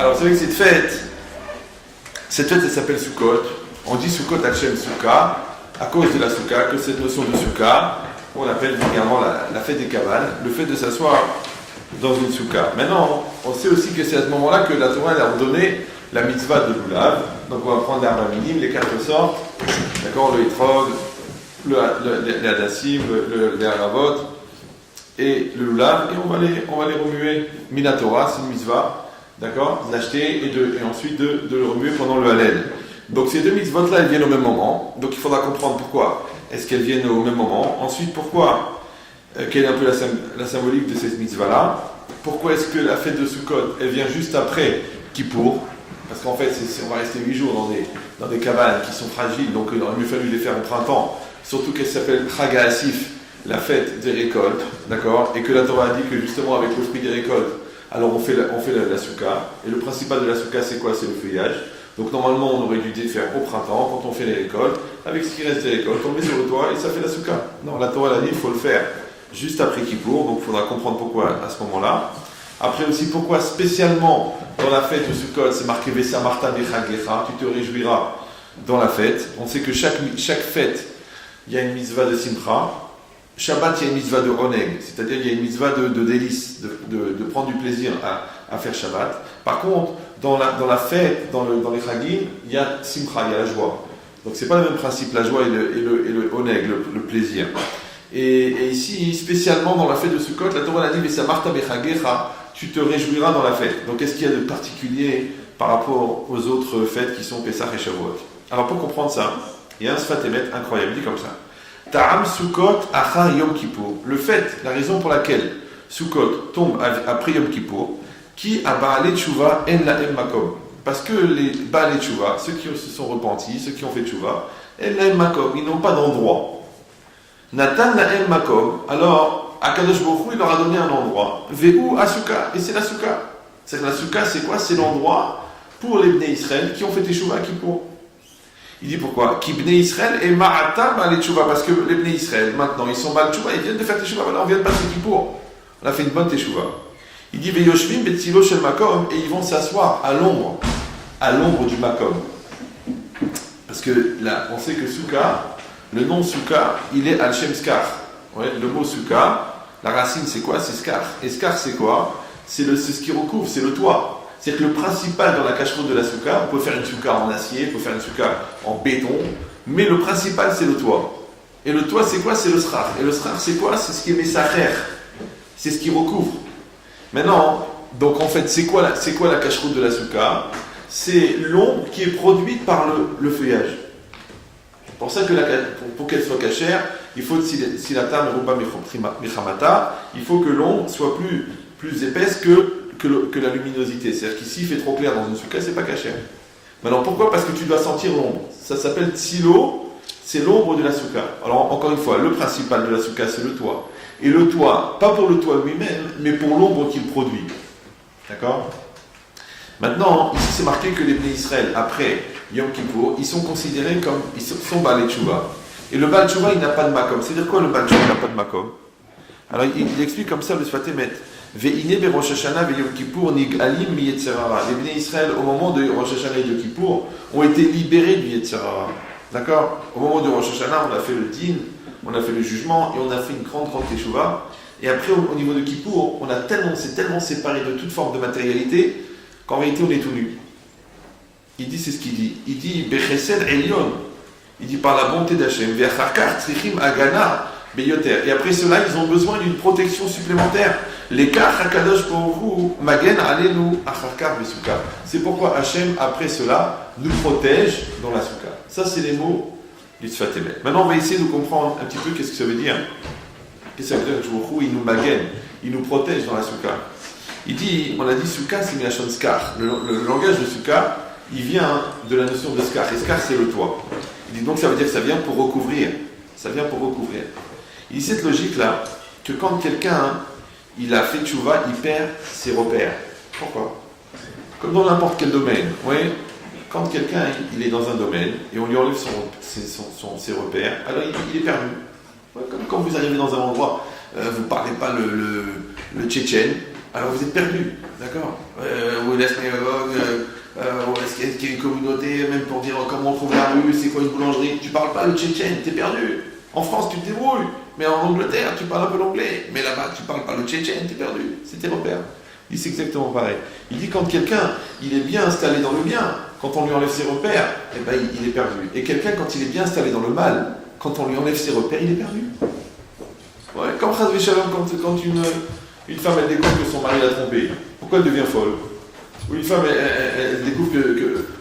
Alors, c'est vrai que cette fête, elle s'appelle Sukkot. On dit Sukkot Hachem Sukkah, à cause de la Sukkah, que cette notion de Sukkah, on appelle vulgairement la fête des cabanes, le fait de s'asseoir dans une Sukkah. Maintenant, on sait aussi que c'est à ce moment-là que la Torah a ordonné la mitzvah de l'Ulav. Donc, on va prendre l'arba minim, les 4 sortes, d'accord, le Etrog, les Hadassim, les Haravot et le Lulav, et on va les remuer. Minatora, c'est une mitzvah, d'accord, de l'acheter et ensuite de le remuer pendant le Halel. Donc ces deux mitzvot-là, elles viennent au même moment, donc il faudra comprendre pourquoi est-ce qu'elles viennent au même moment. Ensuite, pourquoi, quelle est un peu la symbolique de cette mitzvah-là. Pourquoi est-ce que la fête de Sukkot, elle vient juste après Kippour? Parce qu'en fait, on va rester 8 jours dans des cabanes qui sont fragiles, donc il aurait mieux fallu les faire au printemps. Surtout qu'elle s'appelle Chag HaAsif, la fête des récoltes, d'accord, et que la Torah a dit que justement avec le fruit des récoltes, alors on fait la Soukha, et le principal de la Soukha c'est quoi? C'est le feuillage. Donc normalement on aurait dû le faire au printemps, quand on fait les récoltes, avec ce qui reste des récoltes, on le met sur le toit et ça fait la Soukha. Non, la Torah a dit qu'il faut le faire juste après Kippour, donc il faudra comprendre pourquoi à ce moment-là. Après aussi, pourquoi spécialement dans la fête de Sukkot, c'est marqué Vesa Marta Bechagecha, tu te réjouiras dans la fête. On sait que chaque fête, il y a une mitzvah de Simcha. Shabbat, il y a une mitzvah de Oneg, c'est-à-dire il y a une mitzvah de délice, de prendre du plaisir à faire Shabbat. Par contre, dans la fête, dans les Chagim, il y a Simcha, il y a la joie. Donc c'est pas le même principe, la joie et le Oneg, le plaisir. Et ici, spécialement dans la fête de Sukkot, la Torah a dit Vesa Marta Bechagecha, tu te réjouiras dans la fête. Donc qu'est-ce qu'il y a de particulier par rapport aux autres fêtes qui sont Pesach et Shavuot? Alors pour comprendre ça, il y a un Sfat Emet incroyable, il dit comme ça. Ta'am Sukkot achar Yom Kippour. Le fait, la raison pour laquelle Sukkot tombe après Yom Kippour, qui a Baalei Tshuva en lahem makom. Parce que les Baalei Tshuva, ceux qui se sont repentis, ceux qui ont fait Tshuva, en lahem makom, ils n'ont pas d'endroit. Natan lahem makom, alors Akadosh Baruch Hu, il leur a donné un endroit. Ve'u Asuka, et c'est la Sukkah. C'est la Sukkah, c'est quoi? C'est l'endroit pour les Bnei Israël qui ont fait Teshuvah à Kippour. Il dit pourquoi? Ki Bnei Israël et Ma'ata Baalei Teshuvah, parce que les Bnei Israël, maintenant, ils sont Baalei Teshuvah, ils viennent de faire Teshuvah, maintenant on vient de passer Kippour. On a fait une bonne Teshuvah. Il dit Ve'yoshvim betzilo shel makom, et ils vont s'asseoir à l'ombre du makom. Parce que là, on sait que Sukkah, le nom Sukkah, il est al Shem Skar. Ouais, le mot Sukkah, la racine c'est quoi? C'est Skar. Et Skar c'est quoi? C'est ce qui recouvre, c'est le toit. C'est que le principal dans la cacheroute de la Soukha, on peut faire une Soukha en acier, on peut faire une Soukha en béton, mais le principal c'est le toit. Et le toit c'est quoi? C'est le srar. Et le srar c'est quoi? C'est ce qui est Messacher. C'est ce qui recouvre. Maintenant, donc en fait, c'est quoi la cacheroute de la Soukha? C'est l'ombre qui est produite par le feuillage. C'est pour ça que pour qu'elle soit cachère, il faut si la tame ruba michamata, il faut que l'ombre soit plus épaisse que la luminosité. C'est-à-dire qu'ici, il fait trop clair dans une soukha, c'est pas cachère. Maintenant, pourquoi? Parce que tu dois sentir l'ombre. Ça s'appelle tsilo, c'est l'ombre de la soukha. Alors, encore une fois, le principal de la soukha, c'est le toit. Et le toit, pas pour le toit lui-même, mais pour l'ombre qu'il produit. D'accord? Maintenant, ici, c'est marqué que les Bnei Israël, après Yom Kippour, ils sont considérés comme, ils sont Baalei Teshuvah. Et le Baal Teshuvah, il n'a pas de makom. C'est-à-dire quoi le Baal Teshuvah, il n'a pas de makom? Alors, il explique comme ça le Sfat Emet. Ve'ine be Rosh Hashanah ve Yom Kippour nig'alim mi Yetzer hara. Les Bnei Israël, au moment de Rosh Hashanah et de Kippour, ont été libérés du Yetzer hara. D'accord? Au moment de Rosh Hashanah, on a fait le din, on a fait le jugement, et on a fait une grande Teshuvah. Et après, au niveau de Kippour, c'est tellement séparé de toute forme de matérialité, qu'en réalité, on est tout nu. Il dit, c'est ce qu'il dit. Il dit, Bechesed Elyon. Il dit, par la bonté d'Hachem, Ve'acharkar tzrichim agana beyoter. Et après cela, ils ont besoin d'une protection supplémentaire. Lekach hakadosh baruch hu magen alenu acharkar besuka. C'est pourquoi Hachem, après cela, nous protège dans la soukha. Ça, c'est les mots du Sfat Emet. Maintenant, on va essayer de comprendre un petit peu qu'est-ce que ça veut dire. Qu'est-ce que ça veut dire que il nous magen, il nous protège dans la soukha. Il dit, on a dit soukha, c'est Milachon skar. Le langage de soukha, il vient de la notion de skar. Et skar, c'est le toit. Il dit donc, ça veut dire que ça vient pour recouvrir. Ça vient pour recouvrir. Il dit cette logique-là, que quand quelqu'un, il a fait tchouva, il perd ses repères. Pourquoi? Comme dans n'importe quel domaine. Oui, quand quelqu'un, il est dans un domaine, et on lui enlève ses repères, alors il est perdu. Ouais, comme quand vous arrivez dans un endroit, vous ne parlez pas le tchétchène, Alors vous êtes perdu, d'accord. Ou la synagogue, est-ce qu'il y a une communauté, même pour dire comment on trouve la rue, c'est quoi une boulangerie. Tu parles pas le tchétchène, t'es perdu. En France, tu te débrouilles. Mais en Angleterre, tu parles un peu l'anglais. Mais là-bas, tu parles pas le tchétchène, t'es perdu. C'est tes repères. Il dit c'est exactement pareil. Il dit quand quelqu'un, il est bien installé dans le bien, quand on lui enlève ses repères, eh ben, il est perdu. Et quelqu'un, quand il est bien installé dans le mal, quand on lui enlève ses repères, il est perdu. Ouais, comme Chazvé Shalom, quand une femme, elle découvre que son mari l'a trompée, pourquoi elle devient folle? Ou une femme, elle découvre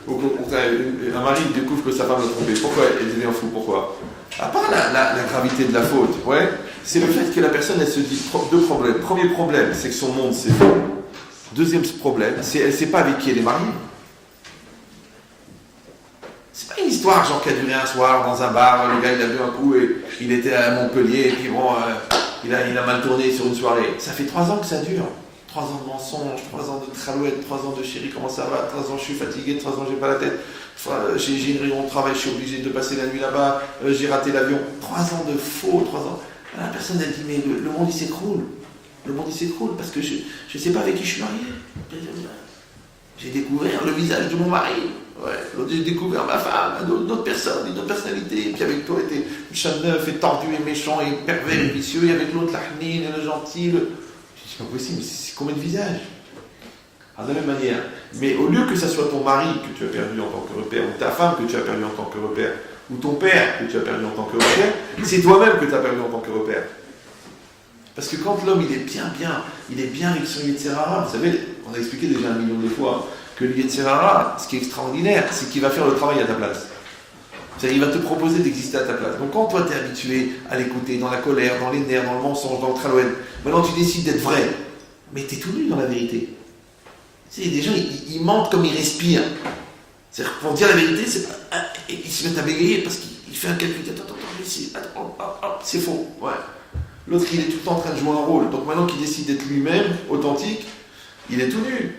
un mari découvre que sa femme l'a trompée, pourquoi elle devient fou? Pourquoi? À part la gravité de la faute, ouais, c'est le fait que la personne, elle se dit deux problèmes. Premier problème, c'est que son monde, c'est faux. Deuxième problème, c'est elle ne sait pas avec qui elle est mariée. C'est pas une histoire genre qui a duré un soir dans un bar, le gars il a bu un coup et il était à Montpellier et puis bon, il a mal tourné sur une soirée. Ça fait 3 ans que ça dure. 3 ans de mensonges, 3 ans de tralouette, 3 ans de chérie, comment ça va, 3 ans je suis fatigué, 3 ans j'ai pas la tête, j'ai une réunion de travail, je suis obligé de passer la nuit là-bas, j'ai raté l'avion. 3 ans de faux, 3 ans. La personne elle dit mais le monde il s'écroule. Le monde il s'écroule parce que je ne sais pas avec qui je suis marié. J'ai découvert le visage de mon mari. Ouais. L'autre, j'ai découvert ma femme, une autre personne, une autre personnalité. Et puis avec toi, était chat neuf et tordu et méchant et pervers et vicieux. Et avec l'autre, l'Achnine et le gentil. Je dis, c'est pas possible, mais c'est combien de visages? Alors, de la même manière. Mais au lieu que ça soit ton mari que tu as perdu en tant que repère, ou ta femme que tu as perdu en tant que repère, ou ton père que tu as perdu en tant que repère, c'est toi-même que tu as perdu en tant que repère. Parce que quand l'homme il est bien avec son Yetzirara, vous savez, on a expliqué déjà 1 million de fois que le Yetzirara, ce qui est extraordinaire, c'est qu'il va faire le travail à ta place. C'est-à-dire, il va te proposer d'exister à ta place. Donc quand toi tu es habitué à l'écouter dans la colère, dans les nerfs, dans le mensonge, dans le tralouet, maintenant tu décides d'être vrai, mais tu es tout nu dans la vérité. Tu sais, des gens, ils mentent comme ils respirent. C'est-à-dire, pour dire la vérité, c'est pas, ils se mettent à bégayer parce qu'il fait un calcul. Attends, c'est faux. Ouais. L'autre, il est tout le temps en train de jouer un rôle. Donc maintenant qu'il décide d'être lui-même, authentique, il est tout nu.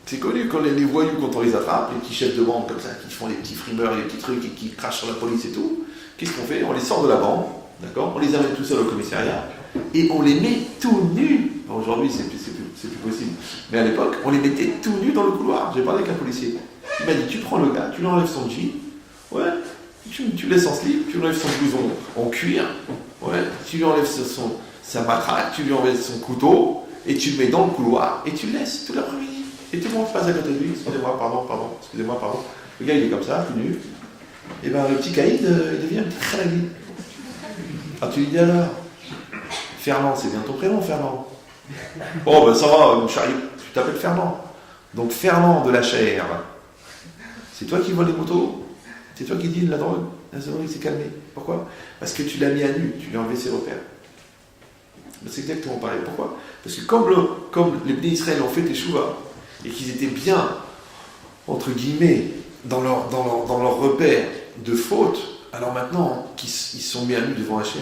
C'est connu quand les voyous, quand on les attrape, les petits chefs de bande comme ça, qui font les petits frimeurs, les petits trucs et qui crachent sur la police et tout, qu'est-ce qu'on fait? On les sort de la bande, d'accord? On les amène tout seuls au commissariat et on les met tout nus. Bon, aujourd'hui, c'est plus possible. Mais à l'époque, on les mettait tout nus dans le couloir. J'ai parlé avec un policier. Il m'a dit, tu prends le gars, tu lui enlèves son jean, ouais, tu laisses en slip, tu lui enlèves son blouson en cuir, ouais, tu lui enlèves sa matraque, tu lui enlèves son couteau, et tu le mets dans le couloir, et tu le laisses tout l'après-midi. Et tout le monde passe à côté de lui, excusez-moi, pardon. Le gars, il est comme ça, tout nu. Et ben le petit caïd, il devient un petit khalagui. Ah, tu lui dis alors, Fernand, c'est bien ton prénom, Fernand. Oh, ben ça va, mon chéri, tu t'appelles Fernand. Donc Fernand de la chair, c'est toi qui voles les motos, c'est toi qui dis la drogue. La zonerie s'est calmée. Pourquoi? Parce que tu l'as mis à nu, tu lui as enlevé ses repères. C'est exactement pareil. Pourquoi? Parce que comme les Bnei Israël ont fait Teshuva, et qu'ils étaient bien, entre guillemets, dans leur repère de faute, alors maintenant qu'ils sont mis à nu devant Hachem,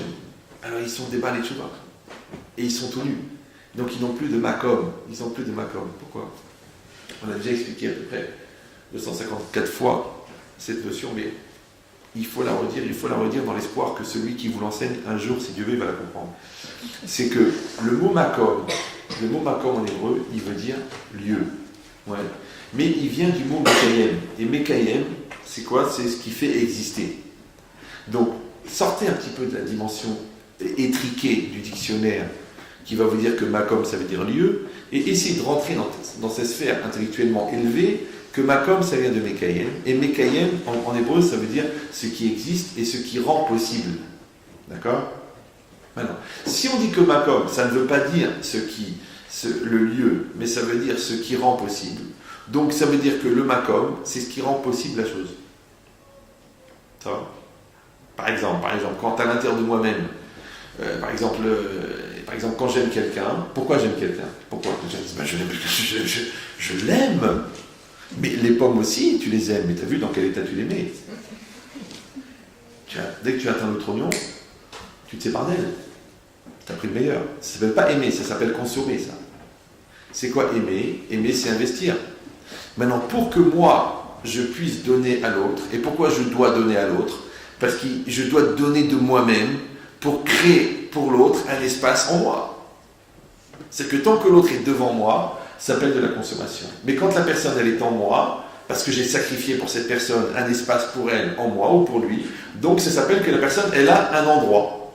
alors ils sont déballés de Teshuva. Et ils sont tout nus. Donc ils n'ont plus de makom. Pourquoi? On a déjà expliqué à peu près 254 fois cette notion, mais il faut la redire dans l'espoir que celui qui vous l'enseigne, un jour, si Dieu veut, il va la comprendre. C'est que le mot makom en hébreu, il veut dire lieu. Ouais. Mais il vient du mot mekayem. Et mekayem, c'est quoi? C'est ce qui fait exister. Donc, sortez un petit peu de la dimension étriquée du dictionnaire qui va vous dire que makom, ça veut dire lieu, et essayez de rentrer dans ces sphères intellectuellement élevées que makom, ça vient de mekayem, et mekayem, en hébreu, ça veut dire ce qui existe et ce qui rend possible. D'accord? Maintenant, si on dit que makom, ça ne veut pas dire le lieu, mais ça veut dire ce qui rend possible. Donc ça veut dire que le makom, c'est ce qui rend possible la chose. Ça va? Par exemple, quand à l'intérieur de moi-même, par exemple, quand j'aime quelqu'un, pourquoi j'aime quelqu'un? Pourquoi? Je l'aime. Mais les pommes aussi, tu les aimes, mais tu as vu dans quel état tu les mets. Dès que tu atteins l'autre oignon, tu te sépares d'elle. Tu as pris le meilleur. Ça ne s'appelle pas aimer, ça s'appelle consommer, ça. C'est quoi aimer? Aimer, c'est investir. Maintenant, pour que moi, je puisse donner à l'autre, et pourquoi je dois donner à l'autre? Parce que je dois donner de moi-même pour créer pour l'autre un espace en moi. C'est que tant que l'autre est devant moi, ça s'appelle de la consommation. Mais quand la personne, elle est en moi, parce que j'ai sacrifié pour cette personne un espace pour elle, en moi ou pour lui, donc ça s'appelle que la personne, elle a un endroit.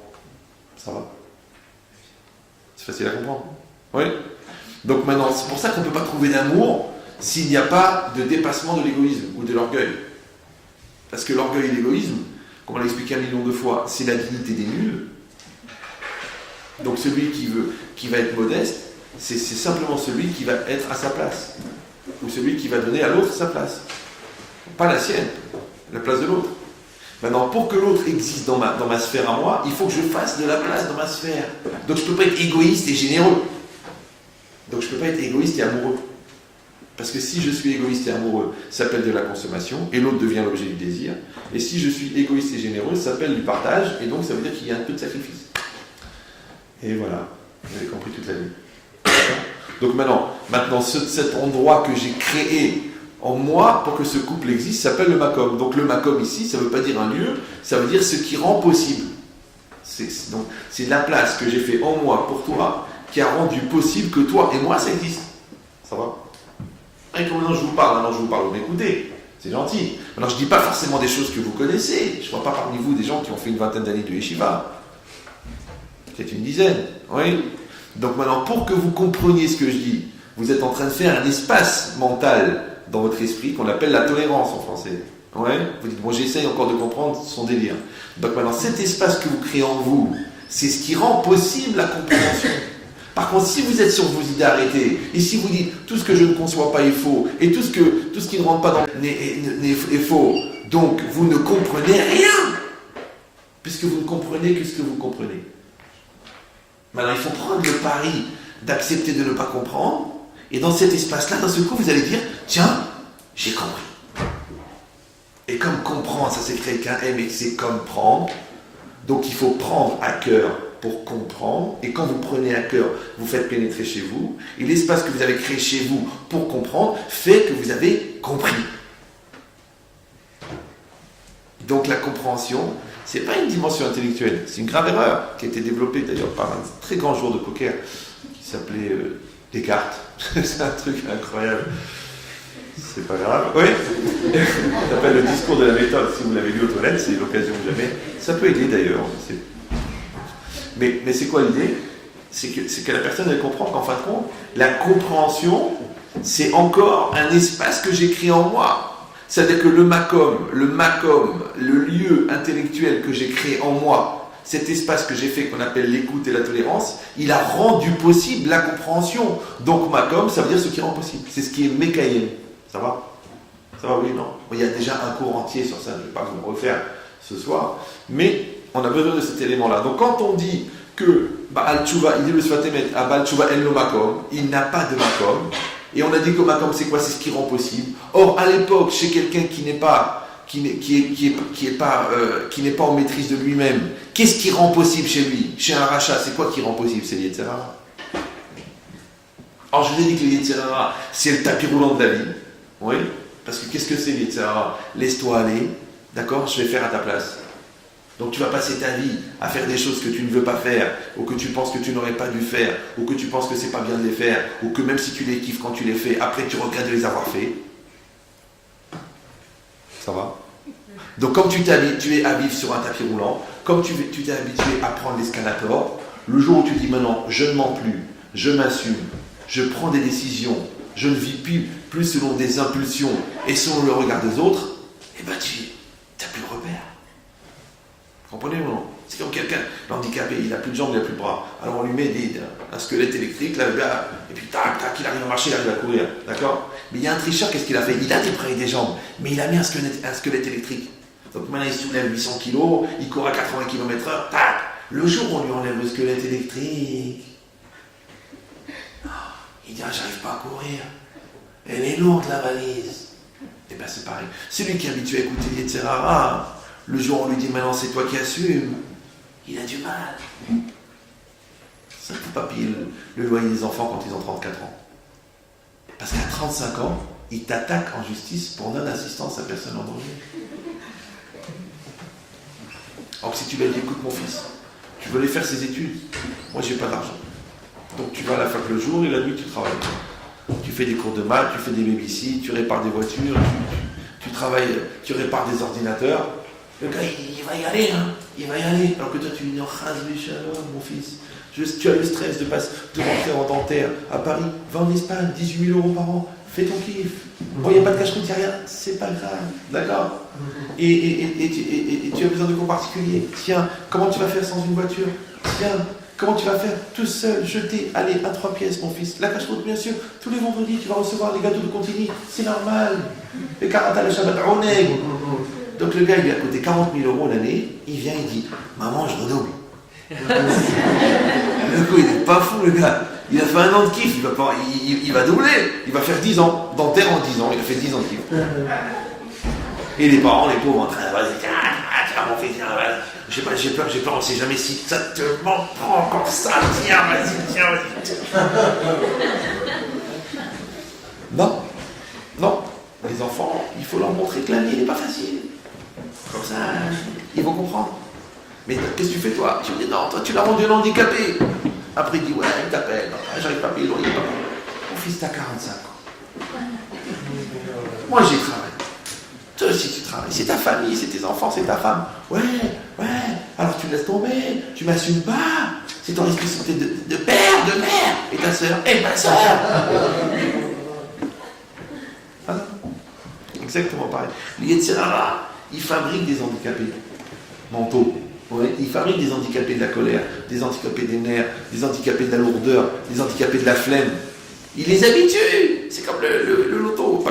Ça va? C'est facile à comprendre? Oui? Donc maintenant, c'est pour ça qu'on ne peut pas trouver d'amour s'il n'y a pas de dépassement de l'égoïsme ou de l'orgueil. Parce que l'orgueil et l'égoïsme, comme on l'a expliqué 1 million de fois, c'est la dignité des nuls. Donc celui qui va être modeste, c'est simplement celui qui va être à sa place. Ou celui qui va donner à l'autre sa place. Pas la sienne, la place de l'autre. Maintenant, pour que l'autre existe dans ma sphère à moi, il faut que je fasse de la place dans ma sphère. Donc je ne peux pas être égoïste et généreux. Donc je ne peux pas être égoïste et amoureux. Parce que si je suis égoïste et amoureux, ça s'appelle de la consommation, et l'autre devient l'objet du désir. Et si je suis égoïste et généreux, ça s'appelle du partage, et donc ça veut dire qu'il y a un peu de sacrifice. Et voilà, vous avez compris toute la vie. Donc maintenant cet endroit que j'ai créé en moi pour que ce couple existe s'appelle le makom. Donc le makom ici, ça ne veut pas dire un lieu, ça veut dire ce qui rend possible. C'est la place que j'ai fait en moi pour toi qui a rendu possible que toi et moi ça existe. Ça va? Et comme maintenant je vous parle, vous m'écoutez. C'est gentil. Maintenant je ne dis pas forcément des choses que vous connaissez. Je ne vois pas parmi vous des gens qui ont fait une vingtaine d'années de yeshiva. Peut-être une dizaine. Oui. Donc maintenant, pour que vous compreniez ce que je dis, vous êtes en train de faire un espace mental dans votre esprit qu'on appelle la tolérance en français. Ouais. Vous dites, bon, j'essaye encore de comprendre son délire. Donc maintenant, cet espace que vous créez en vous, c'est ce qui rend possible la compréhension. Par contre, si vous êtes sur vos idées arrêtées, et si vous dites, tout ce que je ne conçois pas est faux, et tout ce qui ne rentre pas dans est faux, donc vous ne comprenez rien, puisque vous ne comprenez que ce que vous comprenez. Maintenant, il faut prendre le pari d'accepter de ne pas comprendre, et dans cet espace-là, d'un seul coup, vous allez dire, tiens, j'ai compris. Et comme comprendre, ça s'écrit avec un M, et c'est comprendre, donc il faut prendre à cœur pour comprendre, et quand vous prenez à cœur, vous faites pénétrer chez vous, et l'espace que vous avez créé chez vous pour comprendre fait que vous avez compris. Donc la compréhension, c'est pas une dimension intellectuelle, c'est une grave erreur qui a été développée d'ailleurs par un très grand joueur de poker qui s'appelait Descartes. C'est un truc incroyable. C'est pas grave. Oui. Ça s'appelle le discours de la méthode. Si vous l'avez lu aux toilettes, c'est l'occasion ou jamais. Ça peut aider d'ailleurs. Mais c'est quoi l'idée? C'est que la personne elle comprend qu'en fin de compte, la compréhension, c'est encore un espace que j'ai créé en moi. C'est-à-dire que le makom, le lieu intellectuel que j'ai créé en moi, cet espace que j'ai fait qu'on appelle l'écoute et la tolérance, il a rendu possible la compréhension. Donc makom, ça veut dire ce qui rend possible. C'est ce qui est mekayem. Ça va? Ça va, oui, non? Il y a déjà un cours entier sur ça, je ne vais pas vous le refaire ce soir, mais on a besoin de cet élément-là. Donc quand on dit que Baal Tshuva, il dit le Sfatemet, à Baal Tshuva en lo makom, il n'a pas de makom, et on a dit que makom c'est quoi? C'est ce qui rend possible. Or, à l'époque, chez quelqu'un qui n'est pas en maîtrise de lui-même, qu'est-ce qui rend possible chez lui? Chez un rachat, c'est quoi qui rend possible? C'est l'Yetzer Hara. Alors, je vous ai dit que l'Yetzer Hara, c'est le tapis roulant de la vie. Oui, parce que qu'est-ce que c'est l'Yetzer Hara? Laisse-toi aller, d'accord? Je vais faire à ta place. Donc tu vas passer ta vie à faire des choses que tu ne veux pas faire, ou que tu penses que tu n'aurais pas dû faire, ou que tu penses que c'est pas bien de les faire, ou que même si tu les kiffes quand tu les fais, après tu regrettes de les avoir fait. Ça va? Donc comme tu t'es habitué à vivre sur un tapis roulant, comme tu t'es habitué à prendre l'escalator, le jour où tu dis maintenant je ne mens plus, je m'assume, je prends des décisions, je ne vis plus selon des impulsions et selon le regard des autres, eh ben tu n'as plus de repère. Comprenez ou non? C'est comme quelqu'un, handicapé, il n'a plus de jambes, il n'a plus de bras. Alors on lui met un squelette électrique, là, le gars, et puis tac, il arrive à marcher, il arrive à courir. D'accord? Mais il y a un tricheur, qu'est-ce qu'il a fait? Il a des bras et des jambes, mais il a mis un squelette électrique. Donc maintenant il soulève 800 kg, il court à 80 km/h, tac! Le jour où on lui enlève le squelette électrique, il dit, j'arrive pas à courir. Elle est lourde la valise. Et bien c'est pareil. Celui qui est habitué à écouter l'Yetzer Hara, le jour où on lui dit maintenant c'est toi qui assumes, il a du mal. Ça ne peut pas payer le loyer des enfants quand ils ont 34 ans. Parce qu'à 35 ans, ils t'attaquent en justice pour non-assistance à personne en danger. Alors que si tu lui as dit, écoute mon fils, tu veux aller faire ses études, moi j'ai pas d'argent. Donc tu vas à la fac le jour et la nuit tu travailles. Tu fais des cours de maths, tu fais des babysitters, tu répares des voitures, tu travailles, tu répares des ordinateurs. Le gars, il va y aller, hein. Il va y aller. Alors que toi, tu lui dis, oh, mon fils, tu as le stress de rentrer en dentaire à Paris, va en Espagne, 18 000 € par an, fais ton kiff. Bon, il n'y a pas de cache-route, il n'y a rien, c'est pas grave, d'accord. Et tu as besoin de cours particuliers. Tiens, comment tu vas faire sans une voiture? Tiens, comment tu vas faire tout seul, jeter, allez, à 3 pièces, mon fils. La cache-route, bien sûr, tous les vendredis, tu vas recevoir les gâteaux de Contini, c'est normal. Les karata, le Shabbat, Oneg. Donc le gars, il lui a coûté 40 000 € l'année, il vient, il dit, maman, je redouble. Le coup, il n'est pas fou, le gars. Il a fait un an de kiff, il va doubler, il va faire 10 ans, dentaire en 10 ans, il a fait 10 ans de kiff. Et les parents, les pauvres, en train de dire, tiens, mon fils, tiens, je sais pas, j'ai peur, on sait jamais si ça te prend encore ça, tiens, vas-y. Non, les enfants, il faut leur montrer que la vie n'est pas facile. Comme ça, ils vont comprendre. Mais qu'est-ce que tu fais toi? Tu dis non, toi tu l'as rendu handicapé. Après il dit ouais, il t'appelle, j'arrive pas à payer le loyer. Mon fils t'as 45 ans. Moi j'ai travaillé. Toi aussi tu travailles. C'est ta famille, c'est tes enfants, c'est ta femme. Ouais. Alors tu laisses tomber, tu m'assumes pas. C'est ton responsabilité de père, de mère. Et ta soeur, ma soeur. Ah non. Exactement pareil. Le Yetzirara, il fabrique des handicapés mentaux. Ouais, il fabrique des handicapés de la colère, des handicapés des nerfs, des handicapés de la lourdeur, des handicapés de la flemme. Il les habitue. C'est comme le loto,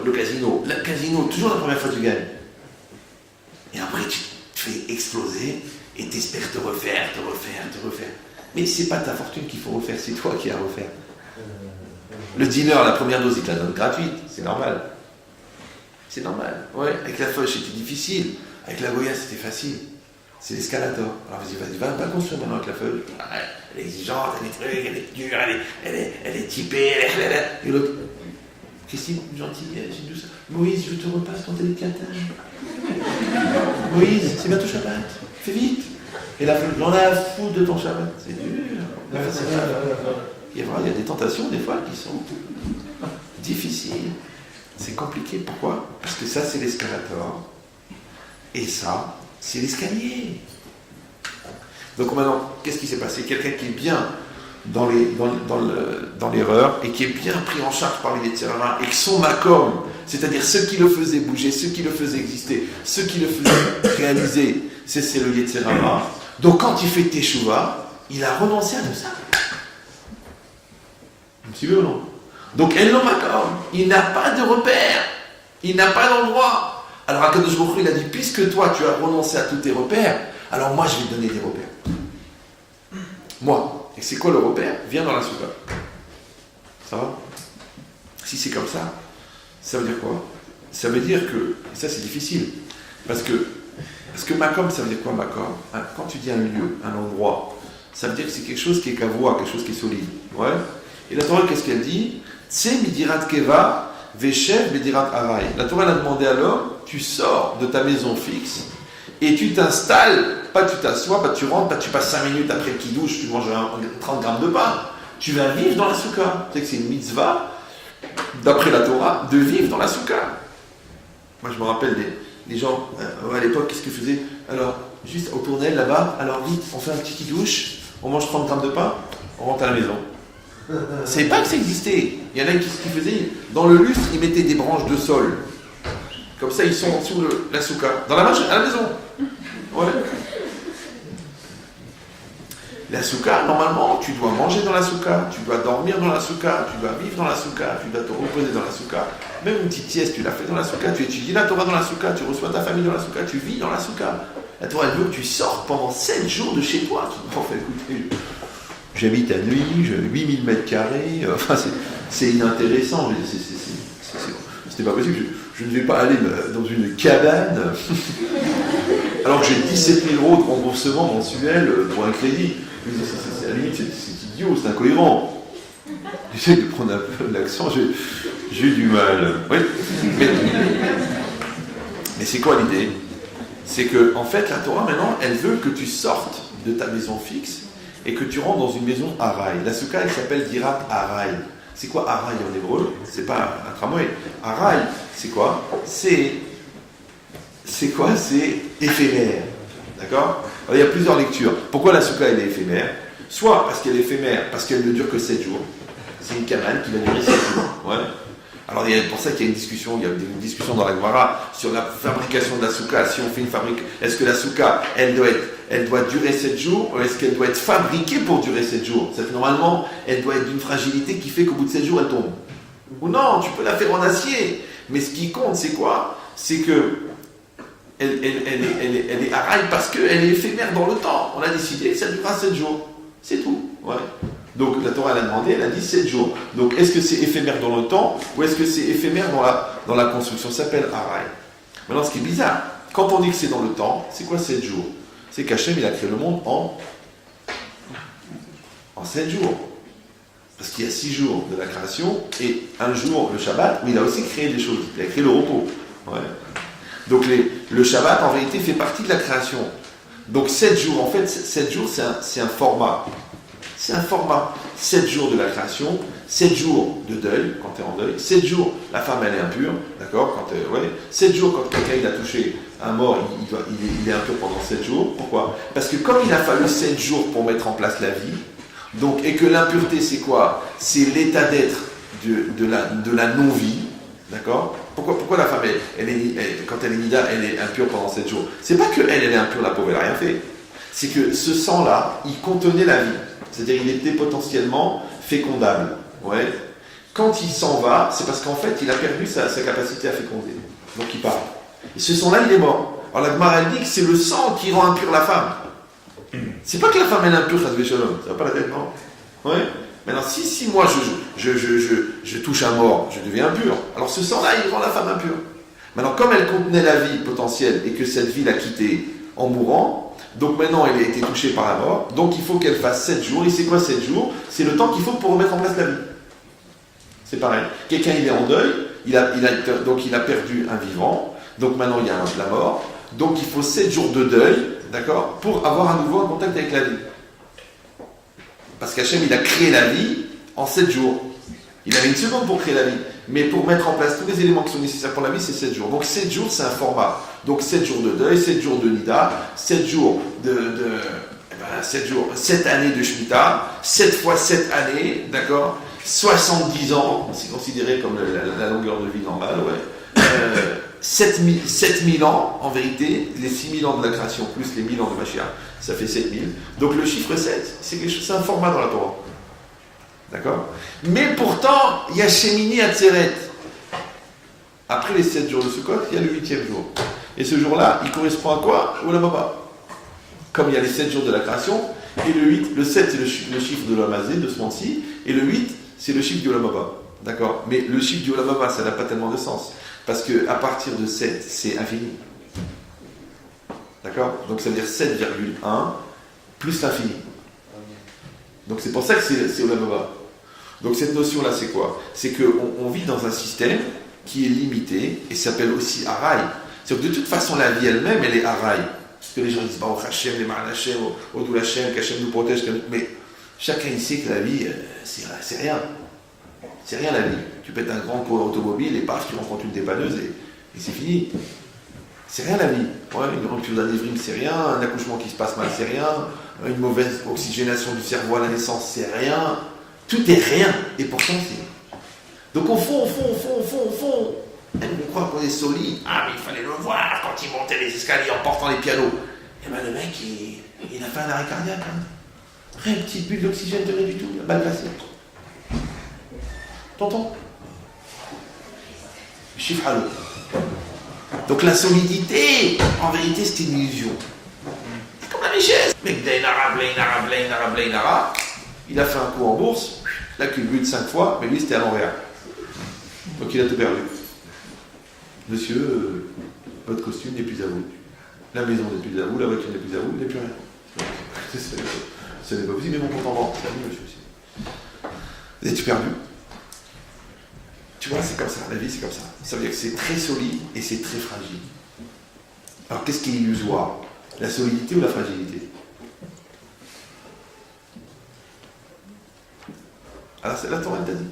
le casino. Le casino, toujours la première fois tu gagnes. Et après tu te fais exploser et t'espères te refaire. Mais c'est pas ta fortune qu'il faut refaire, c'est toi qui as à refaire. Le dealer, la première dose, il te la donne gratuite, c'est normal. C'est normal. Ouais, avec la feuille, c'était difficile. Avec la Goya, c'était facile. C'est l'escalator. Alors vas-y, va construire maintenant avec la feuille. Elle est exigeante, elle est dure, elle est typée, Et l'autre, Christine, gentille, j'ai douce. Moïse, je te repasse ton télécatage. Moïse, c'est bientôt Shabbat. Fais vite. Et la feuille, j'en ai à foutre de ton Shabbat. C'est dur. Il y a des tentations, des fois, qui sont difficiles. C'est compliqué. Pourquoi? Parce que ça, c'est l'escalator. Et ça, c'est l'escalier. Donc maintenant, qu'est-ce qui s'est passé? Quelqu'un qui est bien dans l'erreur et qui est bien pris en charge par les Yetzirara et que son makom, c'est-à-dire ceux qui le faisaient bouger, ceux qui le faisaient exister, ceux qui le faisaient réaliser, c'est le Yetzirara. Donc quand il fait Teshuvah, il a renoncé à tout ça. Un petit peu ou non? Donc El Makom, il n'a pas de repère, il n'a pas d'endroit. Alors Akadosh Baruch Hu, il a dit, puisque toi tu as renoncé à tous tes repères, alors moi je vais te donner des repères. Moi. Et c'est quoi le repère? Viens dans la souka. Ça va? Si c'est comme ça veut dire quoi? Ça veut dire que, et ça c'est difficile, parce que Makom, ça veut dire quoi Makom? Quand tu dis un lieu, un endroit, ça veut dire que c'est quelque chose qui est kavua, quelque chose qui est solide. Ouais? Et la Torah, qu'est-ce qu'elle dit? Tse midirat keva, veshev midirat arai. La Torah a demandé à l'homme, tu sors de ta maison fixe et tu t'installes, pas tu t'assois, pas tu rentres, pas tu passes 5 minutes après le kidouche, tu manges 30 grammes de pain. Tu vas vivre dans la souka. Tu sais que c'est une mitzvah, d'après la Torah, de vivre dans la souka. Moi je me rappelle les gens, à l'époque, qu'est-ce qu'ils faisaient? Alors, juste au tournel là-bas, alors vite, on fait un petit kidouche, on mange 30 grammes de pain, on rentre à la maison. C'est pas que ça existait. Il y en a qui faisaient, dans le lustre, ils mettaient des branches de sol. Comme ça, ils sont en dessous de la souka. Dans la machine, à la maison. Ouais. La souka, normalement, tu dois manger dans la souka, tu dois dormir dans la souka, tu dois vivre dans la souka, tu dois te reposer dans la souka. Même une petite sieste, tu l'as fait dans la souka, tu étudies la Torah dans la souka, tu reçois ta famille dans la souka, tu vis dans la souka. La Torah, elle veut que tu sortes pendant 7 jours de chez toi. Tu te dis, écoutez, j'habite à Neuilly, j'ai 8000 mètres carrés, enfin, c'est inintéressant. C'était pas possible. Je ne vais pas aller dans une cabane alors que j'ai 17 000 € de remboursement mensuel pour un crédit. À la limite, c'est idiot, c'est incohérent. J'essaie de prendre un peu l'accent, j'ai du mal. Oui. Mais c'est quoi l'idée? C'est que, en fait, la Torah, maintenant, elle veut que tu sortes de ta maison fixe et que tu rentres dans une maison Arai. La souka, elle s'appelle Dirat Arai. C'est quoi Arai en hébreu? C'est pas un tramway. Arai, c'est quoi? C'est quoi? C'est éphémère. D'accord? Alors, il y a plusieurs lectures. Pourquoi la souka, elle est éphémère? Soit parce qu'elle est éphémère, parce qu'elle ne dure que 7 jours. C'est une cabane qui va durer 7 jours. Ouais. Alors, il y a pour ça qu'il y a une discussion, dans la Gemara sur la fabrication de la souka. Si on fait une fabrique, est-ce que la souka, elle doit durer 7 jours, ou est-ce qu'elle doit être fabriquée pour durer 7 jours? C'est que normalement, elle doit être d'une fragilité qui fait qu'au bout de 7 jours, elle tombe. Ou non, tu peux la faire en acier. Mais ce qui compte, c'est quoi? C'est que elle est araille parce qu'elle est éphémère dans le temps. On a décidé que ça durera 7 jours. C'est tout. Ouais. Donc la Torah, elle a demandé, elle a dit 7 jours. Donc est-ce que c'est éphémère dans le temps ou est-ce que c'est éphémère dans la construction? Ça s'appelle araï. Maintenant, ce qui est bizarre, quand on dit que c'est dans le temps, c'est quoi 7 jours? C'est qu'Hachem, il a créé le monde en 7 jours. Parce qu'il y a 6 jours de la création et un jour, le Shabbat, où il a aussi créé des choses. Il a créé le repos. Ouais. Donc le Shabbat, en vérité, fait partie de la création. Donc 7 jours, en fait, 7 jours, c'est un format. C'est un format. 7 jours de la création, 7 jours de deuil, quand tu es en deuil, 7 jours, la femme elle est impure, d'accord, 7 jours quand quelqu'un il a touché un mort, il est impur pendant 7 jours. Pourquoi? Parce que comme il a fallu 7 jours pour mettre en place la vie, donc, et que l'impureté c'est quoi? C'est l'état d'être de la non-vie, d'accord? Pourquoi la femme, quand elle est nida, elle est impure pendant 7 jours? C'est pas que elle est impure, la pauvre, elle n'a rien fait. C'est que ce sang-là, il contenait la vie. C'est-à-dire, il était potentiellement fécondable. Ouais. Quand il s'en va, c'est parce qu'en fait, il a perdu sa capacité à féconder. Donc, il part. Et ce sang-là, il est mort. Alors, la Gemara, elle dit que c'est le sang qui rend impure la femme. C'est pas que la femme, elle est impure, ça devait shalom. Ça va pas la tête, non? Ouais. Maintenant, si moi, je touche un mort, je deviens impur. Alors, ce sang-là, il rend la femme impure. Maintenant, comme elle contenait la vie potentielle et que cette vie l'a quittée en mourant, donc maintenant elle a été touchée par la mort, donc il faut qu'elle fasse 7 jours. Et c'est quoi 7 jours? C'est le temps qu'il faut pour remettre en place la vie. C'est pareil. Quelqu'un il est en deuil, donc il a perdu un vivant, donc maintenant il y a la mort, donc il faut 7 jours de deuil, d'accord, pour avoir à nouveau un contact avec la vie. Parce qu'Hachem il a créé la vie en 7 jours. Il avait une seconde pour créer la vie. Mais pour mettre en place tous les éléments qui sont nécessaires pour la vie, c'est 7 jours. Donc 7 jours, c'est un format. Donc 7 jours de deuil, 7 jours de nida, 7 jours 7 années de Shemitah, 7 fois 7 années, d'accord, 70 ans, c'est considéré comme la longueur de vie normale, ouais. 7000 ans, en vérité, les 6000 ans de la création, plus les 1000 ans de Mashiach, ça fait 7000. Donc le chiffre 7, c'est un format dans la Torah. D'accord? Mais pourtant, il y a Shemini Atzeret. Après les 7 jours de Sukkot, il y a le 8e jour. Et ce jour-là, il correspond à quoi? Au Lamaba. Comme il y a les 7 jours de la création, et le 7, c'est le chiffre de l'Amazé, de ce monde-ci, et le 8, c'est le chiffre du Lamaba. D'accord? Mais le chiffre du Lamaba, ça n'a pas tellement de sens. Parce qu'à partir de 7, c'est infini. D'accord? Donc ça veut dire 7,1 plus l'infini. Donc c'est pour ça que c'est au Lamaba. Donc cette notion-là, c'est quoi? C'est qu'on vit dans un système qui est limité et s'appelle aussi Araï. C'est-à-dire que de toute façon, la vie elle-même, elle est Araï. Parce que les gens disent, bah, oh Hachem, les Ma'an Hachem, Odou Hachem, qu'Hachem nous protège. Mais chacun il sait que la vie, c'est rien. C'est rien la vie. Tu pètes un grand pot automobile et paf, tu rencontres une dépanneuse et c'est fini. C'est rien la vie. Ouais, une rupture d'anévrisme, c'est rien. Un accouchement qui se passe mal, c'est rien. Une mauvaise oxygénation du cerveau à la naissance, c'est rien. Tout est rien. Et pourtant, c'est... Donc au fond, on croit qu'on est solide. Ah, mais il fallait le voir quand il montait les escaliers en portant les pianos. Et ben le mec, il a fait un arrêt cardiaque. Hein. Rien, une petite bulle d'oxygène, de rien du tout. La balle passée. T'entends? Chiffre à l'eau. Donc la solidité, en vérité, c'est une illusion. C'est comme la richesse. Le mec, il a fait un coup en bourse, la culbute 5 fois, mais lui, c'était à l'envers. Donc il a tout perdu. Monsieur, votre costume n'est plus à vous. La maison n'est plus à vous, la voiture n'est plus à vous, il n'est plus rien. Ce n'est pas possible, mais mon compte en banque, c'est à vous, monsieur aussi. Vous êtes perdu. Tu vois, c'est comme ça, la vie c'est comme ça. Ça veut dire que c'est très solide et c'est très fragile. Alors qu'est-ce qui est illusoire? La solidité ou la fragilité? Alors c'est la Torah elle t'a dit.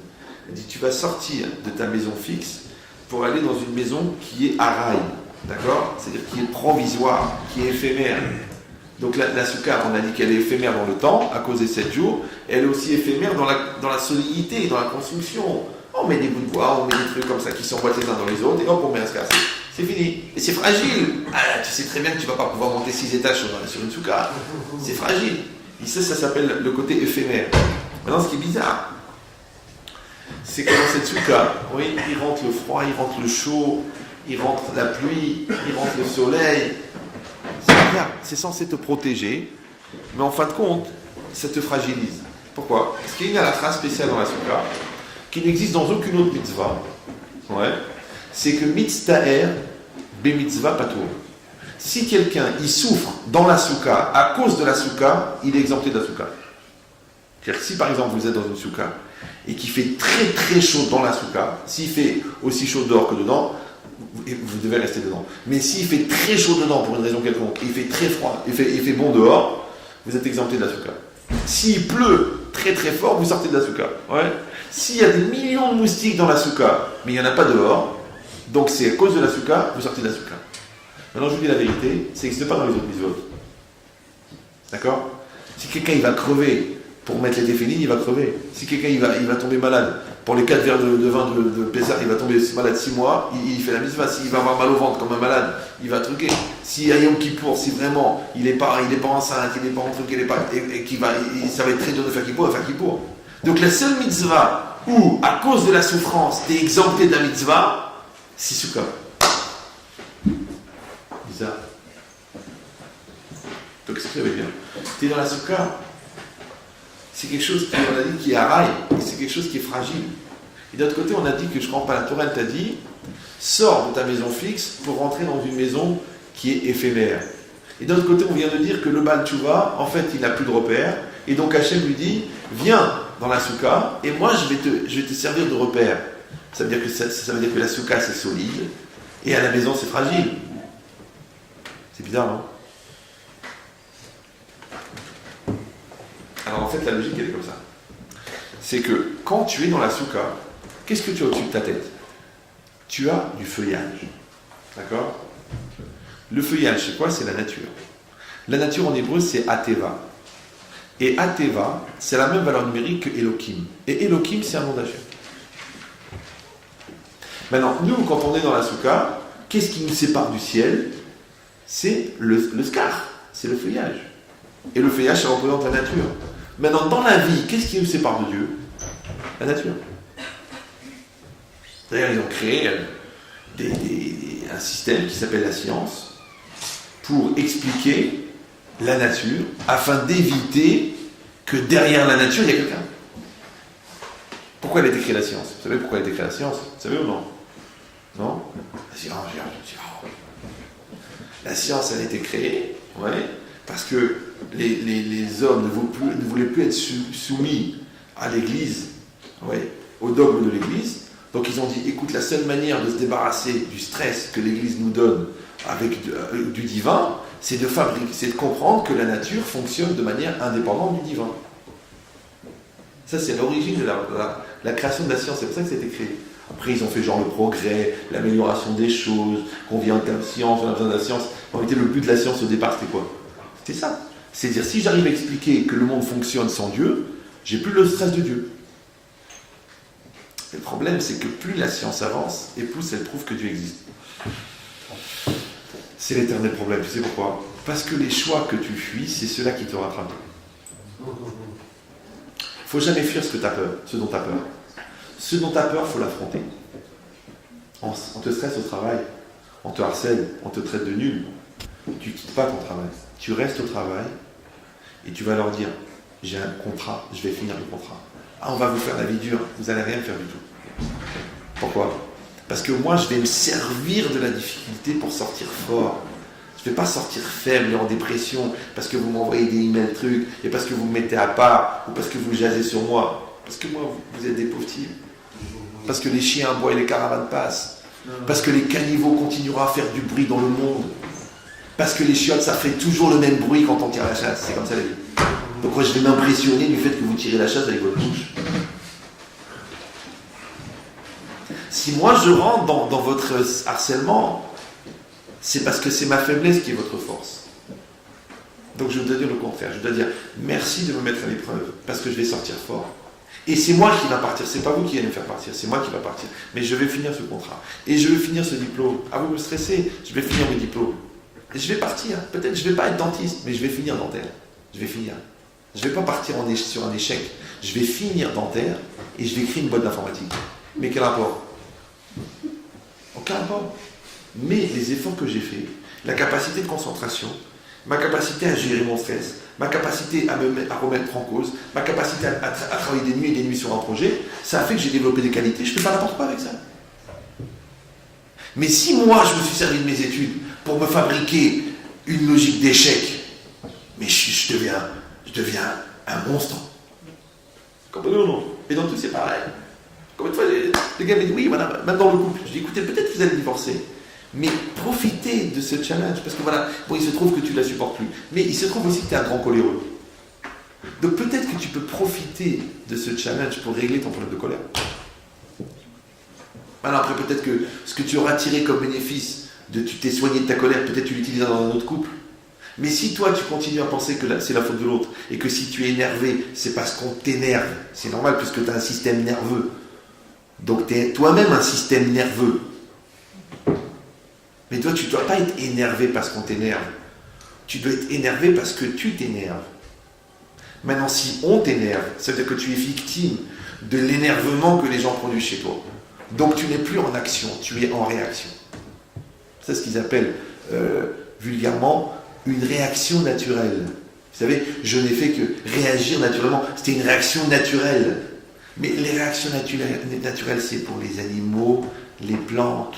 Elle dit tu vas sortir de ta maison fixe pour aller dans une maison qui est araï, d'accord? C'est-à-dire qui est provisoire, qui est éphémère. Donc la soukha, on a dit qu'elle est éphémère dans le temps, à cause des 7 jours, et elle est aussi éphémère dans la solidité, dans la construction. On met des bouts de bois, on met des trucs comme ça qui s'emboîtent les uns dans les autres, et hop, on met un scar. C'est fini. Et c'est fragile. Ah, tu sais très bien que tu ne vas pas pouvoir monter 6 étages sur une soukha. C'est fragile. Et ça s'appelle le côté éphémère. Maintenant, ce qui est bizarre, c'est que dans cette soukha, oui, il rentre le froid, il rentre le chaud, il rentre la pluie, il rentre le soleil. C'est bizarre, c'est censé te protéger, mais en fin de compte, ça te fragilise. Pourquoi? Parce qu'il y a la trace spéciale dans la soukha, qui n'existe dans aucune autre mitzvah. Ouais. C'est que mitztaher be mitzvah patour. Si quelqu'un il souffre dans la soukha, à cause de la soukha, il est exempté de la soukha. C'est-à-dire que si par exemple vous êtes dans une soukha et qu'il fait très très chaud dans la soukha, s'il fait aussi chaud dehors que dedans, vous devez rester dedans. Mais s'il fait très chaud dedans pour une raison quelconque, il fait très froid, il fait bon dehors, vous êtes exempté de la soukha. S'il pleut très très fort, vous sortez de la soukha. Ouais. S'il y a des millions de moustiques dans la soukha, mais il n'y en a pas dehors, donc c'est à cause de la soukha, vous sortez de la soukha. Maintenant je vous dis la vérité, ça n'existe pas dans les autres mitzvot. D'accord? Si quelqu'un il va crever pour mettre les téphilines, il va crever. Si quelqu'un il va tomber malade, pour les 4 verres de vin de Pessah, il va tomber malade 6 mois, il fait la mitzvah. S'il va avoir mal au ventre comme un malade, il va truquer. Si à Yom Kippour, si vraiment il n'est pas enceinte, il n'est pas en truc, ça va être très dur de faire Kippour, il va faire Kippour. Donc la seule mitzvah où, à cause de la souffrance, tu es exempté de la mitzvah, c'est Soukha. Bizarre. Donc qu'est-ce que ça veut dire? Tu es dans la Soukha. C'est quelque chose qu'on a dit qui est araï, et c'est quelque chose qui est fragile. Et d'un autre côté, on a dit que je crois pas la Torah, elle t'a dit, sors de ta maison fixe pour rentrer dans une maison qui est éphémère. Et d'un autre côté, on vient de dire que le Baal Tchouva, en fait, il n'a plus de repère, et donc Hachem lui dit, viens dans la soukha, et moi je vais te servir de repère. Ça veut dire que ça veut dire que la soukha c'est solide, et à la maison c'est fragile. C'est bizarre, non? Alors en fait, la logique elle est comme ça. C'est que quand tu es dans la soukha, qu'est-ce que tu as au-dessus de ta tête? Tu as du feuillage. D'accord? Le feuillage, c'est quoi? C'est la nature. La nature en hébreu, c'est Ateva. Et Ateva, c'est la même valeur numérique que Elohim. Et Elohim, c'est un nom d'Hachem. Maintenant, nous, quand on est dans la soukha, qu'est-ce qui nous sépare du ciel? C'est le scar, c'est le feuillage. Et le feuillage, ça représente la nature. Maintenant, dans la vie, qu'est-ce qui nous sépare de Dieu? La nature. D'ailleurs, ils ont créé un système qui s'appelle la science pour expliquer la nature afin d'éviter que derrière la nature, il y a quelqu'un. Pourquoi elle a été créée la science? Vous savez pourquoi elle a été créée la science? Vous savez ou non? Non? La science, elle a été créée, ouais, parce que les hommes ne voulaient plus être soumis à l'Église, ouais, au dogme de l'Église. Donc ils ont dit, écoute, la seule manière de se débarrasser du stress que l'Église nous donne avec du divin, c'est de comprendre que la nature fonctionne de manière indépendante du divin. Ça, c'est l'origine de la création de la science. C'est pour ça que ça a été créé. Après, ils ont fait genre le progrès, l'amélioration des choses, qu'on vient de la science, on a besoin de la science. En réalité, le but de la science au départ, c'était quoi? C'était ça. C'est-à-dire, si j'arrive à expliquer que le monde fonctionne sans Dieu, j'ai plus le stress de Dieu. Et le problème, c'est que plus la science avance, et plus elle prouve que Dieu existe. C'est l'éternel problème. Tu sais pourquoi? Parce que les choix que tu fuis, c'est ceux-là qui te rattrapent. Il ne faut jamais fuir ce dont tu as peur. Ce dont tu as peur, il faut l'affronter. On te stresse au travail, on te harcèle, on te traite de nul. Tu ne quittes pas ton travail. Tu restes au travail et tu vas leur dire, j'ai un contrat, je vais finir le contrat. Ah, on va vous faire la vie dure, vous n'allez rien faire du tout. Pourquoi? Parce que moi, je vais me servir de la difficulté pour sortir fort. Je ne vais pas sortir faible et en dépression parce que vous m'envoyez des emails trucs et parce que vous me mettez à part ou parce que vous jasez sur moi. Parce que moi, vous êtes des pauvres types. Parce que les chiens aboient et les caravanes passent. Parce que les caniveaux continueront à faire du bruit dans le monde. Parce que les chiottes, ça fait toujours le même bruit quand on tire la chasse. C'est comme ça la vie. Donc moi, je vais m'impressionner du fait que vous tirez la chasse avec votre bouche. Si moi je rentre dans votre harcèlement, c'est parce que c'est ma faiblesse qui est votre force. Donc je dois dire le contraire. Je dois dire merci de me mettre à l'épreuve parce que je vais sortir fort. Et c'est moi qui va partir, c'est pas vous qui allez me faire partir, c'est moi qui va partir. Mais je vais finir ce contrat. Et je vais finir ce diplôme. Ah, vous me stressez, je vais finir mes diplômes. Et je vais partir. Peut-être je vais pas être dentiste, mais je vais finir dentaire. Je vais finir. Je vais pas partir sur un échec. Je vais finir dentaire et je vais créer une boîte d'informatique. Mais quel rapport? Aucun rapport. Mais les efforts que j'ai faits, la capacité de concentration, ma capacité à gérer mon stress, ma capacité à remettre en cause, ma capacité à travailler des nuits et des nuits sur un projet, ça a fait que j'ai développé des qualités, je ne fais pas n'importe quoi avec ça. Mais si moi je me suis servi de mes études pour me fabriquer une logique d'échec, mais je deviens un monstre. Comprenez ou non? Et dans tout c'est pareil. Combien de fois les gars me disent oui, voilà, même dans le couple, je dis écoutez, peut-être que vous allez divorcer. Mais profitez de ce challenge, parce que voilà, bon, il se trouve que tu ne la supportes plus, mais il se trouve aussi que tu es un grand coléreux. Donc peut-être que tu peux profiter de ce challenge pour régler ton problème de colère. Alors après, peut-être que ce que tu auras tiré comme bénéfice, tu t'es soigné de ta colère, peut-être tu l'utiliseras dans un autre couple. Mais si toi, tu continues à penser que c'est la faute de l'autre, et que si tu es énervé, c'est parce qu'on t'énerve, c'est normal puisque tu as un système nerveux. Donc tu es toi-même un système nerveux. Mais toi, tu ne dois pas être énervé parce qu'on t'énerve. Tu dois être énervé parce que tu t'énerves. Maintenant, si on t'énerve, ça veut dire que tu es victime de l'énervement que les gens produisent chez toi. Donc, tu n'es plus en action, tu es en réaction. C'est ce qu'ils appellent vulgairement une réaction naturelle. Vous savez, je n'ai fait que réagir naturellement. C'était une réaction naturelle. Mais les réactions naturelles, c'est pour les animaux, les plantes,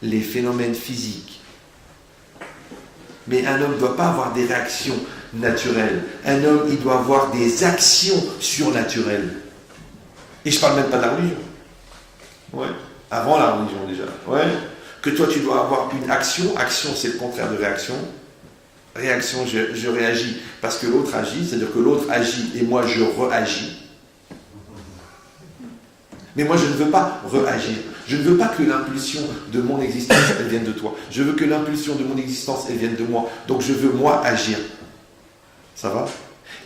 les phénomènes physiques. Mais un homme ne doit pas avoir des réactions naturelles. Un homme, il doit avoir des actions surnaturelles. Et je ne parle même pas de la religion. Ouais. Avant la religion déjà. Ouais. Que toi, tu dois avoir une action. Action, c'est le contraire de réaction. Réaction, je réagis parce que l'autre agit. C'est-à-dire que l'autre agit et moi, je réagis. Mais moi, je ne veux pas réagir. Je ne veux pas que l'impulsion de mon existence, elle vienne de toi. Je veux que l'impulsion de mon existence, elle vienne de moi. Donc, je veux, moi, agir. Ça va?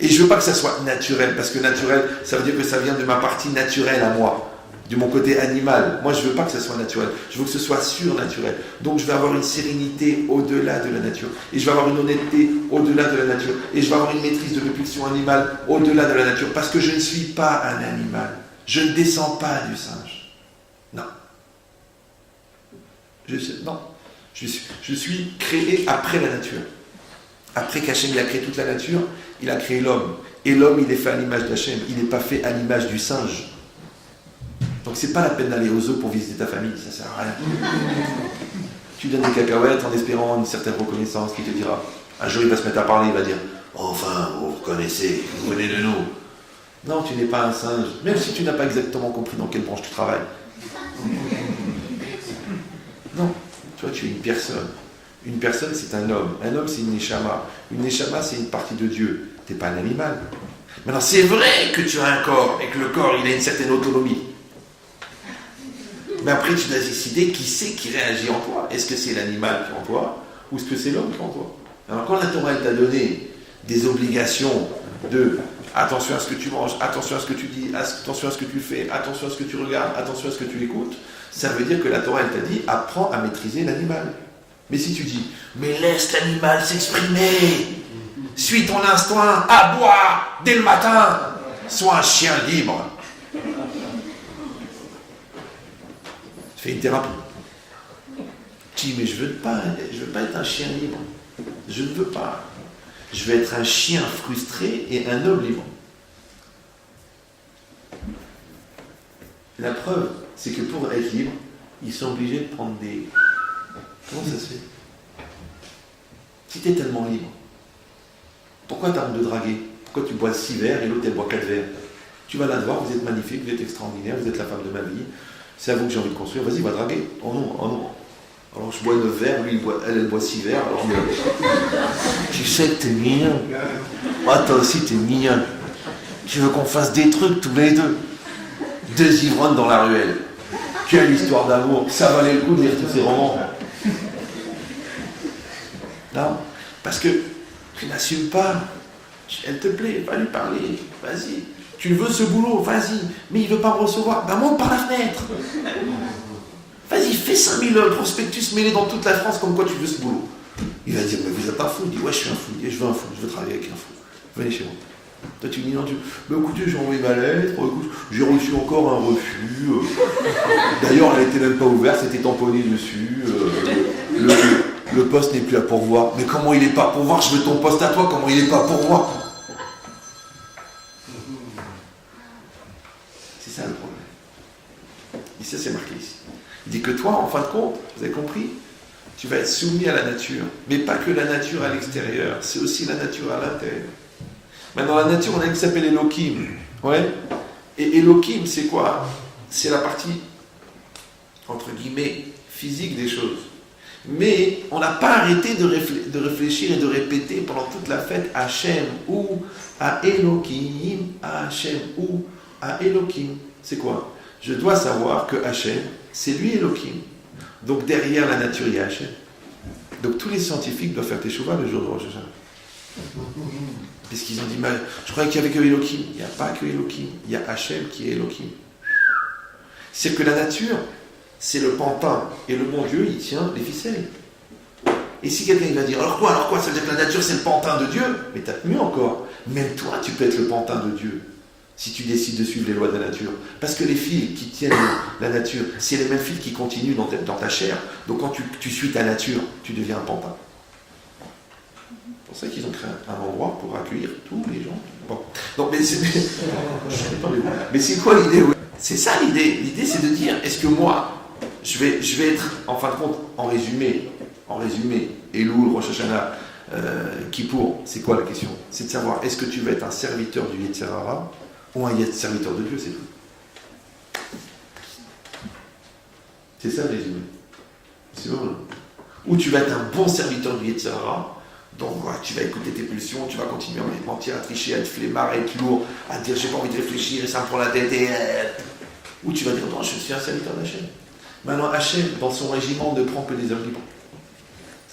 Et je ne veux pas que ça soit naturel, parce que naturel, ça veut dire que ça vient de ma partie naturelle à moi, de mon côté animal. Moi, je ne veux pas que ça soit naturel. Je veux que ce soit surnaturel. Donc, je vais avoir une sérénité au-delà de la nature. Et je vais avoir une honnêteté au-delà de la nature. Et je vais avoir une maîtrise de mes pulsions animales au-delà de la nature, parce que je ne suis pas un animal. Je ne descends pas du singe. Non. Je suis créé après la nature. Après qu'Hachem il a créé toute la nature, il a créé l'homme. Et l'homme, il est fait à l'image d'Hachem. Il n'est pas fait à l'image du singe. Donc c'est pas la peine d'aller aux zoo pour visiter ta famille, ça sert à rien. Tu donnes des cacahuètes en espérant une certaine reconnaissance qui te dira. Un jour il va se mettre à parler, il va dire enfin, vous reconnaissez, vous venez de nous. Non, tu n'es pas un singe, même si tu n'as pas exactement compris dans quelle branche tu travailles. Non, toi tu es une personne. Une personne, c'est un homme. Un homme, c'est une neshama. Une neshama, c'est une partie de Dieu. Tu n'es pas un animal. Maintenant, c'est vrai que tu as un corps et que le corps, il a une certaine autonomie. Mais après, tu dois décider qui c'est qui réagit en toi. Est-ce que c'est l'animal qui est en toi ou est-ce que c'est l'homme qui est en toi? Alors, quand la Torah t'a donné des obligations de attention à ce que tu manges, attention à ce que tu dis, attention à ce que tu fais, attention à ce que tu regardes, attention à ce que tu écoutes, ça veut dire que la Torah t'a dit apprends à maîtriser l'animal. Mais si tu dis mais laisse l'animal s'exprimer, suis ton instinct, aboie dès le matin, sois un chien libre. Fais une thérapie. Tu dis mais je veux pas être un chien libre. Je ne veux pas. Je veux être un chien frustré et un homme libre. La preuve, c'est que pour être libre, ils sont obligés de prendre des... Comment ça se fait? Si tu es tellement libre, pourquoi tu as honte de draguer? Pourquoi tu bois 6 verres et l'autre elle boit 4 verres? Tu vas la voir, vous êtes magnifique, vous êtes extraordinaire, vous êtes la femme de ma vie, c'est à vous que j'ai envie de construire, vas-y, va draguer. Oh non, oh non. Alors je bois 9 verres, lui elle boit 6 verres, alors tu sais que t'es mignon. Ah, toi aussi t'es mignon. Tu veux qu'on fasse des trucs tous les deux. Deux ivrognes dans la ruelle. Quelle histoire d'amour. Ça valait le coup de lire tous ces romans. Non, parce que tu n'assumes pas. Elle te plaît, va lui parler. Vas-y. Tu veux ce boulot, vas-y. Mais il ne veut pas me recevoir. Ben monte par la fenêtre. Vas-y, fais 5000 prospectus mêlés dans toute la France comme quoi tu veux ce boulot. Il va dire, mais vous êtes un fou. Il dit, ouais, je suis un fou. Je veux un fou. Je veux travailler avec un fou. Venez chez moi. Toi, tu dis, non, mais écoutez, j'ai envoyé ma lettre. Écoute, j'ai reçu encore un refus. D'ailleurs, elle n'était même pas ouverte. C'était tamponné dessus. Le poste n'est plus à pourvoir. Mais comment il n'est pas à pourvoir? Je veux ton poste à toi. Comment il n'est pas à pourvoir? C'est ça le problème. Et ça, c'est marqué ici. Il dit que toi, en fin de compte, vous avez compris, tu vas être soumis à la nature. Mais pas que la nature à l'extérieur, c'est aussi la nature à l'intérieur. Maintenant, la nature, on a une qui s'appelle Elohim. Ouais. Et Elohim, c'est quoi? C'est la partie, entre guillemets, physique des choses. Mais on n'a pas arrêté de réfléchir et de répéter pendant toute la fête Hachem ou à Elohim, à Hachem ou à Elohim. C'est quoi? Je dois savoir que Hachem, c'est lui Elohim. Donc derrière la nature, il y a Hachem. Donc tous les scientifiques doivent faire teshuva le jour de Rosh Hashanah. Parce qu'ils ont dit, je croyais qu'il n'y avait que Elohim. Il n'y a pas que Elohim. Il y a Hachem qui est Elohim. C'est que la nature, c'est le pantin. Et le bon Dieu, il tient les ficelles. Et si quelqu'un va dire, alors quoi, ça veut dire que la nature, c'est le pantin de Dieu? Mais t'as mieux encore. Même toi, tu peux être le pantin de Dieu. Si tu décides de suivre les lois de la nature. Parce que les fils qui tiennent la nature, c'est les mêmes fils qui continuent dans ta chair. Donc quand tu suis ta nature, tu deviens un pantin. C'est pour ça qu'ils ont créé un endroit pour accueillir tous les gens. Bon. Donc, mais c'est quoi l'idée? C'est ça l'idée. L'idée, c'est de dire, est-ce que moi, je vais être, en fin de compte, en résumé, Elul, Rosh Hashanah, Kippour, c'est quoi la question? C'est de savoir, est-ce que tu vas être un serviteur du Yetzer Hara ou un serviteur de Dieu, c'est tout. C'est ça le résumé. C'est bon. Ou tu vas être un bon serviteur du Yetzer Hara, donc voilà, tu vas écouter tes pulsions, tu vas continuer à mentir, à tricher, à être flemmard, à être lourd, à dire j'ai pas envie de réfléchir et ça me prend la tête et... Ou tu vas dire non, je suis un serviteur d'Hachem. Maintenant, Hachem, dans son régiment, ne prend que des hommes libres.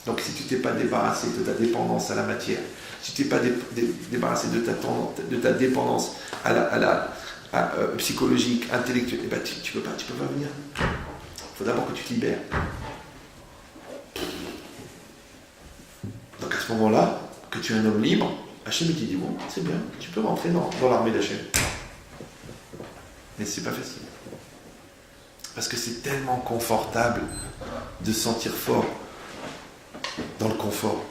Donc si tu t'es pas débarrassé de ta dépendance à la matière, si tu t'es pas débarrassé de ta dépendance psychologique, intellectuelle, eh ben, tu peux pas venir. Il faut d'abord que tu te libères. Donc à ce moment-là, que tu es un homme libre, Hachem il te dit bon, c'est bien, tu peux rentrer dans l'armée d'Hachem. Mais c'est pas facile. Parce que c'est tellement confortable de se sentir fort dans le confort.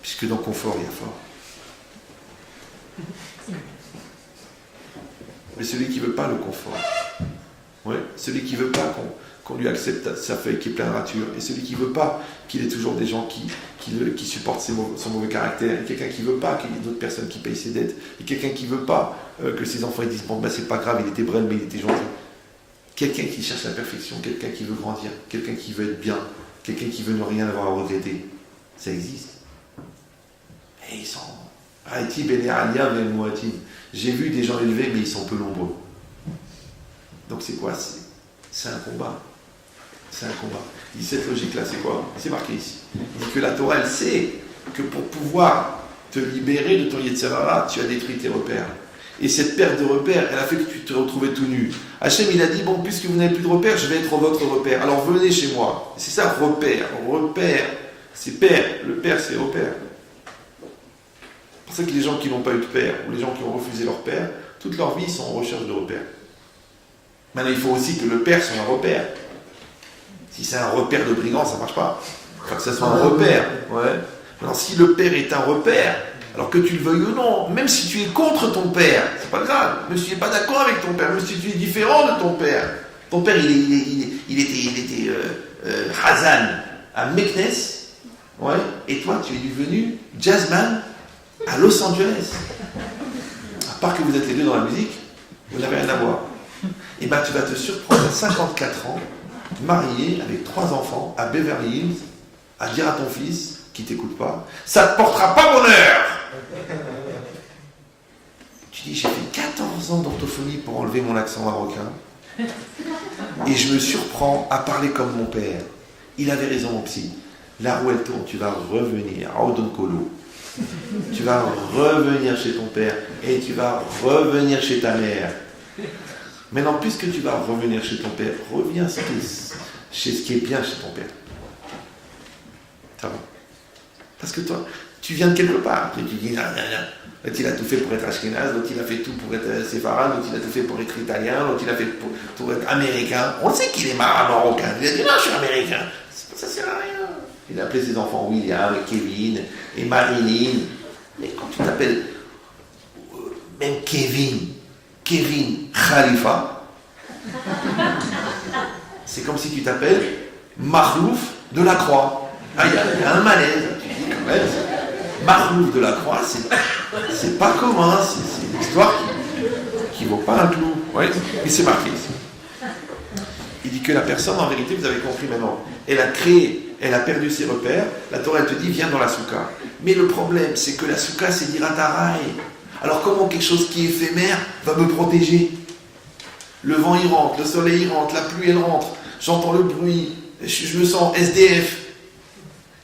Puisque dans le confort, il y a fort. Mais celui qui ne veut pas le confort, ouais, celui qui ne veut pas qu'on lui accepte sa feuille qui est pleine de ratures, et celui qui ne veut pas qu'il ait toujours des gens qui supportent son mauvais caractère, et quelqu'un qui ne veut pas qu'il y ait d'autres personnes qui payent ses dettes, et quelqu'un qui ne veut pas que ses enfants ils disent bon ben c'est pas grave, il était brel mais il était gentil. Quelqu'un qui cherche la perfection, quelqu'un qui veut grandir, quelqu'un qui veut être bien, quelqu'un qui veut ne rien avoir à regretter, ça existe. Et ils sont... J'ai vu des gens élevés, mais ils sont peu nombreux. Donc c'est quoi? C'est un combat. C'est un combat. Il dit cette logique-là, c'est quoi? C'est marqué ici. Il dit que la Torah, elle sait que pour pouvoir te libérer de ton Yetzer Hara, tu as détruit tes repères. Et cette perte de repères, elle a fait que tu te retrouvais tout nu. Hachem, il a dit, bon, puisque vous n'avez plus de repères, je vais être votre repère. Alors venez chez moi. C'est ça, repère. Repère, c'est père. Le père, c'est repère. C'est pour ça que les gens qui n'ont pas eu de père, ou les gens qui ont refusé leur père, toute leur vie, ils sont en recherche de repères. Maintenant, il faut aussi que le père soit un repère. Si c'est un repère de brigand, ça ne marche pas. Il faut que ça soit un repère. Ouais. Alors, si le père est un repère, alors que tu le veuilles ou non, même si tu es contre ton père, c'est pas grave. Même si tu n'es pas d'accord avec ton père, même si tu es différent de ton père. Ton père, il était Hazan à Meknes, ouais, et toi, tu es devenu jazzman à Los Angeles. À part que vous êtes les deux dans la musique, vous n'avez rien à voir. Et bien, tu vas te surprendre à 54 ans, marié avec 3 enfants à Beverly Hills, à dire à ton fils, qui ne t'écoute pas, ça ne te portera pas bonheur. Tu dis, j'ai fait 4 14 ans d'orthophonie pour enlever mon accent marocain. Et je me surprends à parler comme mon père. Il avait raison, mon psy. La roue elle tourne, tu vas revenir. Aoudon Kolo. Tu vas revenir chez ton père et tu vas revenir chez ta mère. Maintenant, puisque tu vas revenir chez ton père, reviens chez ce qui est bien chez ton père. Ça va? Parce que toi, tu viens de quelque part. Après, tu dis, non. L'autre, il a tout fait pour être ashkénaze, l'autre, il a fait tout pour être séfarade, l'autre, il a tout fait pour être italien, l'autre, il a fait pour être américain. On sait qu'il est marocain. Il a dit, non, je suis américain. Ça sert à rien. Il a appelé ses enfants William, et Kevin, et Marilyn. Mais quand tu t'appelles même Kevin Khalifa, c'est comme si tu t'appelles Mahlouf de la Croix. Ah, il y a un malaise. Tu dis quand même, Mahlouf de la Croix, c'est pas commun. C'est une histoire qui vaut pas un clou. Oui, mais c'est marqué ici. Il dit que la personne, en vérité, vous avez compris maintenant, elle a créé, elle a perdu ses repères. La Torah, elle te dit, viens dans la souka. Mais le problème, c'est que la souka, c'est d'Irataraï. Alors comment quelque chose qui est éphémère va me protéger? Le vent, il rentre, le soleil, il rentre, la pluie, elle rentre. J'entends le bruit, je me sens SDF.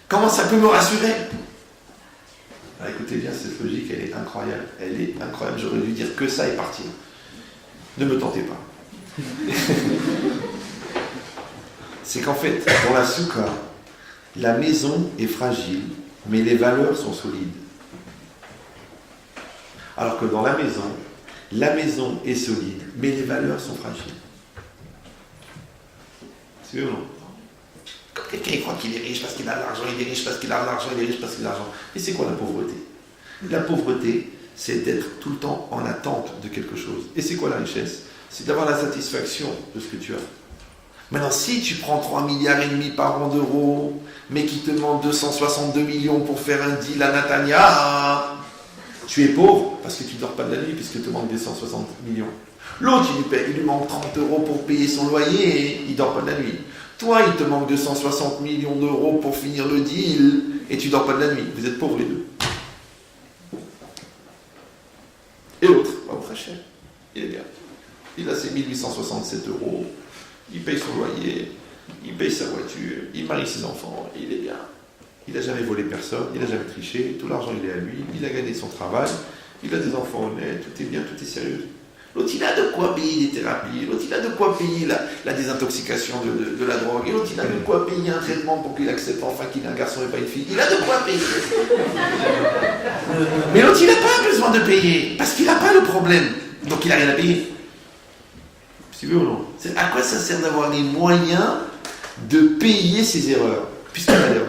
Comment ça peut me rassurer? Alors, écoutez bien, cette logique, elle est incroyable. Elle est incroyable. J'aurais dû dire que ça et partir. Ne me tentez pas. C'est qu'en fait, dans la souka, la maison est fragile, mais les valeurs sont solides. Alors que dans la maison est solide, mais les valeurs sont fragiles. C'est vrai ou non? Quand quelqu'un croit qu'il est riche parce qu'il a de l'argent, il est riche parce qu'il a de l'argent, il est riche parce qu'il a de l'argent. Et c'est quoi la pauvreté? La pauvreté, c'est d'être tout le temps en attente de quelque chose. Et c'est quoi la richesse? C'est d'avoir la satisfaction de ce que tu as. Maintenant, si tu prends 3,5 milliards par an d'euros, mais qui te demande 262 millions pour faire un deal à Natania, tu es pauvre parce que tu ne dors pas de la nuit puisque te manque des 160 millions. L'autre, il lui manque 30 euros pour payer son loyer et il ne dort pas de la nuit. Toi, il te manque 260 millions d'euros pour finir le deal et tu ne dors pas de la nuit. Vous êtes pauvres les deux. Et l'autre, très cher. Il est bien. Il a ses 1867 euros. Il paye son loyer. Il paye sa voiture. Il marie ses enfants. Il est bien. Il n'a jamais volé personne. Il n'a jamais triché. Tout l'argent, il est à lui. Il a gagné son travail. Il a des enfants honnêtes. Tout est bien, tout est sérieux. L'autre, il a de quoi payer des thérapies. L'autre, il a de quoi payer la désintoxication de la drogue. Et l'autre, il a de quoi payer un traitement pour qu'il accepte enfin qu'il est un garçon et pas une fille. Il a de quoi payer. Mais l'autre, il n'a pas besoin de payer. Parce qu'il n'a pas le problème. Donc, il n'a rien à payer. C'est vrai ou non? À quoi ça sert d'avoir les moyens de payer ses erreurs? Puisqu'il a l'erreur.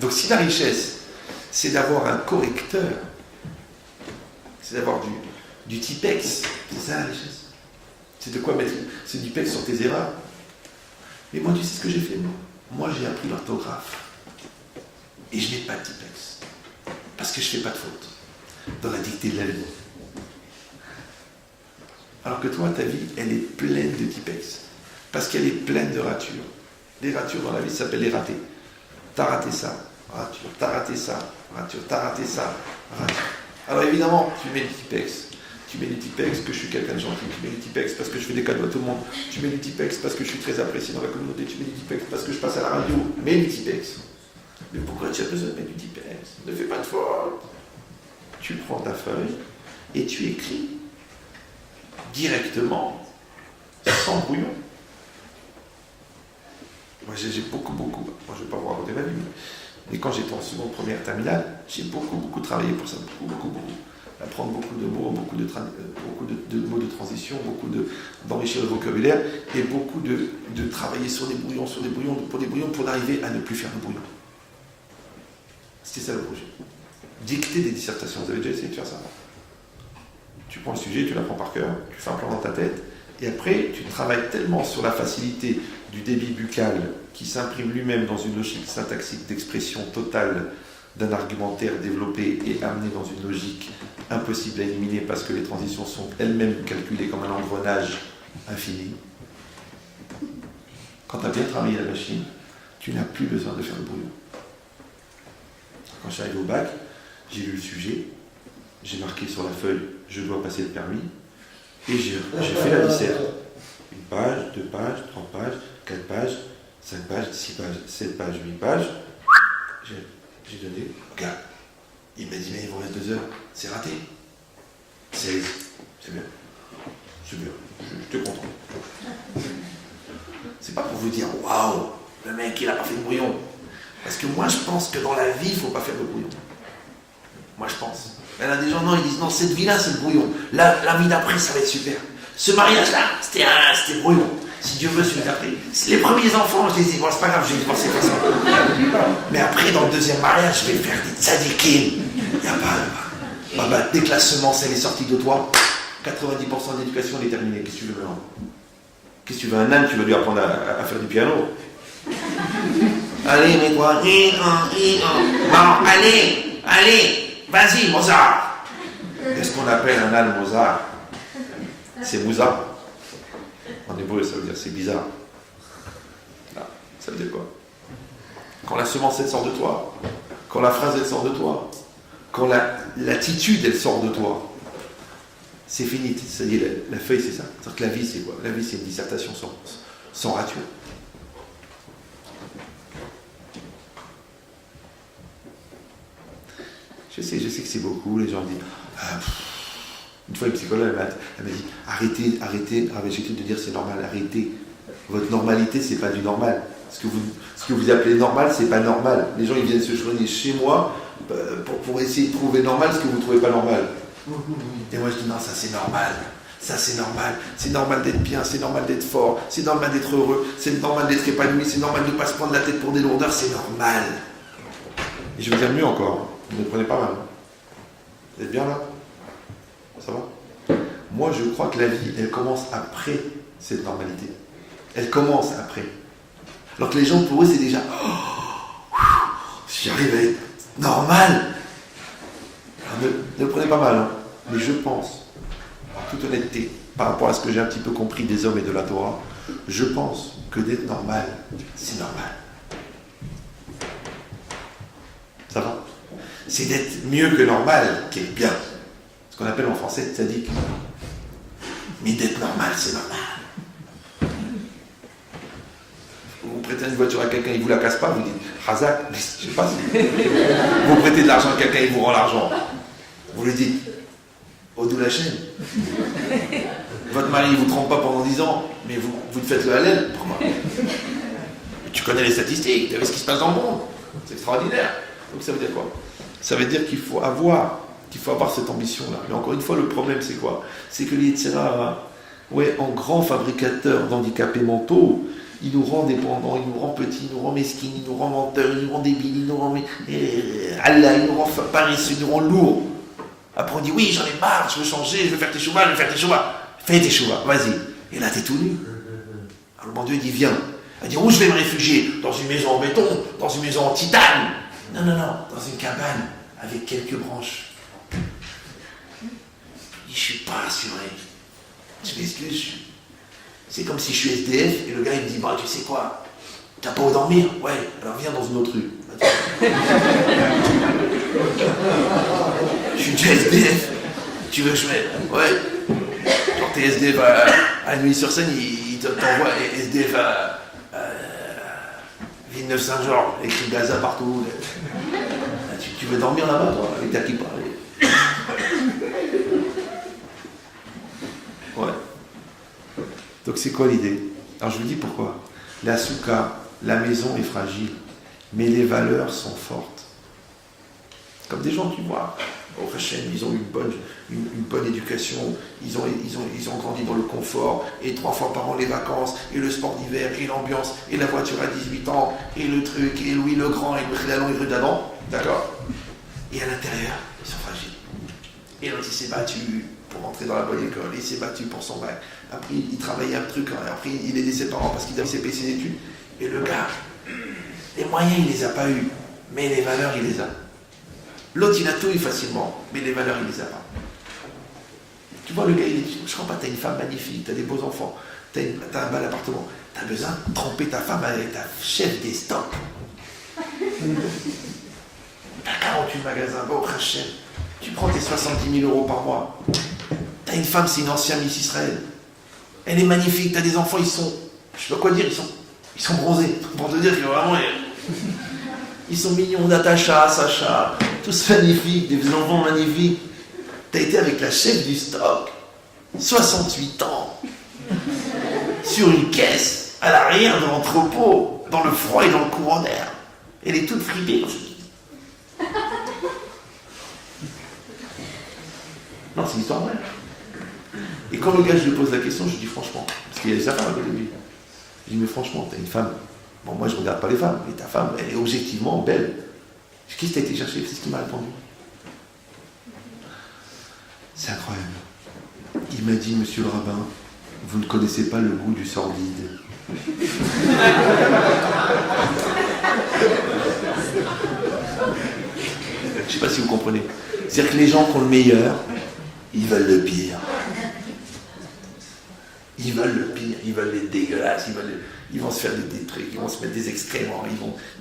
Donc, si la richesse, c'est d'avoir un correcteur, c'est d'avoir du Tipex. C'est ça la richesse. C'est de quoi mettre. C'est du Tipex sur tes erreurs. Mais moi, tu sais ce que j'ai fait, moi? Moi, j'ai appris l'orthographe. Et je n'ai pas de Tipex. Parce que je ne fais pas de faute. Dans la dictée de la vie. Alors que toi, ta vie, elle est pleine de Tipex. Parce qu'elle est pleine de ratures. Les ratures dans la vie s'appellent les ratés. T'as raté ça, rature. T'as raté ça, rature. T'as raté ça, rature. Alors évidemment, tu mets du Tipex. Tu mets du Tipex parce que je suis quelqu'un de gentil. Tu mets du Tipex parce que je fais des cadeaux à tout le monde. Tu mets du Tipex parce que je suis très apprécié dans la communauté. Tu mets du Tipex parce que je passe à la radio. Mets du Tipex. Mais pourquoi tu as besoin de mettre du Tipex? Ne fais pas de faute. Tu prends ta feuille et tu écris directement, sans brouillon. Moi j'ai beaucoup, moi je ne vais pas vous raconter ma vie, mais quand j'étais en seconde, première, terminale, j'ai beaucoup travaillé pour ça, beaucoup. Apprendre beaucoup de mots, beaucoup de mots de transition, d'enrichir le vocabulaire, et beaucoup de travailler sur des brouillons, pour arriver à ne plus faire de brouillons. C'était ça le projet. Dicter des dissertations, vous avez déjà essayé de faire ça? Tu prends le sujet, tu l'apprends par cœur, tu fais un plan dans ta tête, et après, tu travailles tellement sur la facilité du débit buccal qui s'imprime lui-même dans une logique syntaxique d'expression totale d'un argumentaire développé et amené dans une logique impossible à éliminer parce que les transitions sont elles-mêmes calculées comme un engrenage infini. Quand tu as bien travaillé la machine, tu n'as plus besoin de faire le brouillon. Quand je suis arrivé au bac, j'ai lu le sujet, j'ai marqué sur la feuille, je dois passer le permis, et j'ai fait la disserte. 1 page, 2 pages, 3 pages, 4 pages, 5 pages, 6 pages, 7 pages, 8 pages. J'ai donné, regarde, il m'a dit, mais il vous reste 2 heures, c'est raté. 16, c'est bien. C'est bien, je te content. C'est pas pour vous dire, waouh, le mec il a pas fait de brouillon. Parce que moi je pense que dans la vie, il ne faut pas faire de brouillon. Moi je pense. Il y en a des gens, non, ils disent, non, cette vie-là c'est le brouillon. La vie d'après, ça va être super. Ce mariage-là, c'était brouillon. Si Dieu veut, celui d'après. Les premiers enfants, je les dis, bon, c'est pas grave, je vais divorcer de toute façon. Mais après, dans le deuxième mariage, je vais faire des tzadikim. Il n'y a pas. Dès que la semence, elle est sortie de toi, 90% d'éducation, elle est terminée. Qu'est-ce que tu veux maintenant? Qu'est-ce que tu veux? Un âne, tu veux lui apprendre à faire du piano? Allez, mets-toi. Non, allez, vas-y, Mozart. Qu'est-ce qu'on appelle un âne Mozart? C'est Mouza. En hébreu, ça veut dire c'est bizarre. Ah, ça veut dire quoi? Quand la semence, elle sort de toi, quand la phrase, elle sort de toi, quand l'attitude, elle sort de toi, c'est fini. C'est-à-dire, la feuille, c'est ça. C'est-à-dire que la vie, c'est quoi? La vie, c'est une dissertation sans rature. Je sais que c'est beaucoup, les gens me disent, une fois, une psychologue, elle m'a dit, arrêtez, j'ai cru de dire c'est normal, arrêtez. Votre normalité, c'est pas du normal. Ce que vous appelez normal, c'est pas normal. Les gens, ils viennent se joindre chez moi pour essayer de trouver normal ce que vous ne trouvez pas normal. Et moi, je dis, non, ça c'est normal. Ça c'est normal. C'est normal d'être bien, c'est normal d'être fort, c'est normal d'être heureux, c'est normal d'être épanoui, c'est normal de ne pas se prendre la tête pour des lourdeurs, c'est normal. Et je vais dire mieux encore, vous ne prenez pas mal. Vous êtes bien là? Ça va? Moi, je crois que la vie, elle commence après cette normalité. Elle commence après. Alors que les gens, pour eux, c'est déjà si j'arrive à être normal. Alors, ne prenez pas mal, hein. Mais je pense, en toute honnêteté, par rapport à ce que j'ai un petit peu compris des hommes et de la Torah, je pense que d'être normal, c'est normal. Ça va? C'est d'être mieux que normal qui est bien. Ce qu'on appelle en français tzaddik. Mais d'être normal, c'est normal. Vous prêtez une voiture à quelqu'un, il ne vous la casse pas, vous dites Razak, je ne sais pas si. Vous prêtez de l'argent à quelqu'un, il vous rend l'argent. Vous lui dites Odou la chaîne. Votre mari ne vous trompe pas pendant 10 ans, mais vous te faites le halal. Pourquoi? Tu connais les statistiques, tu sais ce qui se passe dans le monde. C'est extraordinaire. Donc ça veut dire quoi? Ça veut dire qu'il faut avoir cette ambition-là. Mais encore une fois, le problème, c'est quoi? C'est que les Yetzirah, en grand fabricateur d'handicapés mentaux, il nous rend dépendants, il nous rend petits, il nous rend mesquines, il nous rend menteurs, il nous rend débiles, il nous rend Allah, il nous rend paresseux, il nous rend lourds. Après on dit oui, j'en ai marre, je veux changer, je veux faire tes chouvas, Fais tes chouvas, vas-y. Et là, t'es tout nu. Alors le bon Dieu dit viens. Elle dit où je vais me réfugier? Dans une maison en béton, dans une maison en titane. Non, dans une cabane avec quelques branches. Je suis pas assuré. Tu m'excuses? C'est comme si je suis SDF et le gars il me dit bah tu sais quoi? T'as pas où dormir? Ouais, alors viens dans une autre rue. Je suis déjà SDF. Tu veux que je mette? Ouais. Quand t'es SDF à Neuilly-sur-Seine, il t'envoie SDF à Villeneuve-Saint-Georges, écrit Gaza partout. Tu veux dormir là-bas, toi, avec ta kippa? Ouais. Donc c'est quoi l'idée? Alors je vous dis pourquoi. La soukha, la maison est fragile, mais les valeurs sont fortes. Comme des gens qui voient, au Hachem, ils ont une bonne éducation, ils ont grandi dans le confort, et 3 fois par an les vacances, et le sport d'hiver, et l'ambiance, et la voiture à 18 ans, et le truc, et Louis le Grand, et le Khilalon, et le Rudadan, d'accord? Et à l'intérieur, ils sont fragiles. Et l'autre, il s'est battu pour rentrer dans la bonne école, il s'est battu pour son bac. Après, il travaillait un truc, après, il aidait ses parents parce qu'il devait payer ses études. Et le gars, les moyens, il les a pas eus, mais les valeurs, il les a. L'autre, il a tout eu facilement, mais les valeurs, il les a pas. Tu vois, le gars, il dit, je crois pas, t'as une femme magnifique, t'as des beaux enfants, t'as un bel appartement, t'as besoin de tromper ta femme avec ta chef des stocks. T'as 48 magasins, bon, Hachem. Tu prends tes 70 000 euros par mois. T'as une femme, c'est une ancienne Miss Israël. Elle est magnifique, t'as des enfants, ils sont... Je sais pas quoi dire, ils sont bronzés. Pour te dire que vraiment... Ils sont mignons, Natacha, Sacha, tous magnifiques, des enfants magnifiques. T'as été avec la chef du stock, 68 ans, sur une caisse, à l'arrière de l'entrepôt, dans le froid et dans le courant d'air. Elle est toute fripée. Non, c'est une histoire vraie. Et quand le gars, je lui pose la question, je lui dis franchement, parce qu'il y a sa femme à côté de lui. Je lui dis, mais franchement, t'as une femme. Bon, moi, je regarde pas les femmes, mais ta femme, elle est objectivement belle. Qu'est-ce que t'as été chercher? C'est ce qu'il m'a répondu. C'est incroyable. Il m'a dit, monsieur le rabbin, vous ne connaissez pas le goût du sordide. Je ne sais pas si vous comprenez. C'est-à-dire que les gens qui ont le meilleur, ils veulent le pire. Ils veulent le pire, ils veulent les dégueulasses, ils vont se faire des trucs, ils vont se mettre des excréments,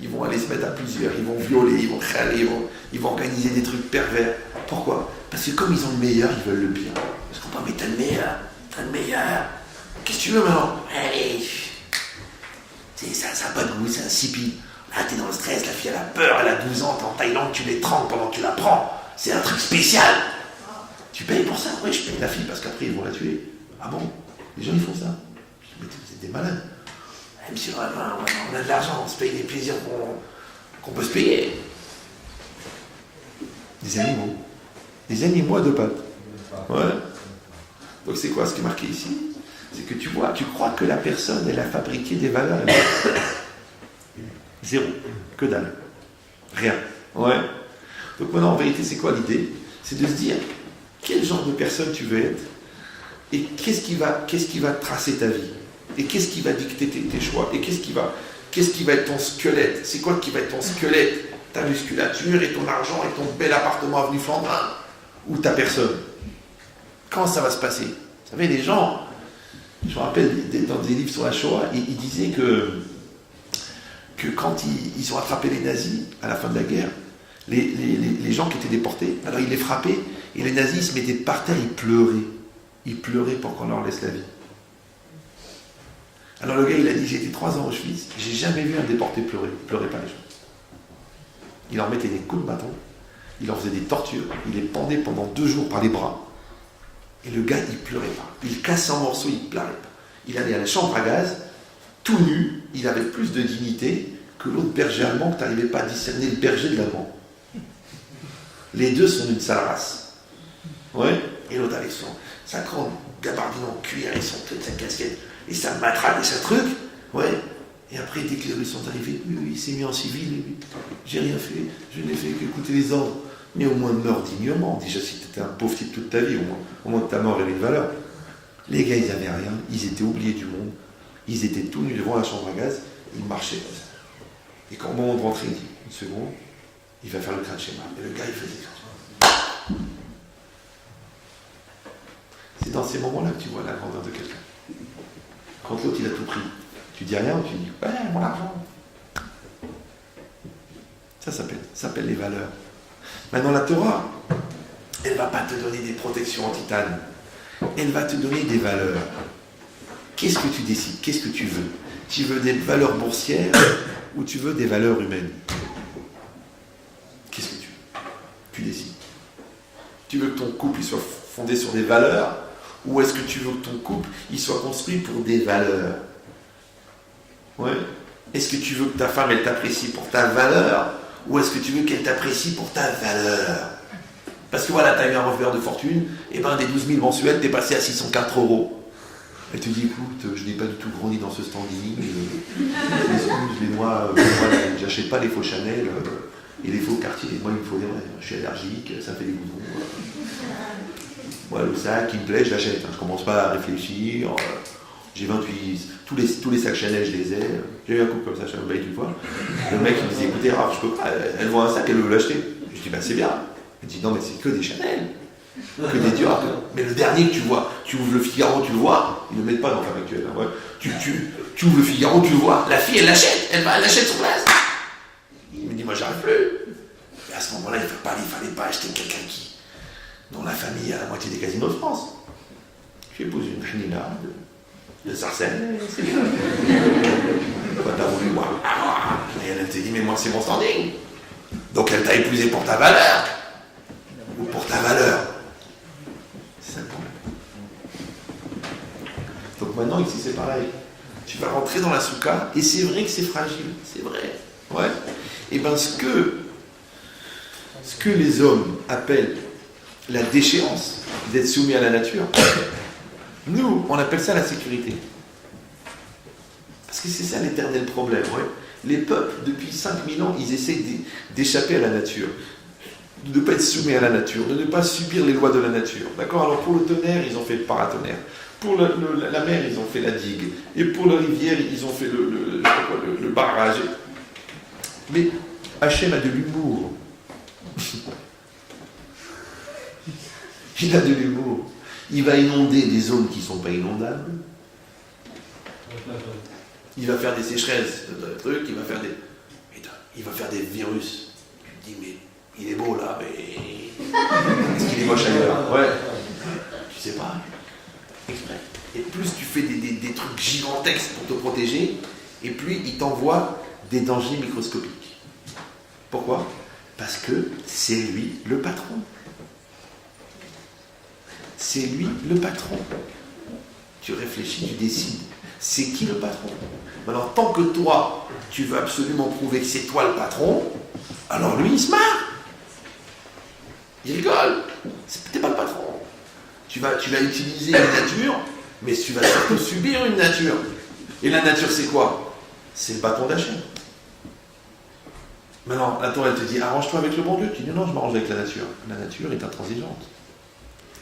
ils vont aller se mettre à plusieurs, ils vont violer, ils vont râler, ils vont organiser des trucs pervers. Pourquoi? Parce que comme ils ont le meilleur, ils veulent le pire. Parce qu'on peut, mais t'as le meilleur. Qu'est-ce que tu veux maintenant? Allez, ça n'a pas de goût, c'est insipide. Là, t'es dans le stress, la fille elle a peur, elle a 12 ans, t'es en Thaïlande, tu l'étrangles pendant que tu la prends. C'est un truc spécial. Tu payes pour ça? Oui, je paye la fille parce qu'après ils vont la tuer. Ah bon? Les gens ils font ça. Je dis, mais c'est des malades. Eh, monsieur Ravin, on a de l'argent, on se paye des plaisirs qu'on peut se payer. Des animaux. Des animaux à deux pattes. Ouais. Donc c'est quoi ce qui est marqué ici? C'est que tu vois, tu crois que la personne, elle a fabriqué des valeurs. Zéro. Que dalle. Rien. Ouais. Donc maintenant, en vérité, c'est quoi l'idée? C'est de se dire, quel genre de personne tu veux être? Et qu'est-ce qui va tracer ta vie? Et qu'est-ce qui va dicter tes choix? Et qu'est-ce qui va être ton squelette? C'est quoi qui va être ton squelette? Ta musculature et ton argent et ton bel appartement avenue Flandrin? Ou ta personne? Comment ça va se passer? Vous savez, les gens, je me rappelle dans des livres sur la Shoah, ils disaient que quand ils ont attrapé les nazis à la fin de la guerre, les gens qui étaient déportés, alors ils les frappaient et les nazis se mettaient par terre, ils pleuraient. Ils pleuraient pour qu'on leur laisse la vie. Alors le gars, il a dit, j'ai été 3 ans au Auschwitz, j'ai jamais vu un déporté pleurer. Il pleurait pas les gens. Il leur mettait des coups de bâton, il leur faisait des tortures, il les pendait pendant 2 jours par les bras. Et le gars, il pleurait pas. Il cassait en morceaux, il pleurait pas. Il allait à la chambre à gaz, tout nu, il avait plus de dignité que l'autre berger allemand que tu n'arrivais pas à discerner le berger de l'allemand. Les deux sont d'une sale race. Ouais. Et l'autre avec sa grande gabardine en cuir et sa casquette et sa matraque et sa truc. Ouais. Et après, dès que les Russes sont arrivés, il s'est mis en civil. Lui. J'ai rien fait, je n'ai fait qu'écouter les ordres. Mais au moins meurs dignement. Déjà, si tu étais un pauvre type toute ta vie, au moins ta mort avait une valeur. Les gars, ils n'avaient rien, ils étaient oubliés du monde. Ils étaient tout nus devant la chambre à gaz, ils marchaient comme ça. Et quand au moment de rentrer, il dit, une seconde, il va faire le crâne schéma. Et le gars, il faisait ça. C'est dans ces moments-là que tu vois la grandeur de quelqu'un. Quand l'autre, il a tout pris, tu dis rien, tu dis, ouais, mon argent. Ça s'appelle les valeurs. Maintenant, la Torah, elle ne va pas te donner des protections en titane. Elle va te donner des valeurs. Qu'est-ce que tu décides? Qu'est-ce que tu veux? Tu veux des valeurs boursières ou tu veux des valeurs humaines? Qu'est-ce que tu veux? Tu décides. Tu veux que ton couple il soit fondé sur des valeurs ou est-ce que tu veux que ton couple il soit construit pour des valeurs? Ouais. Est-ce que tu veux que ta femme elle t'apprécie pour ta valeur ou est-ce que tu veux qu'elle t'apprécie pour ta valeur? Parce que voilà, tu as eu un revers de fortune, et ben des 12 000 mensuels, tu es passé à 604 €. Elle te dit, écoute, je n'ai pas du tout grandi dans ce standing, moi, j'achète pas les faux Chanel et les faux Cartier. Moi, il me faut des vrais. Je suis allergique, ça me fait des boutons. Moi, le sac, il me plaît, je l'achète. Je commence pas à réfléchir. J'ai 28, tous les sacs Chanel, je les ai. J'ai eu un couple comme ça, je me une fois. Le mec, il me dit, écoutez, Raph, je peux pas. Elle voit un sac, elle veut l'acheter. Je dis, ben c'est bien. Elle dit, non, mais c'est que des Chanel. Que des Dior. Mais le dernier que tu vois, tu ouvres le Figaro, tu le vois. Ils ne le mettent pas dans le actuel. Hein, ouais. Tu ouvres le Figaro, tu le vois. La fille, elle l'achète. Elle l'achète sur place. Il me dit, moi, j'arrive plus. Et à ce moment-là, il ne fallait pas acheter quelqu'un Dans la famille, il y a la moitié des casinos de France. Tu épouses une Hanina de Sarcelles, c'est bien. Toi, t'as voulu, moi. Et elle te dit, mais moi, c'est mon standing. Donc, elle t'a épousé pour ta valeur. Ou pour ta valeur. C'est ça le problème. Donc, maintenant, ici, c'est pareil. Tu vas rentrer dans la soukha, et c'est vrai que c'est fragile. C'est vrai. Ouais. Et bien, ce que les hommes appellent la déchéance d'être soumis à la nature, nous, on appelle ça la sécurité. Parce que c'est ça l'éternel problème. Ouais. Les peuples, depuis 5000 ans, ils essaient d'échapper à la nature, de ne pas être soumis à la nature, de ne pas subir les lois de la nature. D'accord? Alors pour le tonnerre, ils ont fait le paratonnerre. Pour la mer, ils ont fait la digue. Et pour la rivière, ils ont fait le barrage. Mais Hachem a de l'humour. Il a de l'humour. Il va inonder des zones qui ne sont pas inondables. Il va faire des sécheresses de trucs, il va faire des virus. Tu te dis, mais il est beau là, mais est-ce qu'il est moche ailleurs? Ouais. Tu sais pas. Exprès. Et plus tu fais des trucs gigantesques pour te protéger, et plus il t'envoie des dangers microscopiques. Pourquoi? Parce que c'est lui le patron. C'est lui le patron. Tu réfléchis, tu décides. C'est qui le patron? Alors, tant que toi, tu veux absolument prouver que c'est toi le patron, alors lui, il se marre. Il rigole. T'es pas le patron. Tu vas utiliser une nature, mais tu vas surtout subir une nature. Et la nature, c'est quoi? C'est le bâton d'Hachem. Maintenant, la Torah, elle te dit, arrange-toi avec le bon Dieu. Tu dis, non, je m'arrange avec la nature. La nature est intransigeante.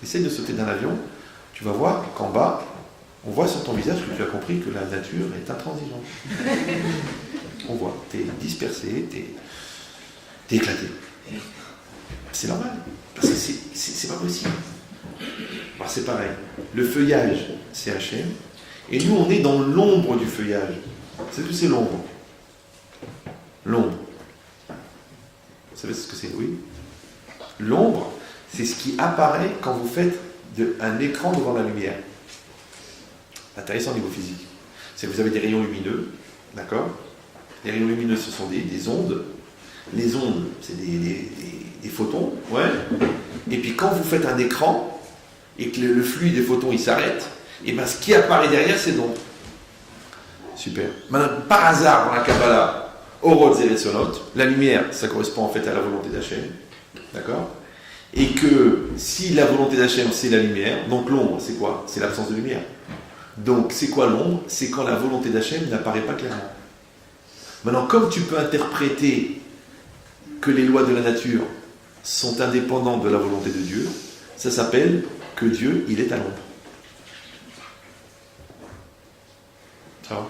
Essaye de sauter d'un avion, tu vas voir qu'en bas, on voit sur ton visage que tu as compris que la nature est intransigeante. On voit, t'es dispersé, t'es éclaté. C'est normal, parce que c'est pas possible. Alors c'est pareil, le feuillage, c'est Hachem, et nous on est dans l'ombre du feuillage. C'est tout, c'est l'ombre. L'ombre. Vous savez ce que c'est? Oui. L'ombre, c'est ce qui apparaît quand vous faites un écran devant la lumière. Intéressant au niveau physique. C'est que vous avez des rayons lumineux, d'accord? Les rayons lumineux, ce sont des ondes. Les ondes, c'est des photons, ouais. Et puis quand vous faites un écran, et que le flux des photons, il s'arrête, et bien ce qui apparaît derrière, c'est l'ombre. Super. Maintenant, par hasard, dans la Kabbalah, Orot Zeretsonot, la lumière, ça correspond en fait à la volonté d'Hachem, d'accord? Et que si la volonté d'Hachem, c'est la lumière, donc l'ombre, c'est quoi? C'est l'absence de lumière. Donc, c'est quoi l'ombre? C'est quand la volonté d'Hachem n'apparaît pas clairement. Maintenant, comme tu peux interpréter que les lois de la nature sont indépendantes de la volonté de Dieu, ça s'appelle que Dieu, il est à l'ombre. Ça va?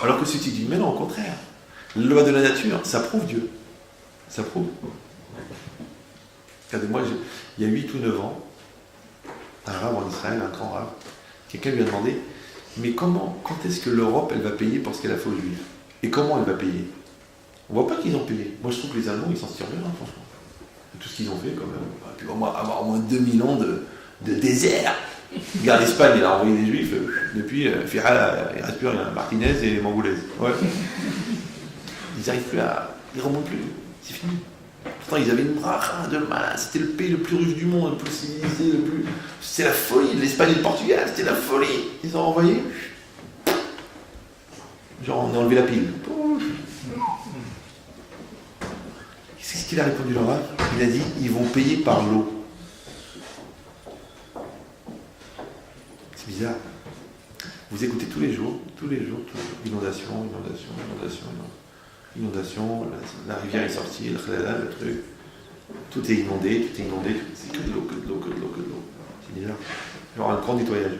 Alors que si tu dis, mais non, au contraire, les lois de la nature, ça prouve Dieu. Ça prouve. Regardez-moi, il y a 8 ou 9 ans, un rabbin en Israël, un grand rabbin, quelqu'un lui a demandé, mais quand est-ce que l'Europe, elle va payer pour ce qu'elle a fait aux Juifs? Et comment elle va payer? On voit pas qu'ils ont payé. Moi, je trouve que les Allemands, ils s'en tirent bien, hein, franchement. Tout ce qu'ils ont fait, quand même. Puis avoir au moins 2000 ans de désert. Regarde, l'Espagne, elle a envoyé des Juifs. Depuis, Ferral, il ne reste plus rien. Martinez et Mangoulès. Ouais. Ils n'arrivent plus ils ne remontent plus. C'est fini. Pourtant, ils avaient une bracha de malade. C'était le pays le plus riche du monde, le plus civilisé, C'était la folie. L'Espagne et le Portugal, c'était la folie. Ils ont envoyé. Genre, on a enlevé la pile. Qu'est-ce qu'il a répondu, Laura? Il a dit, ils vont payer par l'eau. C'est bizarre. Vous écoutez tous les jours, inondation, la rivière est sortie, le truc, tout est inondé, c'est que de l'eau. C'est bizarre. Il y aura un grand nettoyage.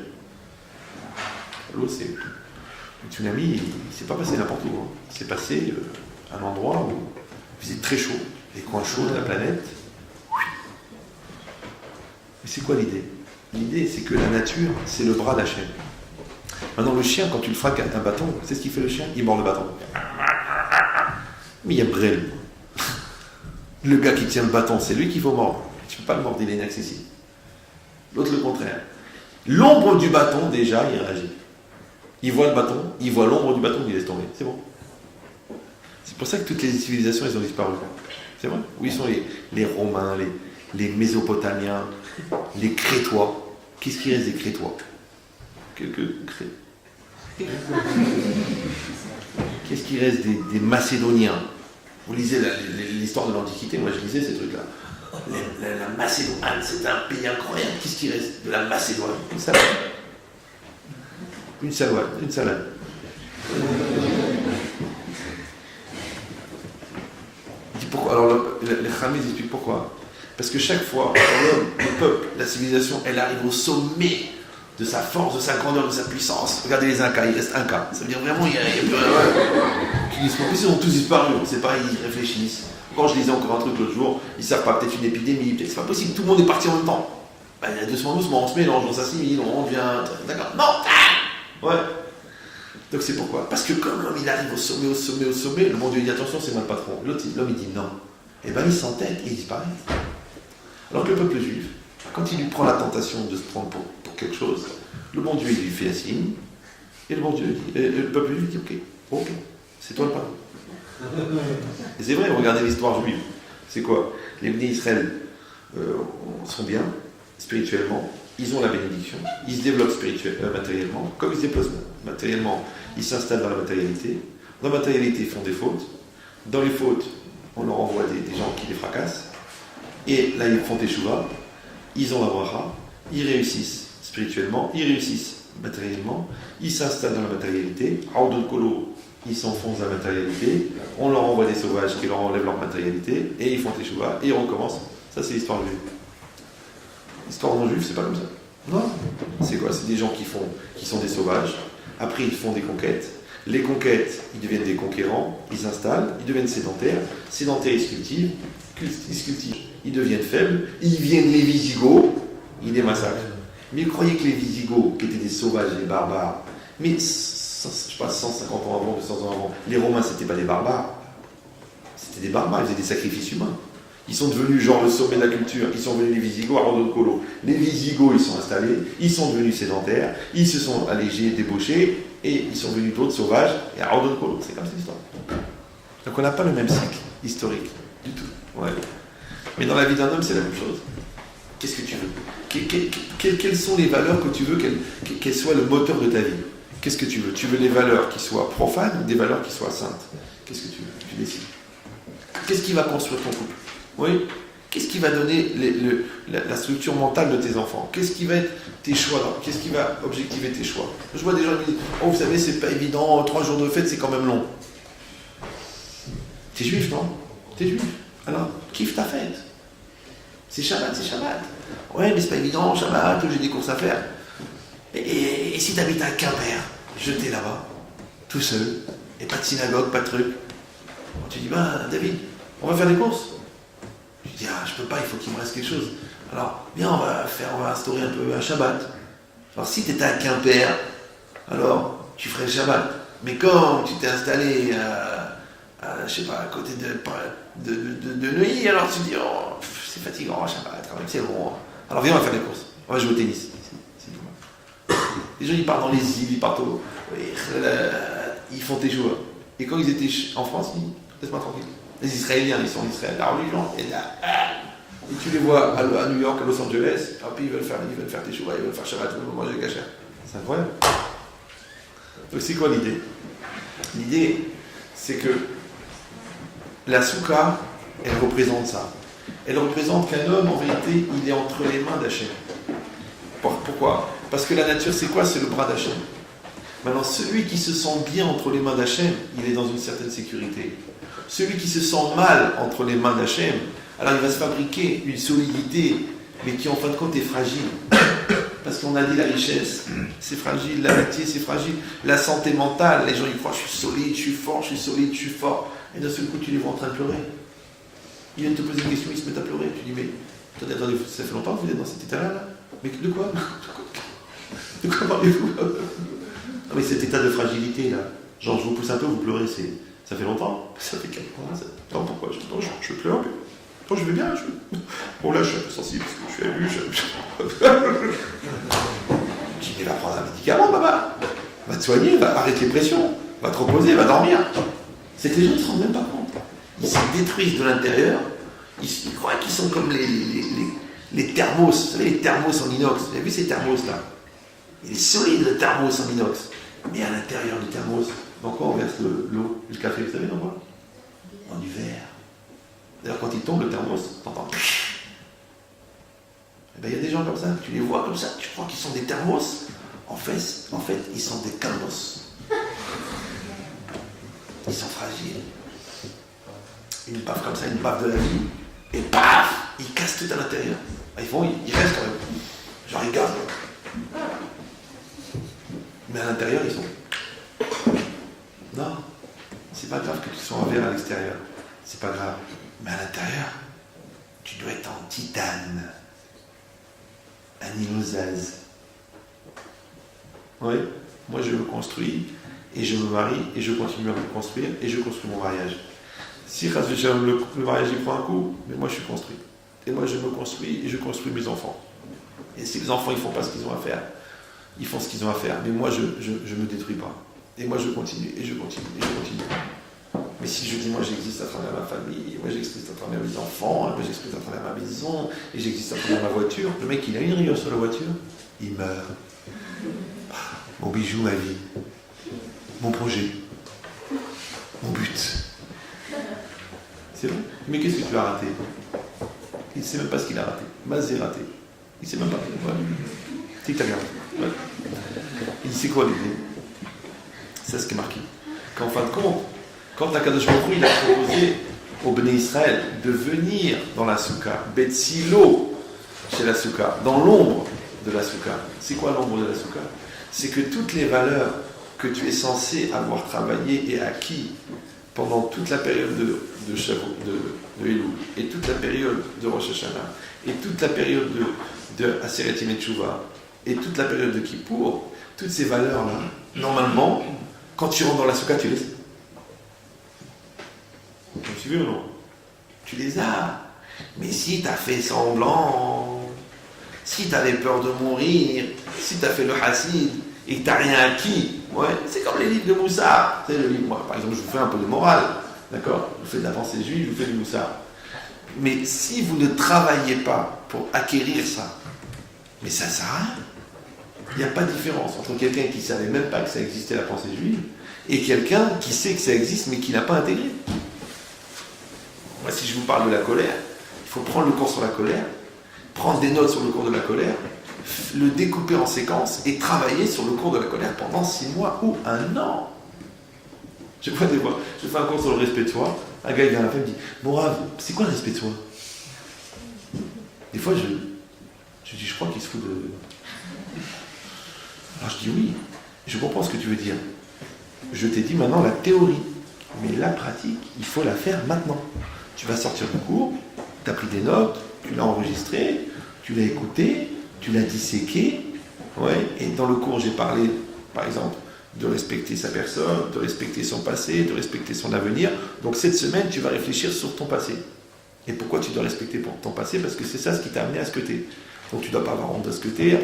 L'eau, c'est... Le tsunami, il ne s'est pas passé n'importe où. Hein. Il s'est passé à un endroit où il faisait très chaud, les coins chauds de la planète. Mais c'est quoi l'idée? L'idée, c'est que la nature, c'est le bras d'Hachem. Maintenant, le chien, quand tu le frappes avec un bâton, c'est ce qu'il fait le chien? Il mord le bâton. Mais il y a Brel. Le gars qui tient le bâton, c'est lui qu'il faut mordre. Tu ne peux pas le mordre, il est inaccessible. L'autre le contraire. L'ombre du bâton, déjà, il réagit. Il voit le bâton, il voit l'ombre du bâton, il laisse tomber. C'est bon. C'est pour ça que toutes les civilisations, elles ont disparu. C'est vrai. Où ils sont les Romains, les Mésopotamiens, les Crétois. Qu'est-ce qui reste des Crétois? Quelques Cré. Qu'est-ce qui reste des Macédoniens? Vous lisez l'histoire de l'Antiquité, moi je lisais ces trucs-là. La Macédoine, c'est un pays incroyable. Qu'est-ce qui reste de la Macédoine? Une salade. Une salade. Il dit pourquoi? Alors les Khamis expliquent pourquoi. Parce que chaque fois, le peuple, la civilisation, elle arrive au sommet de sa force, de sa grandeur, de sa puissance. Regardez les Incas, il reste Incas. Ça veut dire vraiment, il n'y a plus rien. Ils ont tous disparu, on ne sait pas, ils réfléchissent. Quand je lisais encore un truc l'autre jour, ils ne savent pas, peut-être une épidémie, peut-être c'est pas possible, tout le monde est parti en même temps. Ben, il y a doucement, on se mélange, on s'assimile, on devient. D'accord. Non. Ouais. Donc c'est pourquoi? Parce que comme l'homme il arrive au sommet, le bon Dieu dit attention, c'est moi le patron. L'homme il dit non. Et ben il s'entête et il disparaît. Alors que le peuple juif, quand il lui prend la tentation de se prendre pour quelque chose, le bon Dieu il lui fait un signe, et le bon Dieu le peuple juif dit ok, c'est toi le patron. Et c'est vrai, regardez l'histoire juive. C'est quoi? Les bénis Israël sont bien, spirituellement, ils ont la bénédiction, ils se développent matériellement. Comme ils se développent matériellement, ils s'installent dans la matérialité. Dans la matérialité, ils font des fautes. Dans les fautes, on leur envoie des gens qui les fracassent. Et là, ils font teshuva, ils ont la bracha, ils réussissent spirituellement, ils réussissent matériellement, ils s'installent dans la matérialité. Aoudou Kolo, ils s'enfoncent dans la matérialité, on leur envoie des sauvages qui leur enlèvent leur matérialité, et ils font teshuva, et ils recommencent. Ça, c'est l'histoire juive. L'histoire non juive, c'est pas comme ça. Non. C'est quoi? C'est des gens qui sont des sauvages. Après, ils font des conquêtes. Les conquêtes, ils deviennent des conquérants, ils s'installent, ils deviennent sédentaires. Sédentaires, ils se cultivent. Ils se cultivent, ils deviennent faibles. Ils viennent les Visigoths, ils les massacrent. Mais ils croyaient que les Visigoths, qui étaient des sauvages, des barbares, mais je sais pas, 150 ans avant, 200 ans avant, les Romains, c'était pas des barbares. C'était des barbares, ils faisaient des sacrifices humains. Ils sont devenus genre le sommet de la culture. Ils sont devenus les Visigoths à Aoudou Kolo. Les Visigoths, ils sont installés, ils sont devenus sédentaires, ils se sont allégés, débauchés, et ils sont devenus d'autres sauvages, et à Aoudou Kolo. C'est comme cette histoire. Donc on n'a pas le même cycle historique, du tout. Ouais. Mais dans la vie d'un homme, c'est la même chose. Qu'est-ce que tu veux? Quelles sont les valeurs que tu veux qu'elles soient le moteur de ta vie? Qu'est-ce que tu veux? Tu veux des valeurs qui soient profanes ou des valeurs qui soient saintes? Qu'est-ce que tu veux? Tu décides. Qu'est-ce qui va construire ton couple? Oui. Qu'est-ce qui va donner la structure mentale de tes enfants? Qu'est-ce qui va être tes choix? Qu'est-ce qui va objectiver tes choix? Je vois des gens qui disent oh, vous savez, c'est pas évident, 3 jours de fête, c'est quand même long. T'es juif, non? T'es juif. Alors, kiffe ta fête. C'est Shabbat, c'est Shabbat. Ouais, mais c'est pas évident, Shabbat, j'ai des courses à faire. Et si t'habites à Quimper, jeté là-bas, tout seul, et pas de synagogue, pas de truc. Tu dis, David, on va faire des courses. Je dis, je peux pas, il faut qu'il me reste quelque chose. Alors, viens, on va instaurer un peu un Shabbat. Alors, si tu étais à Quimper, alors, tu ferais le Shabbat. Mais quand tu t'es installé je sais pas, à côté de Neuilly, alors tu te dis, oh, c'est fatigant, Shabbat, quand même, c'est bon. Alors, viens, on va faire des courses. On va jouer au tennis. Les gens, ils partent dans les îles, ils partent ils font tes joueurs. Et quand ils étaient en France, ils disent, laisse-moi tranquille. Les Israéliens, ils sont en Israël, la religion, et tu les vois à New York, à Los Angeles, et puis ils veulent faire tes choux, ils veulent faire Shabbat, ils veulent manger le kasher. C'est incroyable. Donc c'est quoi l'idée? L'idée, c'est que la soukha, elle représente ça. Elle représente qu'un homme, en vérité, il est entre les mains d'Hachem. Pourquoi? Parce que la nature, c'est quoi? C'est le bras d'Hachem. Maintenant, celui qui se sent bien entre les mains d'Hachem, il est dans une certaine sécurité. Celui qui se sent mal entre les mains d'Hachem, alors il va se fabriquer une solidité, mais qui en fin de compte est fragile. Parce qu'on a dit la richesse, c'est fragile, l'amitié, c'est fragile, la santé mentale, les gens ils croient je suis solide, je suis fort, je suis solide, je suis fort. Et d'un seul coup, tu les vois en train de pleurer. Ils viennent te poser une question, ils se mettent à pleurer. Tu dis, mais attendez, ça fait longtemps que vous êtes dans cet état-là, là? Mais de quoi? De quoi parlez-vous? Non, mais cet état de fragilité, là, genre je vous pousse un peu, vous pleurez, ça fait longtemps? Ça fait 4 mois, pourquoi? Je pleure. Moi, je vais bien. Bon, là, je suis un peu sensible parce que je suis élu. Je dis, va prendre un médicament, papa. Va te soigner, va arrêter les pressions, va te reposer, va dormir. C'est que les gens ne se rendent même pas compte. Ils se détruisent de l'intérieur. Ils croient qu'ils sont comme les thermos. Vous savez, les thermos en inox. Vous avez vu ces thermos-là? Il est solide, le thermos en inox. Mais à l'intérieur du thermos, dans quoi on verse l'eau, le café, vous savez dans quoi? Dans du verre. D'ailleurs, quand il tombe le thermos, t'entends. Eh bien, il y a des gens comme ça, tu les vois comme ça, tu crois qu'ils sont des thermos. En fait, ils sont des calmos. Ils sont fragiles. Une baffe comme ça, une baffe de la vie, et paf, ils cassent tout à l'intérieur. Ils restent quand même. Genre, ils gardent. Mais à l'intérieur, ils sont. Non, c'est pas grave que tu sois en verre à l'extérieur. C'est pas grave. Mais à l'intérieur, tu dois être en titane. Un ilosaz. Oui, moi je me construis, et je me marie, et je continue à me construire, et je construis mon mariage. Si le mariage il prend un coup, mais moi je suis construit. Et moi je me construis, et je construis mes enfants. Et si les enfants ils font pas ce qu'ils ont à faire, ils font ce qu'ils ont à faire. Mais moi je me détruis pas. Et moi je continue, et je continue, et je continue. Mais si je dis moi j'existe à travers ma famille, moi j'existe à travers mes enfants, moi j'existe à travers ma maison, et j'existe à travers ma voiture, le mec il a une rayure sur la voiture, il meurt. Mon bijou, ma vie, mon projet, mon but. C'est vrai. Mais qu'est-ce que tu as raté? Il ne sait même pas ce qu'il a raté. Mazé-raté. Il ne sait même pas. Ouais. C'est que tu as regardé. Ouais. Il dit c'est quoi l'idée? C'est ce qui est marqué. Qu'en fin de compte, quand Akadosh Baruch Hu, il a proposé au Béné Israël de venir dans la soukha, Betsilo, chez la soukha, dans l'ombre de la soukha. C'est quoi l'ombre de la soukha? C'est que toutes les valeurs que tu es censé avoir travaillées et acquis pendant toute la période de Elul, et toute la période de Rosh Hashanah, et toute la période de Aseret Yemei Teshuvah, et toute la période de Kippour, toutes ces valeurs-là, normalement, quand tu rentres dans la soukha, tu les as. Vous me suivez ou non? Tu les as. Mais si tu as fait semblant, si tu avais peur de mourir, si tu as fait le hassid et que tu n'as rien acquis, ouais, c'est comme les livres de Moussard. C'est le livre, moi, par exemple, je vous fais un peu de morale, d'accord? Je vous fais de la pensée juive, je vous fais du Moussard. Mais si vous ne travaillez pas pour acquérir ça, mais ça ne sert à rien. Il n'y a pas de différence entre quelqu'un qui ne savait même pas que ça existait la pensée juive et quelqu'un qui sait que ça existe mais qui n'a pas intégré. Moi, si je vous parle de la colère, il faut prendre le cours sur la colère, prendre des notes sur le cours de la colère, le découper en séquences et travailler sur le cours de la colère pendant 6 mois ou 1 an. Je vois des fois, je fais un cours sur le respect de soi, un gars il vient à la fin et me dit « Bon Rav, c'est quoi le respect de soi ?» Des fois je dis « Je crois qu'il se fout de... » Alors je dis « Oui, je comprends ce que tu veux dire. Je t'ai dit maintenant la théorie, mais la pratique, il faut la faire maintenant. Tu vas sortir du cours, tu as pris des notes, tu l'as enregistré, tu l'as écouté, tu l'as disséqué, ouais, et dans le cours j'ai parlé, par exemple, de respecter sa personne, de respecter son passé, de respecter son avenir. Donc cette semaine, tu vas réfléchir sur ton passé. Et pourquoi tu dois respecter ton passé? Parce que c'est ça ce qui t'a amené à ce que t'es. Donc tu ne dois pas avoir honte de ce que t'es.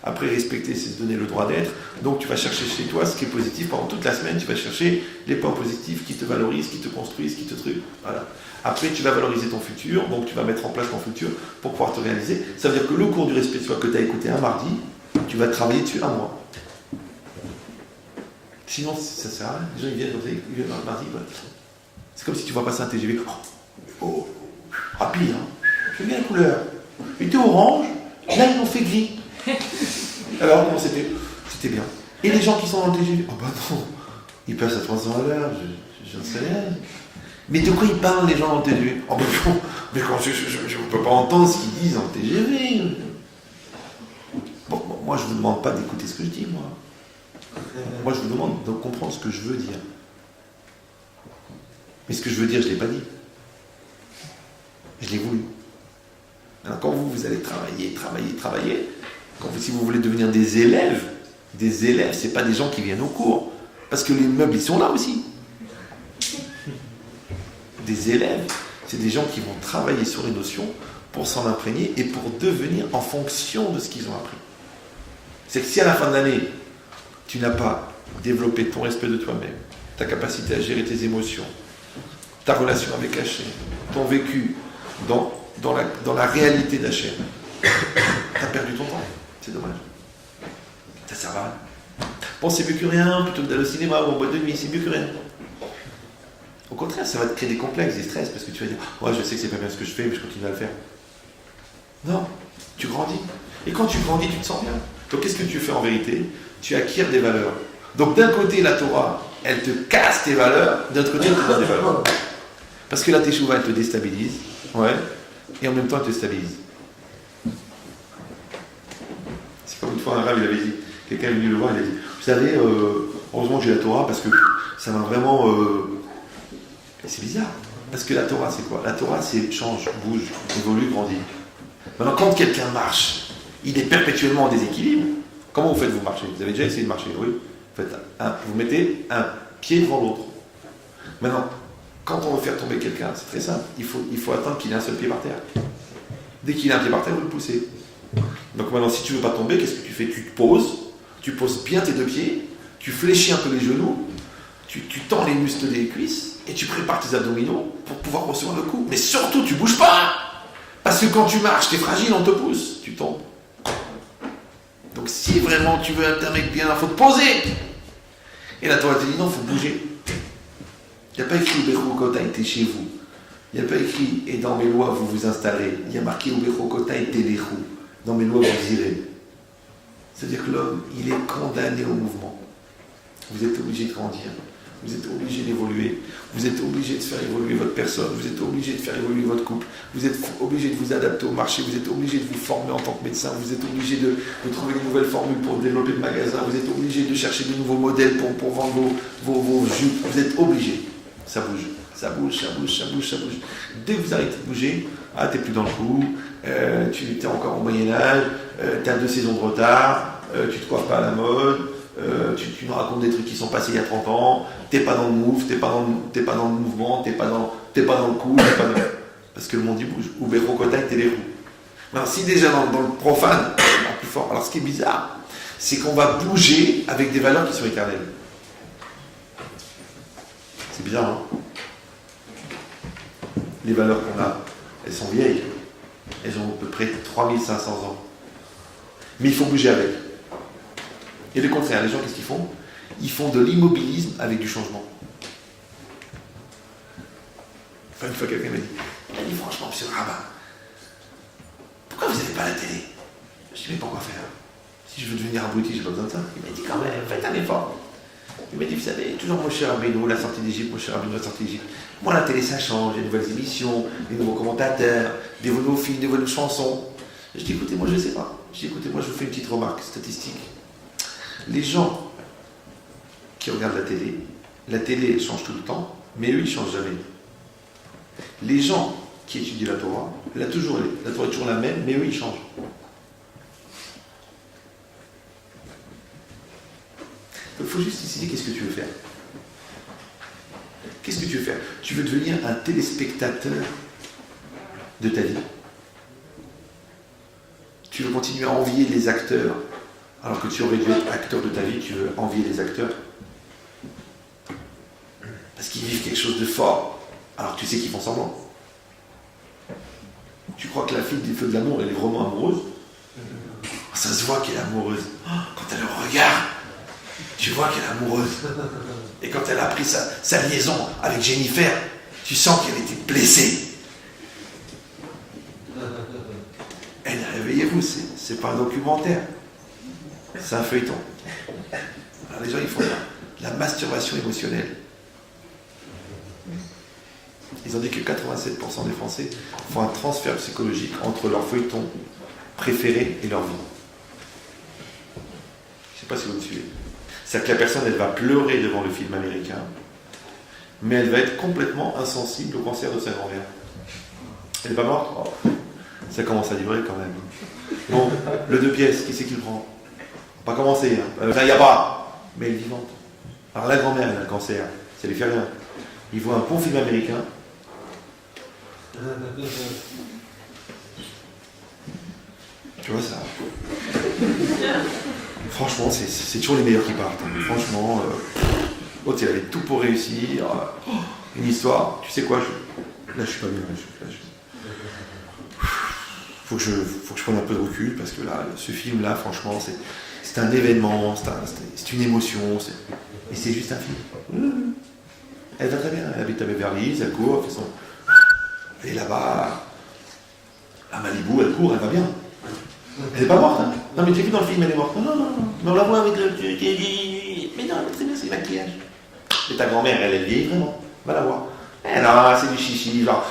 Après, respecter, c'est se donner le droit d'être. Donc tu vas chercher chez toi ce qui est positif. Pendant toute la semaine, tu vas chercher les points positifs qui te valorisent, qui te construisent, qui te truquent. Voilà. Après, tu vas valoriser ton futur. Donc tu vas mettre en place ton futur pour pouvoir te réaliser. Ça veut dire que le cours du respect de soi que tu as écouté un mardi, tu vas travailler dessus un mois. Sinon, ça sert à rien. Les gens ils viennent un mardi. Bah, c'est comme si tu vas passer un TGV. Oh, rapide, hein. J'aime bien la couleur. Il était orange, là ils l'ont fait gris. Alors, non, c'était bien. Et les gens qui sont dans le TGV, oh bah non, ils passent à 300 à l'heure, je ne sais rien. Mais de quoi ils parlent les gens dans le TGV? Oh bah non, mais quand je ne peux pas entendre ce qu'ils disent dans le TGV. Bon, moi je ne vous demande pas d'écouter ce que je dis, moi. Moi je vous demande de comprendre ce que je veux dire. Mais ce que je veux dire, je ne l'ai pas dit. Je l'ai voulu. Alors quand vous allez travailler, si vous voulez devenir des élèves, c'est pas des gens qui viennent au cours. Parce que les meubles, ils sont là aussi. Des élèves, C'est des gens qui vont travailler sur les notions pour s'en imprégner et pour devenir en fonction de ce qu'ils ont appris. C'est que si à la fin de l'année, tu n'as pas développé ton respect de toi-même, ta capacité à gérer tes émotions, ta relation avec Hachem, ton vécu dans la réalité d'Hachem, tu as perdu ton temps. C'est dommage. Ça sert à rien. Bon, c'est mieux que rien, plutôt que d'aller au cinéma ou en boîte de nuit, c'est mieux que rien. Au contraire, ça va te créer des complexes, des stress, parce que tu vas dire « Ouais, je sais que c'est pas bien ce que je fais, mais je continue à le faire. » Non, tu grandis. Et quand tu grandis, tu te sens bien. Donc qu'est-ce que tu fais en vérité? Tu acquiers des valeurs. Donc d'un côté, la Torah, elle te casse tes valeurs, d'un autre côté, elle te donne des valeurs. Parce que la Teshuvah, elle te déstabilise, ouais, et en même temps, elle te stabilise. C'est comme une fois un rave, il avait dit, quelqu'un est venu le voir, il a dit « Vous savez, heureusement que j'ai la Torah, parce que ça m'a vraiment... C'est bizarre. Parce que la Torah, c'est quoi? La Torah, c'est change, bouge, évolue, grandit. Maintenant, quand quelqu'un marche, il est perpétuellement en déséquilibre. Comment vous faites, vous marcher? Vous avez déjà essayé de marcher? Oui. Vous mettez un pied devant l'autre. Maintenant, quand on veut faire tomber quelqu'un, c'est très simple. Il faut attendre qu'il ait un seul pied par terre. Dès qu'il a un pied par terre, vous le poussez. Donc maintenant, si tu ne veux pas tomber, qu'est-ce que tu fais? Tu poses bien tes deux pieds, tu fléchis un peu les genoux, tu tends les muscles des cuisses, et tu prépares tes abdominaux pour pouvoir recevoir le coup. Mais surtout, tu ne bouges pas. Parce que quand tu marches, tu es fragile, on te pousse, tu tombes. Donc si vraiment tu veux être un mec bien, il faut te poser. Et la Torah te dit non, il faut bouger. Il n'y a pas écrit Ubechokota était chez vous. Il n'y a pas écrit et dans mes lois vous vous installez. Il y a marqué Ubechokota était les roues. Dans mes lois vous irez. C'est-à-dire que l'homme, il est condamné au mouvement. Vous êtes obligé de grandir. Vous êtes obligé d'évoluer, vous êtes obligé de faire évoluer votre personne, vous êtes obligé de faire évoluer votre couple, vous êtes obligé de vous adapter au marché, vous êtes obligé de vous former en tant que médecin, vous êtes obligé de trouver de nouvelles formules pour développer le magasin, vous êtes obligé de chercher de nouveaux modèles pour vendre vos jupes, vous êtes obligé. Ça bouge, ça bouge, ça bouge, ça bouge, ça bouge. Dès que vous arrêtez de bouger, t'es plus dans le coup, tu es encore au Moyen-Âge, tu as 2 saisons de retard, tu te coiffes pas à la mode. Tu nous racontes des trucs qui sont passés il y a 30 ans, t'es pas dans le move, t'es pas dans le mouvement, t'es pas dans le coup, parce que le monde il bouge. Ou Berokota et les roues. Alors si déjà dans le profane, c'est plus fort. Alors ce qui est bizarre, c'est qu'on va bouger avec des valeurs qui sont éternelles. C'est bizarre, hein? Les valeurs qu'on a, elles sont vieilles. Elles ont à peu près 3500 ans. Mais il faut bouger avec. Et le contraire, les gens, qu'est-ce qu'ils font? Ils font de l'immobilisme avec du changement. Enfin, une fois, quelqu'un m'a dit franchement, monsieur le rabbin, pourquoi vous n'avez pas la télé? Je dis, mais pourquoi faire? Si je veux devenir abruti, j'ai pas besoin de ça. Il m'a dit, quand même, faites un effort. Il m'a dit, vous savez, toujours Moshe Rabbeinu, la sortie d'Égypte, Moshe Rabbeinu, la sortie d'Égypte. Moi, la télé, ça change, il y a de nouvelles émissions, des nouveaux commentateurs, des nouveaux films, des nouvelles chansons. Je dis, écoutez, moi, je ne sais pas. Je dis, écoutez, moi, je vous fais une petite remarque statistique. Les gens qui regardent la télé elle change tout le temps, mais eux ils ne changent jamais. Les gens qui étudient la Torah, la Torah est toujours la même, mais eux ils changent. Il faut juste décider qu'est-ce que tu veux faire. Qu'est-ce que tu veux faire? Tu veux devenir un téléspectateur de ta vie? Tu veux continuer à envier les acteurs alors que tu aurais dû être acteur de ta vie, tu veux envier les acteurs parce qu'ils vivent quelque chose de fort, alors que tu sais qu'ils font semblant. Tu crois que la fille du feu de l'amour, elle est vraiment amoureuse? Ça se voit qu'elle est amoureuse. Quand elle le regarde, tu vois qu'elle est amoureuse. Et quand elle a pris sa liaison avec Jennifer, tu sens qu'elle était blessée. Elle, réveillez-vous, c'est pas un documentaire. C'est un feuilleton. Alors les gens, ils font la masturbation émotionnelle. Ils ont dit que 87% des Français font un transfert psychologique entre leur feuilleton préféré et leur vie. Je ne sais pas si vous me suivez. C'est-à-dire que la personne, elle va pleurer devant le film américain, mais elle va être complètement insensible au cancer de sa grand-mère. Elle n'est pas morte? Oh, ça commence à durer quand même. Bon, le 2 pièces, qui c'est qui le prend? Pas commencer, hein. Il n'y a pas. Mais elle est vivante. Alors la grand-mère, elle a le cancer, ça lui fait rien. Il voit un bon film américain, Tu vois ça? Franchement, c'est toujours les meilleurs qui partent. Franchement, l'autre il avait tout pour réussir. Une histoire, tu sais quoi, là je suis pas bien. Faut que je prenne un peu de recul parce que là, ce film-là, franchement, c'est un événement, c'est une émotion, et c'est juste un film. Elle va très bien, elle habite à Beverly Hills, elle court, elle fait son. Elle est là-bas, à Malibu, elle court, elle va bien. Elle n'est pas morte, hein. Non, mais tu as vu dans le film, elle est morte. Non, mais on la voit avec le. Mais non, très bien, c'est le maquillage. Et ta grand-mère, elle est vieille, vraiment. Va la voir. Eh non, c'est du chichi, genre,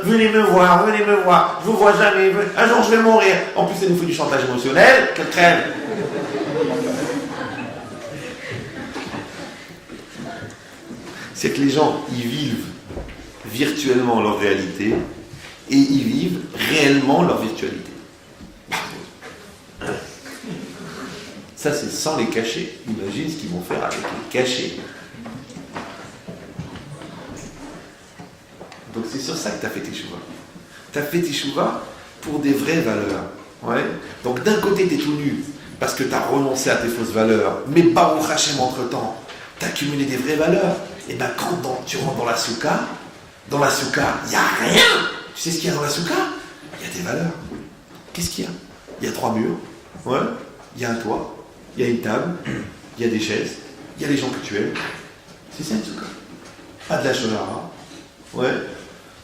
venez me voir, je vous vois jamais, un jour je vais mourir. En plus, elle nous fait du chantage émotionnel, qu'elle crève. C'est que les gens, ils vivent virtuellement leur réalité et ils vivent réellement leur virtualité. Ça, c'est sans les cachets. Imagine ce qu'ils vont faire avec les cachets. Donc c'est sur ça que tu as fait tes chouvas. Tu as fait tes chouvas pour des vraies valeurs. Ouais. Donc d'un côté, tu es tout nu parce que tu as renoncé à tes fausses valeurs, mais Baruch Hashem entre-temps, tu as accumulé des vraies valeurs. Et bien quand tu rentres dans la soukha, il n'y a rien. Tu sais ce qu'il y a dans la soukha? Il y a des valeurs. Qu'est-ce qu'il y a? Il y a 3 murs, ouais. Il y a un toit, il y a une table, il y a des chaises, il y a les gens que tu aimes. C'est ça une soukha. Pas de la shonara. Ouais.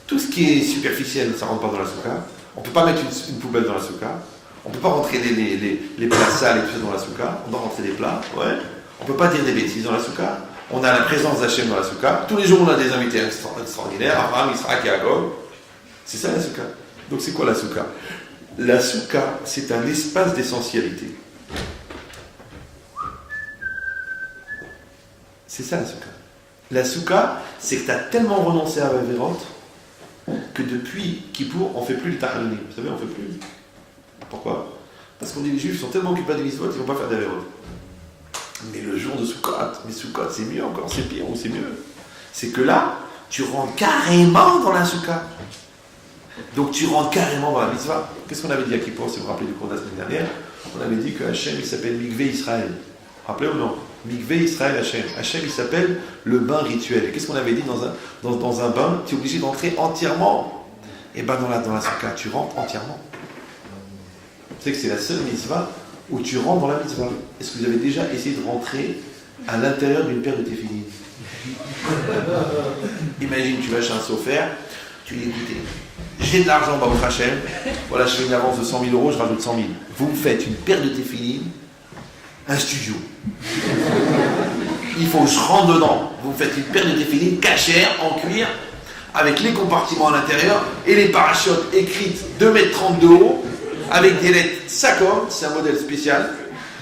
Tout ce qui est superficiel, ça ne rentre pas dans la soukha. On ne peut pas mettre une poubelle dans la soukha. On ne peut pas rentrer les plats sales et tout ça dans la soukha. On doit rentrer des plats. Ouais. On ne peut pas dire des bêtises dans la soukha. On a la présence d'Hachem dans la soukha. Tous les jours, on a des invités extraordinaires. Abraham, Israël, Yaakov. C'est ça la soukha. Donc c'est quoi la soukha? La soukha, c'est un espace d'essentialité. C'est ça la soukha. La soukha, c'est que tu as tellement renoncé à Révérante que depuis Kippour, on ne fait plus le Tahalilim. Vous savez, on ne fait plus. Pourquoi? Parce qu'on dit les Juifs sont tellement occupés des mitzvot, ils ne vont pas faire des Révérot. Mais le jour de Sukkot, c'est mieux encore, c'est pire ou c'est mieux. C'est que là, tu rentres carrément dans la soukha. Donc tu rentres carrément dans la mitzvah. Qu'est-ce qu'on avait dit à Kippour, si vous vous rappelez du cours de la semaine dernière? On avait dit que Hachem, il s'appelle Mikvé Israël. Rappelez ou non? Mikvé Israël Hachem. Hachem, il s'appelle le bain rituel. Et qu'est-ce qu'on avait dit dans un bain? Tu es obligé d'entrer entièrement. Et bien dans la soukha, tu rentres entièrement. Tu sais que c'est la seule mitzvah où tu rentres dans la mitzvah. Est-ce que vous avez déjà essayé de rentrer à l'intérieur d'une paire de téphilines? Imagine, tu vas chez un sophère, tu dis écoutez, j'ai de l'argent, Baruch Hashem, voilà, je fais une avance de 100 000 euros, je rajoute 100 000. Vous me faites une paire de téphilines, un studio. Il faut que je rentre dedans. Vous me faites une paire de téphilines cachère, en cuir, avec les compartiments à l'intérieur et les parachutes écrites 2,30 m de haut, avec des lettres Sakom, c'est un modèle spécial.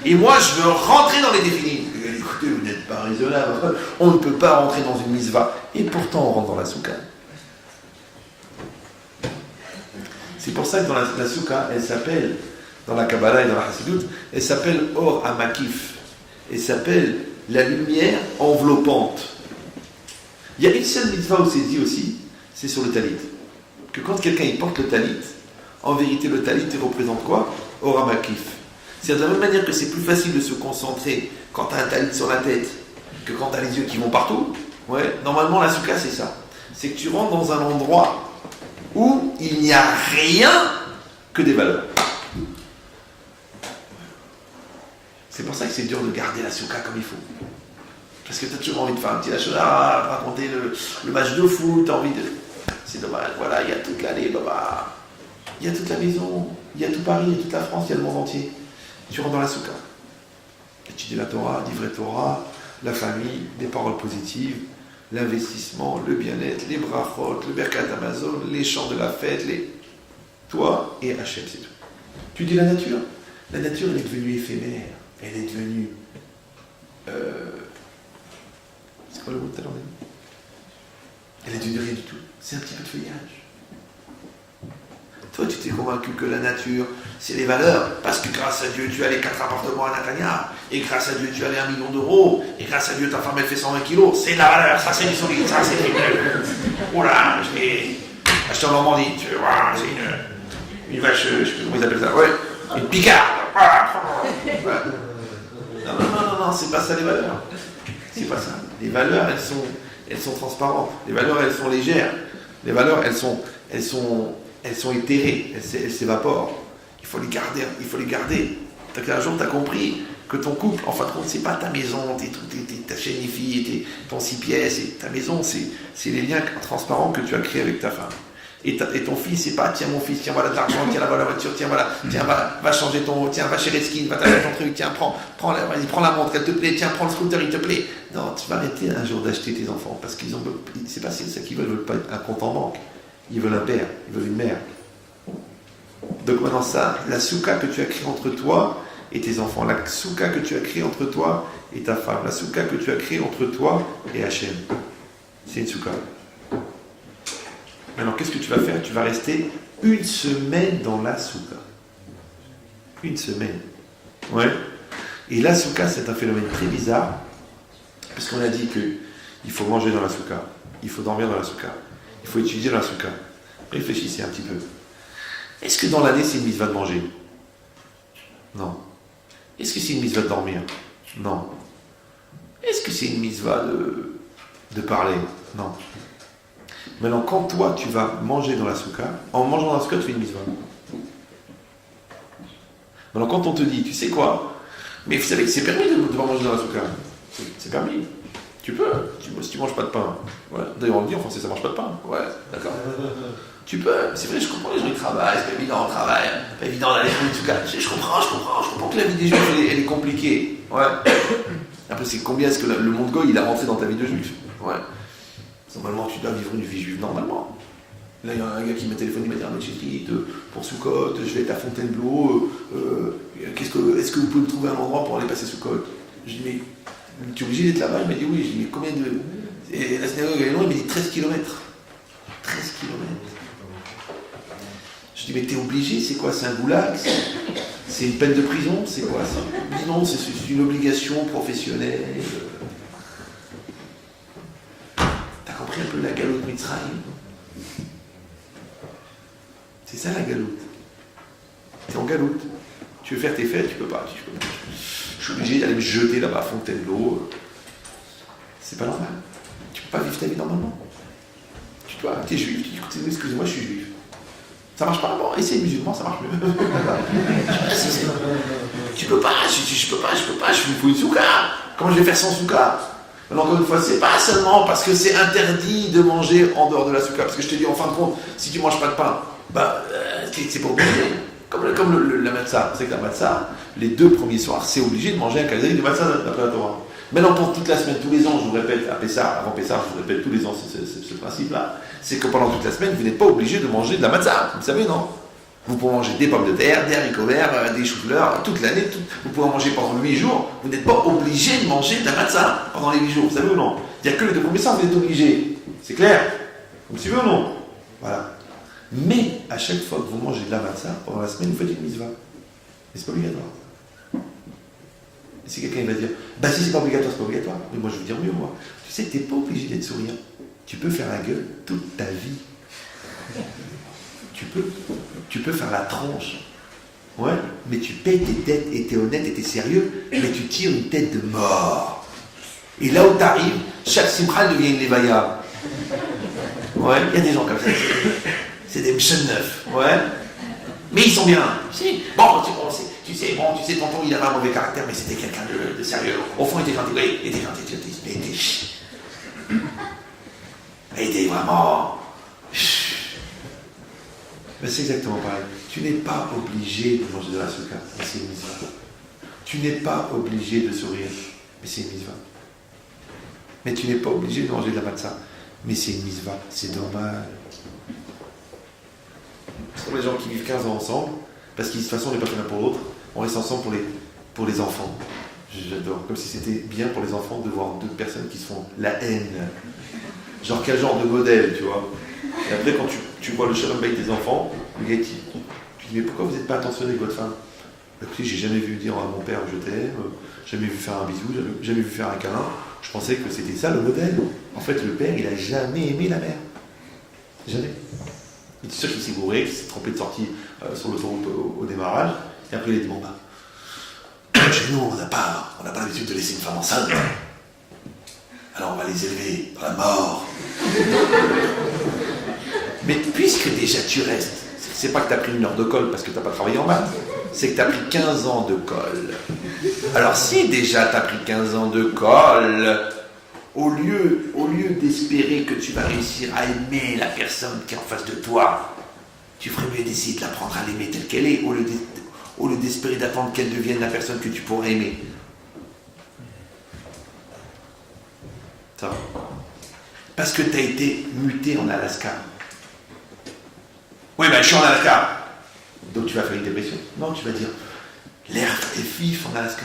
Et moi, je veux rentrer dans les téphilines. Écoutez, vous n'êtes pas raisonnable. On ne peut pas rentrer dans une mitzvah. Et pourtant, on rentre dans la soukha. C'est pour ça que dans la soukha, elle s'appelle, dans la Kabbalah et dans la Hassidut, elle s'appelle Or Amakif. Elle s'appelle la lumière enveloppante. Il y a une seule mitzvah où c'est dit aussi, c'est sur le talit. Que quand quelqu'un il porte le talit, en vérité le talit il représente quoi? Or Amakif. C'est de la même manière que c'est plus facile de se concentrer quand tu as un talit sur la tête que quand tu as les yeux qui vont partout. Ouais, normalement la soukha c'est ça. C'est que tu rentres dans un endroit où il n'y a rien que des valeurs. C'est pour ça que c'est dur de garder la soukha comme il faut. Parce que tu as toujours envie de faire un petit lachonard, raconter le match de foot, tu as envie de... C'est dommage, voilà, il y a toute l'année, baba. Il y a toute la maison, il y a tout Paris, il y a toute la France, il y a le monde entier. Tu rentres dans la soukha. Étudier la Torah, livrer Torah, la famille, des paroles positives, l'investissement, le bien-être, les brachot, le Birkat Amazon, les chants de la fête, toi et Hachem, c'est tout. Tu dis la nature? La nature, elle est devenue éphémère. Elle est devenue... C'est quoi le mot de talent? Elle est devenue rien du tout. C'est un petit peu de feuillage. Toi, tu t'es convaincu que la nature, c'est les valeurs, parce que grâce à Dieu, tu as les 4 appartements à Natania, et grâce à Dieu, tu as les 1 million d'euros, et grâce à Dieu, ta femme, elle fait 120 kilos. C'est la valeur, ça c'est du solide, ça c'est du... Oh là, acheté en Normandie, tu veux voir, c'est une vache, je sais pas comment ils appellent ça, ouais, une picarde. Ouais. Non, c'est pas ça les valeurs. C'est pas ça. Les valeurs, elles sont transparentes. Les valeurs, elles sont légères. Les valeurs, elles sont éthérées. Elles s'évaporent. Il faut les garder. Un jour, tu as compris que ton couple, en fin de compte, c'est pas ta maison, ta chaîne IFI, ton 6 pièces. Ta maison, c'est les liens transparents que tu as créés avec ta femme. Et ton fils, c'est pas, tiens mon fils, tiens voilà de l'argent, tiens là-bas la voiture, tiens voilà, tiens va changer tiens va chez Redskin, va t'acheter ton truc, tiens prends la montre, elle te plaît, tiens prends le scooter, il te plaît. Non, tu vas arrêter un jour d'acheter tes enfants, parce c'est pas ça qu'ils veulent pas un compte en banque. Ils veulent un père, ils veulent une mère. Donc maintenant ça, la soukha que tu as créée entre toi et tes enfants, la soukha que tu as créée entre toi et ta femme, la soukha que tu as créée entre toi et Hachem, c'est une soukha. Maintenant, qu'est-ce que tu vas faire? Tu vas rester une semaine dans la soukha. Une semaine. Ouais. Et la soukha, c'est un phénomène très bizarre, parce qu'on a dit qu'il faut manger dans la soukha, il faut dormir dans la soukha, il faut étudier dans la soukha. Réfléchissez un petit peu. Est-ce que dans l'année, c'est une mitzvah de manger? Non. Est-ce que c'est une mitzvah de dormir? Non. Est-ce que c'est une mitzvah de parler? Non. Maintenant, quand toi, tu vas manger dans la soukha, en mangeant dans la soukha, tu fais une mitzvah. Maintenant, quand on te dit, tu sais quoi? Mais vous savez que c'est permis de manger dans la soukha. C'est permis. Tu peux. Si tu manges pas de pain. Ouais. D'ailleurs, on le dit en français, ça mange pas de pain. Ouais, d'accord. Tu peux. C'est vrai, je comprends, les gens ils travaillent, c'est pas évident, on travaille. C'est pas évident d'aller faire une soukha. Je comprends que la vie des juifs, elle est compliquée. Ouais. Après, c'est combien est-ce que le monde goy, il a rentré dans ta vie de juif? Ouais. Normalement, tu dois vivre une vie juive normalement. Là, il y a un gars qui m'a téléphoné, il m'a dit ah, mais Chérit, pour Sukkot, je vais être à Fontainebleau. Est-ce que vous pouvez me trouver un endroit pour aller passer Sukkot? Je dis mais tu es obligé d'être là-bas? Il m'a dit oui. Je dis mais combien de. Et la synagogue elle est loin, il m'a dit 13 km. 13 km. Je dis mais t'es obligé, c'est quoi? C'est un goulag? C'est une peine de prison? C'est quoi? Il dit non, c'est une obligation professionnelle. Un peu la galoute Mitzrayim. C'est ça la galoute. T'es en galoute. Tu veux faire tes fêtes, tu peux pas. Je suis obligé d'aller me jeter là-bas à Fontainebleau. C'est pas normal. Tu peux pas vivre ta vie normalement. Tu dois. T'es juif. Tu dis écoutez, excusez-moi, je suis juif. Ça marche pas. Bon, essaye musulman, ça marche mieux. Tu peux pas. Je peux pas. Je me fous une soukha. Comment je vais faire sans soukha? Encore une fois, c'est pas seulement parce que c'est interdit de manger en dehors de la soukha. Parce que je te dis, en fin de compte, si tu manges pas de pain, c'est pas obligé. Comme la matzah. Vous savez que la matzah, les 2 premiers soirs, c'est obligé de manger un kazari de matzah d'après la Torah. Maintenant, pour toute la semaine, tous les ans, je vous répète, à Pessah, avant Pessah, je vous répète tous les ans ce principe-là, c'est que pendant toute la semaine, vous n'êtes pas obligé de manger de la matzah. Vous savez, non? Vous pouvez manger des pommes de terre, des haricots verts, des choux-fleurs, toute l'année. Vous pouvez en manger pendant 8 jours. Vous n'êtes pas obligé de manger de la matzah pendant les 8 jours. Vous savez ou non? Il n'y a que les 2 premiers soirs, vous êtes obligé. C'est clair? Vous me suivez ou non? Voilà. Mais à chaque fois que vous mangez de la matzah, pendant la semaine, vous faites une mitzvah. Mais c'est pas obligatoire. Et si quelqu'un va dire, si c'est pas obligatoire, c'est pas obligatoire. Mais moi je veux dire mieux, moi. Tu sais que tu n'es pas obligé d'être souriant. Tu peux faire la gueule toute ta vie. Tu peux faire la tronche. Ouais, mais tu payes tes dettes et t'es honnête et t'es sérieux, mais tu tires une tête de mort. Et là où t'arrives, chaque simcha devient une levaya. Ouais, il y a des gens comme ça. C'est des mcheneufs. Ouais. Mais ils sont bien. Si. Bon, tu sais, tonton, il avait un mauvais caractère, mais c'était quelqu'un de sérieux. Au fond, il était gentil. Oui, il était gentil. Mais il était chut. Il était vraiment. Mais c'est exactement pareil. Tu n'es pas obligé de manger de la soukha, mais c'est une mitzvah. Tu n'es pas obligé de sourire, mais c'est une mitzvah. Mais tu n'es pas obligé de manger de la matzah, mais c'est une mitzvah. C'est normal. C'est comme les gens qui vivent 15 ans ensemble, parce que de toute façon on n'est pas fait l'un pour l'autre, on reste ensemble pour les enfants. J'adore, comme si c'était bien pour les enfants de voir 2 personnes qui se font la haine. Genre quel genre de modèle, tu vois. Et après quand tu vois le shalom bayit des enfants, le gars tu dis mais pourquoi vous n'êtes pas attentionné avec votre femme? Écoutez, j'ai jamais vu dire à mon père je t'aime, jamais vu faire un bisou, jamais vu faire un câlin. Je pensais que c'était ça le modèle. En fait le père il a jamais aimé la mère. Jamais. Il était sûr qu'il s'est gouré, qu'il s'est trompé de sortie sur l'autoroute au démarrage. Et après, il a dit, bon bah, chez nous, on n'a pas l'habitude de laisser une femme enceinte. Alors on va les élever dans la mort. Mais puisque déjà tu restes, c'est pas que tu as pris une heure de colle parce que tu n'as pas travaillé en maths, c'est que tu as pris 15 ans de colle. Alors si déjà tu as pris 15 ans de colle, au lieu d'espérer que tu vas réussir à aimer la personne qui est en face de toi, tu ferais mieux d'essayer de l'apprendre à l'aimer telle qu'elle est, au lieu d'espérer d'attendre qu'elle devienne la personne que tu pourrais aimer. Ça. Parce que tu as été muté en Alaska. Oui, ben je suis en Alaska. Donc tu vas faire une dépression. Non, tu vas dire, l'air est vif en Alaska.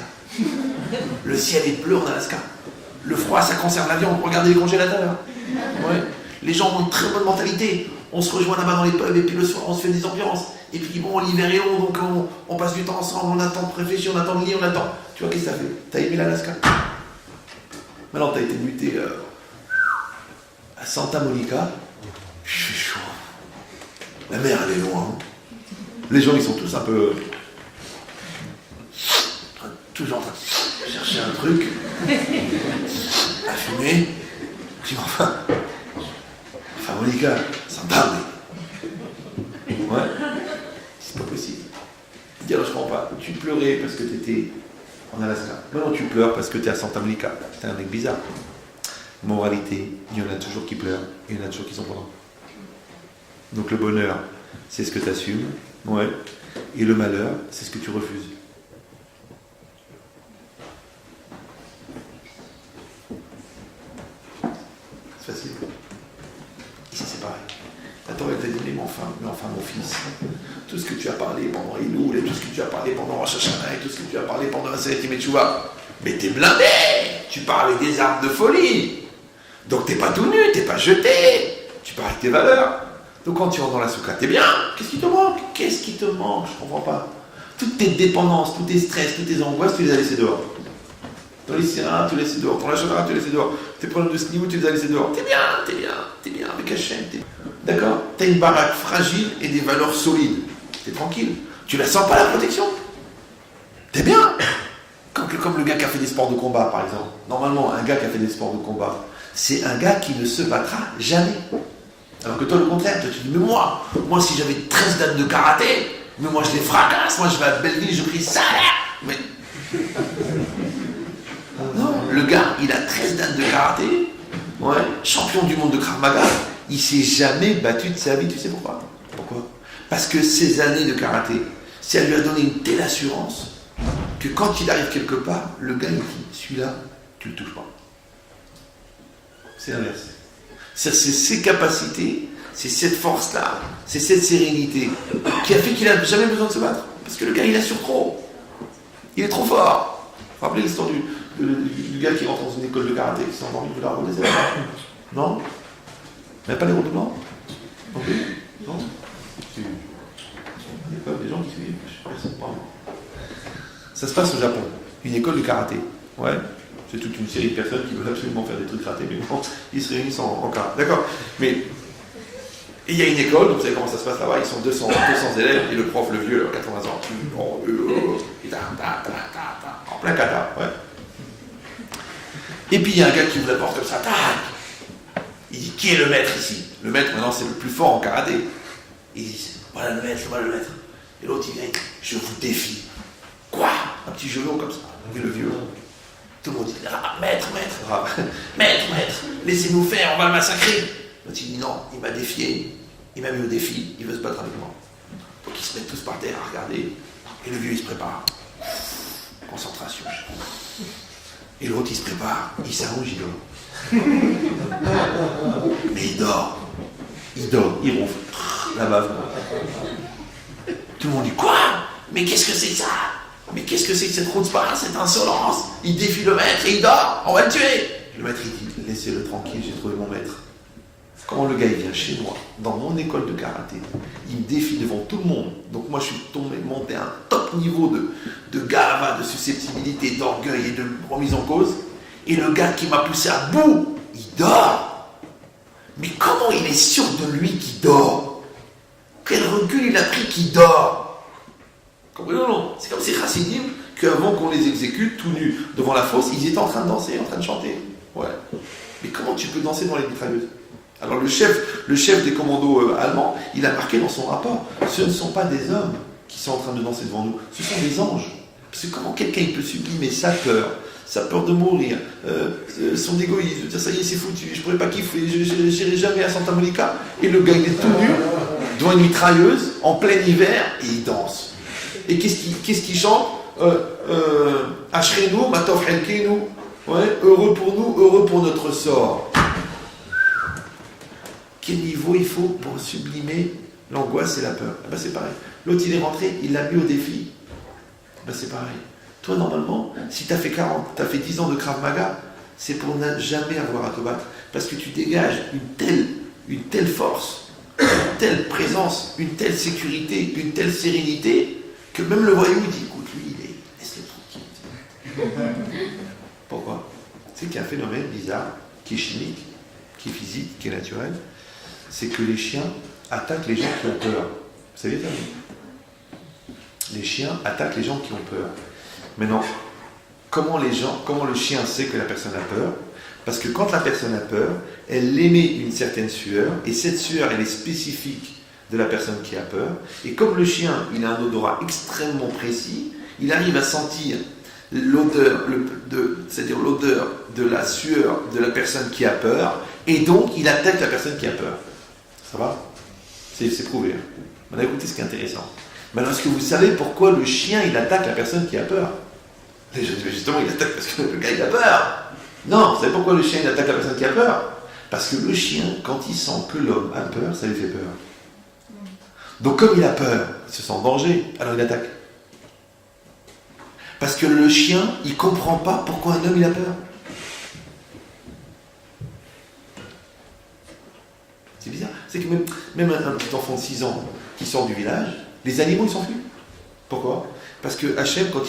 Le ciel est bleu en Alaska. Le froid, ça conserve la viande. Regardez les congélateurs. Ouais. Les gens ont une très bonne mentalité. On se rejoint là-bas dans les pubs et puis le soir, on se fait des ambiances. Et puis bon, l'hiver est long, donc on passe du temps ensemble, on attend de réfléchir, on attend de lire, on attend. Tu vois, qu'est-ce que ça fait? T'as aimé l'Alaska? Maintenant, t'as été muté à Santa Monica. Il fait chaud. La mer, elle est loin. Les gens, ils sont tous un peu... toujours en train de chercher un truc à fumer. Tu vois, enfin, Monica, Santa Monica. Ouais, c'est pas possible. Dis alors, je comprends pas. Tu pleurais parce que t'étais en Alaska. Maintenant, tu pleures parce que t'es à Santa Monica. T'es un mec bizarre. Moralité, il y en a toujours qui pleurent, il y en a toujours qui sont contents. Donc le bonheur, c'est ce que tu assumes, ouais. Et le malheur, c'est ce que tu refuses. C'est facile. Ici c'est pareil. Attends, elle t'a dit, mais enfin mon fils, tout ce que tu as parlé pendant Elul, et tout ce que tu as parlé pendant Rosh Hashanah, et tout ce que tu as parlé pendant la Seyat Yom Teshuvah, mais t'es blindé. Tu parles avec des armes de folie. Donc t'es pas tout nu, t'es pas jeté. Tu parles avec tes valeurs. Donc quand tu rentres dans la soukha, t'es bien. Qu'est-ce qui te manque? Qu'est-ce qui te manque? Je comprends pas. Toutes tes dépendances, tous tes stress, toutes tes angoisses, tu les as laissées dehors. Ton lycéen, tu les as laissés dehors. Ton lachonara, tu les as laissés dehors. Tes problèmes de sniou, tu les as laissés dehors. T'es bien avec Hachem. D'accord? T'as une baraque fragile et des valeurs solides. T'es tranquille. Tu la sens pas la protection? T'es bien. Comme le gars qui a fait des sports de combat, par exemple. Normalement, un gars qui a fait des sports de combat, c'est un gars qui ne se battra jamais. Alors que toi, le contraire, toi, tu dis, mais moi, si j'avais 13 dates de karaté, mais moi, je les fracasse, moi, je vais à Belleville, je crie ça, mais... Non, le gars, il a 13 dates de karaté, ouais, champion du monde de Krav Maga, il s'est jamais battu de sa vie, tu sais pourquoi? Pourquoi? Parce que ces années de karaté, ça lui a donné une telle assurance que quand il arrive quelque part, le gars, il dit, celui-là, tu le touches pas. C'est l'inverse. C'est ces capacités, c'est cette force-là, c'est cette sérénité qui a fait qu'il n'a jamais besoin de se battre. Parce que le gars, il assure trop. Il est trop fort. Vous vous rappelez l'histoire du gars qui rentre dans une école de karaté, qui s'est endormi, il voulait rouler des élèves? Non? Il n'y a pas les roues blancs? Non plus? Non? Il n'y a pas des gens qui suivent, personne parle. Ça se passe au Japon, une école de karaté. Ouais. C'est toute une série de personnes qui veulent absolument faire des trucs ratés, mais bon, ils se réunissent en karaté. D'accord? Mais il y a une école, donc vous savez comment ça se passe là-bas, ils sont 200 élèves, et le prof, le vieux, 80 ans, en plein kata, ouais. Et puis il y a un gars qui ouvre la porte comme ça, tac! Il dit, qui est le maître ici? Le maître, maintenant, c'est le plus fort en karaté. Il dit, voilà le maître, voilà le maître. Et l'autre, il vient, je vous défie. Quoi? Un petit gelot comme ça. Et le vieux, tout le monde dit, ah, maître, laissez-nous faire, on va le massacrer. L'autre, il dit, non, il m'a défié, il m'a mis au défi, il veut se battre avec moi. Donc ils se mettent tous par terre à regarder, et le vieux, il se prépare. Concentration. Et l'autre, il se prépare, il s'allonge, il dort. Mais il dort, il ronfle, la bave. Tout le monde dit, quoi? Mais qu'est-ce que c'est que ça? Mais qu'est-ce que c'est que cette chutzpah, cette insolence? Il défie le maître et il dort, on va le tuer. Le maître, il dit, laissez-le tranquille, j'ai trouvé mon maître. Quand le gars, il vient chez moi, dans mon école de karaté, il me défie devant tout le monde. Donc moi, je suis monté à un top niveau de gava, de susceptibilité, d'orgueil et de remise en cause. Et le gars qui m'a poussé à bout, il dort. Mais comment il est sûr de lui qu'il dort? Quel recul il a pris qui dort. Comprenez ou non? C'est comme ces chassidim qu'avant qu'on les exécute tout nus devant la fosse, ils étaient en train de danser, en train de chanter. Ouais. Mais comment tu peux danser dans les mitrailleuses? Alors le chef des commandos allemands, il a marqué dans son rapport, ce ne sont pas des hommes qui sont en train de danser devant nous, ce sont des anges. Parce que comment quelqu'un il peut sublimer sa peur de mourir, son égoïsme, de dire ça y est c'est foutu, je pourrais pas kiffer, je n'irai jamais à Santa Monica, et le gars il est tout nu, devant une mitrailleuse, en plein hiver, et il danse. Et qu'est-ce qu'il chante? Ashrenu, Matov Helkenu, ouais, heureux pour nous, heureux pour notre sort. Quel niveau il faut pour sublimer l'angoisse et la peur? Ben c'est pareil. L'autre il est rentré, il l'a mis au défi. Ben c'est pareil. Toi normalement, si tu as fait 40, tu as fait 10 ans de Krav Maga, c'est pour ne jamais avoir à te battre. Parce que tu dégages une telle force, une telle présence, une telle sécurité, une telle sérénité, que même le voyou dit, écoute, lui, laisse-le tranquille. Pourquoi? C'est qu'il y a un phénomène bizarre, qui est chimique, qui est physique, qui est naturel, c'est que les chiens attaquent les gens qui ont peur. Vous savez ça? Les chiens attaquent les gens qui ont peur. Maintenant, comment le chien sait que la personne a peur? Parce que quand la personne a peur, elle émet une certaine sueur, et cette sueur, elle est spécifique de la personne qui a peur. Et comme le chien, il a un odorat extrêmement précis, il arrive à sentir l'odeur, c'est-à-dire l'odeur de la sueur de la personne qui a peur, et donc il attaque la personne qui a peur. Ça va? C'est prouvé. Maintenant, écoutez ce qui est intéressant. Maintenant, est-ce que vous savez pourquoi le chien, il attaque la personne qui a peur? Justement, il attaque parce que le gars, il a peur. Non, vous savez pourquoi le chien, il attaque la personne qui a peur? Parce que le chien, quand il sent que l'homme a peur, ça lui fait peur. Donc, comme il a peur, il se sent en danger, alors il attaque. Parce que le chien, il ne comprend pas pourquoi un homme, il a peur. C'est bizarre. C'est que même un petit enfant de 6 ans qui sort du village, les animaux, ils s'enfuient. Pourquoi? Parce que Hachem, quand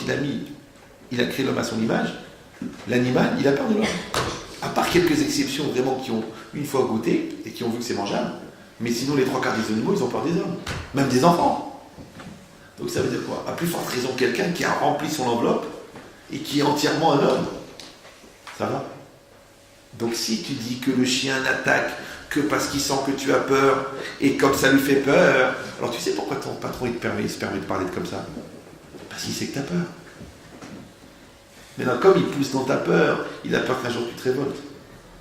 il a créé l'homme à son image, l'animal, il a peur de l'homme. À part quelques exceptions vraiment qui ont une fois goûté et qui ont vu que c'est mangeable, mais sinon les 3/4 des animaux, ils ont peur des hommes. Même des enfants. Donc ça veut dire quoi? À plus forte raison, quelqu'un qui a rempli son enveloppe et qui est entièrement un homme. Ça va? Donc si tu dis que le chien n'attaque que parce qu'il sent que tu as peur, et comme ça lui fait peur, alors tu sais pourquoi ton patron il se permet de parler comme ça? Parce qu'il sait que tu as peur. Maintenant, comme il pousse dans ta peur, il a peur qu'un jour tu te révoltes.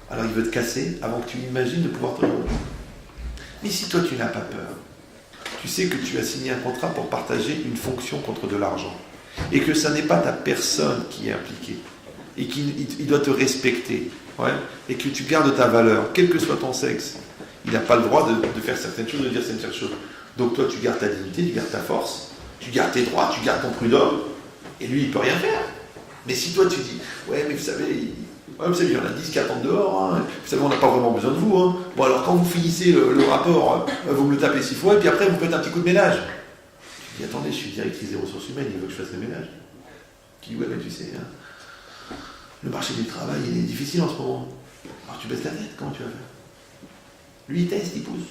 Alors il veut te casser avant que tu imagines de pouvoir te révolter. Mais si toi tu n'as pas peur, tu sais que tu as signé un contrat pour partager une fonction contre de l'argent, et que ça n'est pas ta personne qui est impliquée, et qu'il doit te respecter, ouais, et que tu gardes ta valeur, quel que soit ton sexe. Il n'a pas le droit de faire certaines choses, de dire certaines choses. Donc toi, tu gardes ta dignité, tu gardes ta force, tu gardes tes droits, tu gardes ton prud'homme, et lui, il ne peut rien faire. Mais si toi, tu dis, ouais, mais vous savez, il y en a 10 qui attendent dehors, hein. Vous savez, on n'a pas vraiment besoin de vous. Hein. Bon, alors quand vous finissez le rapport, vous me le tapez 6 fois, et puis après, vous faites un petit coup de ménage. Tu dis, attendez, je suis directrice des ressources humaines, il veut que je fasse le ménage. Tu dis, ouais, mais tu sais, hein, le marché du travail, il est difficile en ce moment. Alors tu baisses la tête, comment tu vas faire? Lui, il teste, il pousse.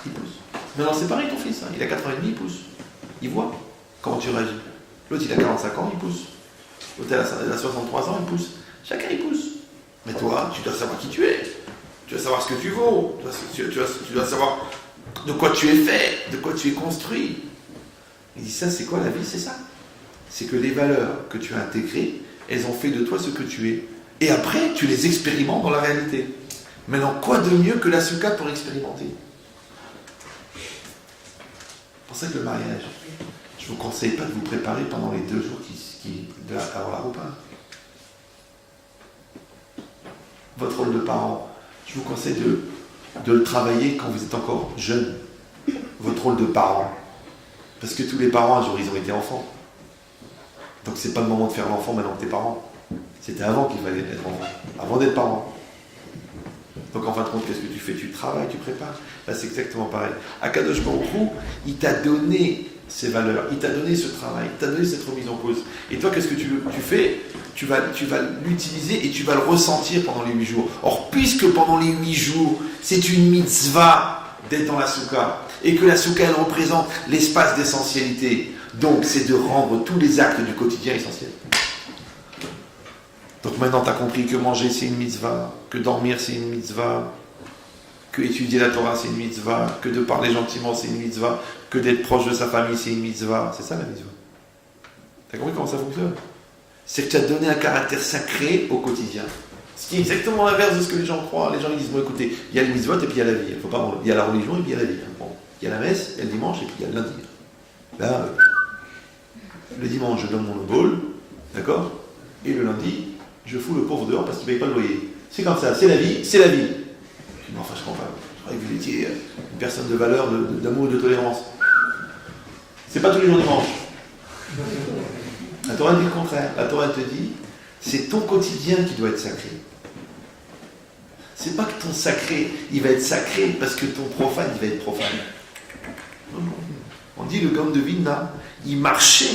Il pousse. Mais alors c'est pareil ton fils, hein. Il a 4 ans et demi, il pousse. Il voit comment tu réagis. L'autre, il a 45 ans, il pousse. L'autre, il a 63 ans, il pousse. Chacun, il pousse. Mais toi, tu dois savoir qui tu es. Tu dois savoir ce que tu vaux. Tu dois savoir de quoi tu es fait, de quoi tu es construit. Il dit, ça, c'est quoi la vie? C'est ça. C'est que les valeurs que tu as intégrées, elles ont fait de toi ce que tu es. Et après, tu les expérimentes dans la réalité. Maintenant, quoi de mieux que la souka pour expérimenter? C'est pour ça que le mariage, je ne vous conseille pas de vous préparer pendant les 2 jours avant la repas. Votre rôle de parent, je vous conseille de le travailler quand vous êtes encore jeune. Votre rôle de parent. Parce que tous les parents, un jour, ils ont été enfants. Donc c'est pas le moment de faire l'enfant maintenant que t'es parent. C'était avant qu'il fallait être enfant, avant d'être parent. Donc en fin de compte, qu'est-ce que tu fais? Tu travailles, tu prépares. Là, c'est exactement pareil. Akadosh Baruch Hu, il t'a donné ces valeurs, il t'a donné ce travail, il t'a donné cette remise en cause. Et toi, qu'est-ce que tu fais? Tu vas l'utiliser et tu vas le ressentir pendant les 8 jours. Or, puisque pendant les 8 jours, c'est une mitzvah d'être dans la souka, et que la souka, elle représente l'espace d'essentialité. Donc, c'est de rendre tous les actes du quotidien essentiels. Donc maintenant, tu as compris que manger, c'est une mitzvah, que dormir, c'est une mitzvah, que étudier la Torah, c'est une mitzvah, que de parler gentiment, c'est une mitzvah, que d'être proche de sa famille, c'est une mitzvah. C'est ça la mitzvah. Tu as compris comment ça fonctionne? C'est que tu as donné un caractère sacré au quotidien. Ce qui est exactement l'inverse de ce que les gens croient. Les gens ils disent, bon écoutez, il y a le mitzvot et puis il y a la vie. Il y a la religion et puis il y a la vie. Bon, il y a la messe, il y a le dimanche et puis il y a le lundi. Là, le dimanche, je donne mon bol, d'accord? Et le lundi, je fous le pauvre dehors parce qu'il ne paye pas le loyer. C'est comme ça, c'est la vie, c'est la vie. Je dis, enfin, je comprends pas. Je croyais que vous étiez une personne de valeur, d'amour et de tolérance. C'est pas tous les jours dimanche. La Torah dit le contraire. La Torah te dit, c'est ton quotidien qui doit être sacré. C'est pas que ton sacré, il va être sacré parce que ton profane, il va être profane. Non, non. On dit le Gaon de Vilna, il marchait.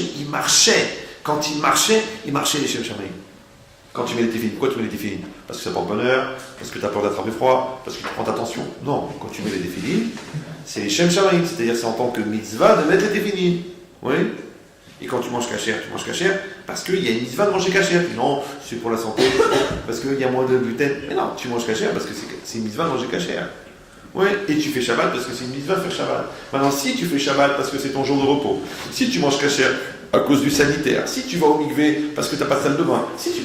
Quand il marchait les Shem Shamaim. Quand tu mets les téfilines, pourquoi tu mets les téfilines? Parce que ça porte bonheur, parce que tu as peur d'attraper froid, parce que tu prends ta tension. Non, quand tu mets les téfilines, c'est les Shem Shamaim, c'est-à-dire c'est en tant que mitzvah de mettre les téfilines. Oui. Et quand tu manges kasher parce qu'il y a une mitzvah de manger kasher. Non, c'est pour la santé, parce qu'il y a moins de gluten. Mais non, tu manges kasher parce que c'est une mitzvah de manger kasher. Oui, et tu fais Shabbat parce que c'est une mitzvah de faire Shabbat. Maintenant, si tu fais Shabbat parce que c'est ton jour de repos, si tu manges kasher à cause du sanitaire, si tu vas au mikvé parce que tu n'as pas de salle de bain, si tu...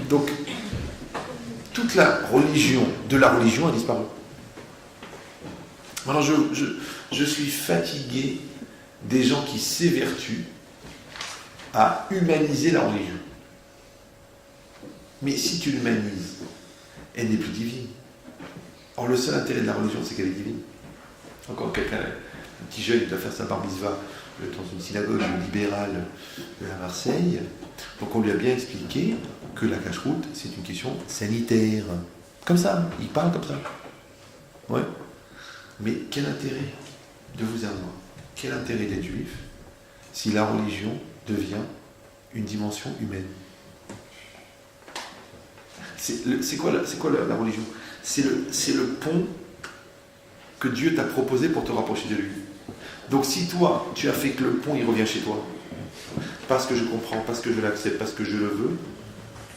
Donc, toute la religion a disparu. Maintenant, je suis fatigué des gens qui s'évertuent à humaniser la religion. Mais si tu l'humanises, elle n'est plus divine. Or, le seul intérêt de la religion, c'est qu'elle est divine. Encore quelqu'un, un petit jeune, il doit faire sa bar mitzvah dans une synagogue libérale à Marseille. Donc, on lui a bien expliqué que la cache-route, c'est une question sanitaire. Comme ça, il parle comme ça. Ouais. Mais quel intérêt de vous avoir? Quel intérêt d'être juif si la religion devient une dimension humaine? C'est quoi la religion? C'est le pont que Dieu t'a proposé pour te rapprocher de lui. Donc si toi, tu as fait que le pont, il revient chez toi, parce que je comprends, parce que je l'accepte, parce que je le veux,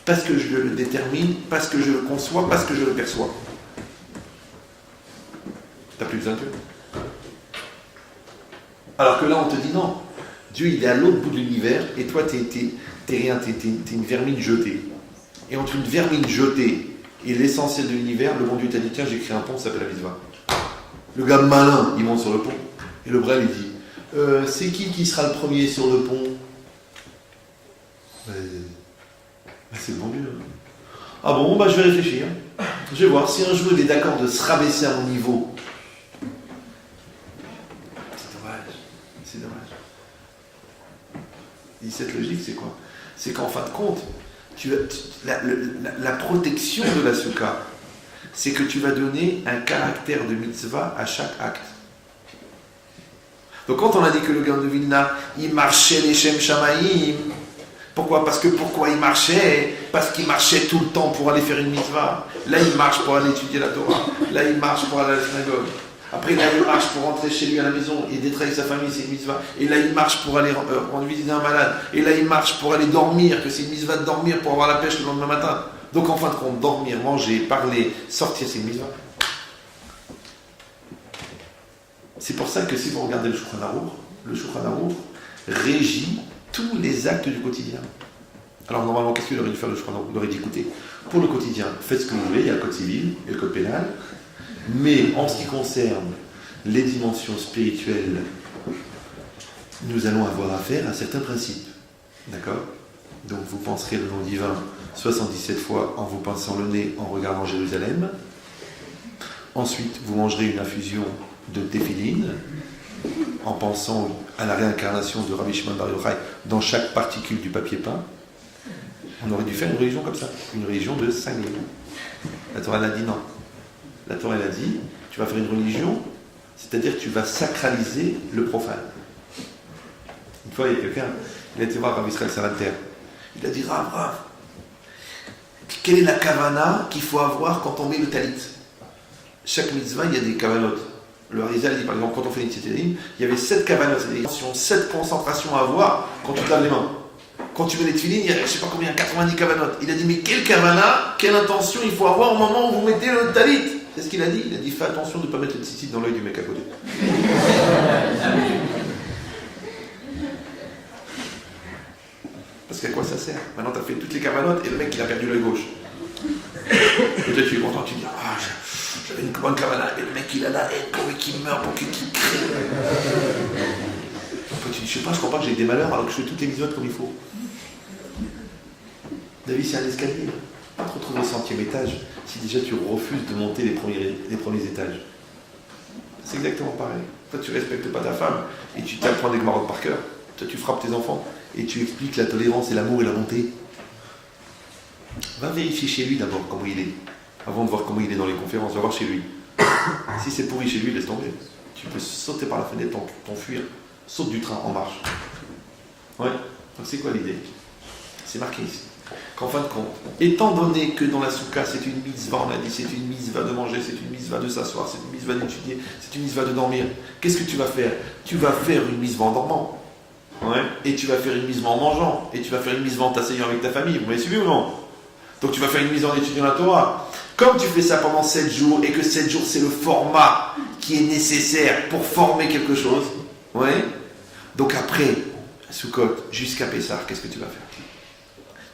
parce que je le détermine, parce que je le conçois, parce que je le perçois, t'as plus besoin de Dieu. Alors que là, on te dit non. Dieu, il est à l'autre bout de l'univers, et toi, t'es rien, t'es une vermine jetée. Et entre une vermine jetée et l'essentiel de l'univers, le bon Dieu t'a dit, tiens, j'ai créé un pont, ça s'appelle la mitzvah. Le gars malin, il monte sur le pont. Et le Brel, il dit, c'est qui sera le premier sur le pont? C'est le bon Dieu. Ah bon, bah je vais réfléchir. Je vais voir si un jour il est d'accord de se rabaisser à mon niveau. C'est dommage. Et cette logique, c'est quoi? C'est qu'en fin de compte, la protection de la soukha, c'est que tu vas donner un caractère de mitzvah à chaque acte. Donc quand on a dit que le Gaon de Vilna, il marchait les Shem Shamaim, pourquoi? Pourquoi il marchait? Parce qu'il marchait tout le temps pour aller faire une mitzvah. Là, il marche pour aller étudier la Torah. Là, il marche pour aller à la synagogue. Après, là, il marche pour rentrer chez lui à la maison et d'être avec sa famille, c'est une mitzvah. Et là, il marche pour aller rendre visite à un malade. Et là, il marche pour aller dormir, que c'est une mitzvah de dormir pour avoir la pêche le lendemain matin. Donc, en fin de compte, dormir, manger, parler, sortir, c'est une mitzvah. C'est pour ça que si vous regardez le Shulchan Aruch régit tous les actes du quotidien. Alors, normalement, qu'est-ce qu'il aurait dû faire le Shulchan Aruch? Il aurait dit, écoutez, pour le quotidien, faites ce que vous voulez, il y a le code civil et le code pénal. Mais en ce qui concerne les dimensions spirituelles, nous allons avoir affaire à certains principes. D'accord? Donc vous penserez le nom divin 77 fois en vous pinçant le nez en regardant Jérusalem. Ensuite, vous mangerez une infusion de téphiline en pensant à la réincarnation de Rabbi Shimon Bar Yochai dans chaque particule du papier peint. On aurait dû faire une religion comme ça, une religion de cinglés. La Torah l'a dit non. La Torah elle a dit, tu vas faire une religion, c'est-à-dire que tu vas sacraliser le profane. Une fois, il y a quelqu'un, il a été voir Rav Israël Salanter. Il a dit, Rav, quelle est la kavana qu'il faut avoir quand on met le talit? chaque mitzvah, il y a des kavanot. Le Harizal dit par exemple, quand on fait l'Itzétérim, il y avait 7 kavanot, c'est-à-dire 7 concentrations à avoir quand tu te laves les mains. Quand tu mets les tefilines, il y a je sais pas combien, 90 kavanot. Il a dit, mais quelle kavana, quelle intention il faut avoir au moment où vous mettez le talit. C'est ce qu'il a dit. Il a dit, fais attention de ne pas mettre le tzitzit dans l'œil du mec à côté. Parce qu'à quoi ça sert? Maintenant, tu as fait toutes les kavanotes et le mec, il a perdu l'œil gauche. Et toi, tu es content, tu dis, j'avais une bonne kavana, et le mec, il a la haine pour qu'il meurt, pour qu'il crée. Tu dis, je sais pas, je crois pas que j'ai des malheurs alors que je fais toutes les mitzvot comme il faut. David, c'est un escalier. Pas te retrouver au 100e étage si déjà tu refuses de monter les premiers étages. C'est exactement pareil. Toi, tu respectes pas ta femme et tu t'apprends des marottes par cœur. Toi, tu frappes tes enfants et tu expliques la tolérance et l'amour et la bonté. Va vérifier chez lui d'abord comment il est, avant de voir comment il est dans les conférences. Va voir chez lui. Si c'est pourri chez lui, laisse tomber. Tu peux sauter par la fenêtre, t'enfuir, saute du train en marche. Ouais. Donc c'est quoi l'idée? C'est marqué ici. Qu'en fin de compte, étant donné que dans la soukha, c'est une mitzvah, on a dit, c'est une mitzvah de manger, c'est une mitzvah de s'asseoir, c'est une mitzvah d'étudier, c'est une mitzvah de dormir, qu'est-ce que tu vas faire? Tu vas faire une mitzvah en dormant. Ouais. Et tu vas faire une mitzvah en mangeant. Et tu vas faire une mitzvah en t'asseyant avec ta famille. Vous m'avez suivi ou non? Donc tu vas faire une mitzvah en étudiant la Torah. Comme tu fais ça pendant 7 jours, et que 7 jours, c'est le format qui est nécessaire pour former quelque chose. Ouais. Donc après, Sukkot, jusqu'à Pessah, qu'est-ce que tu vas faire?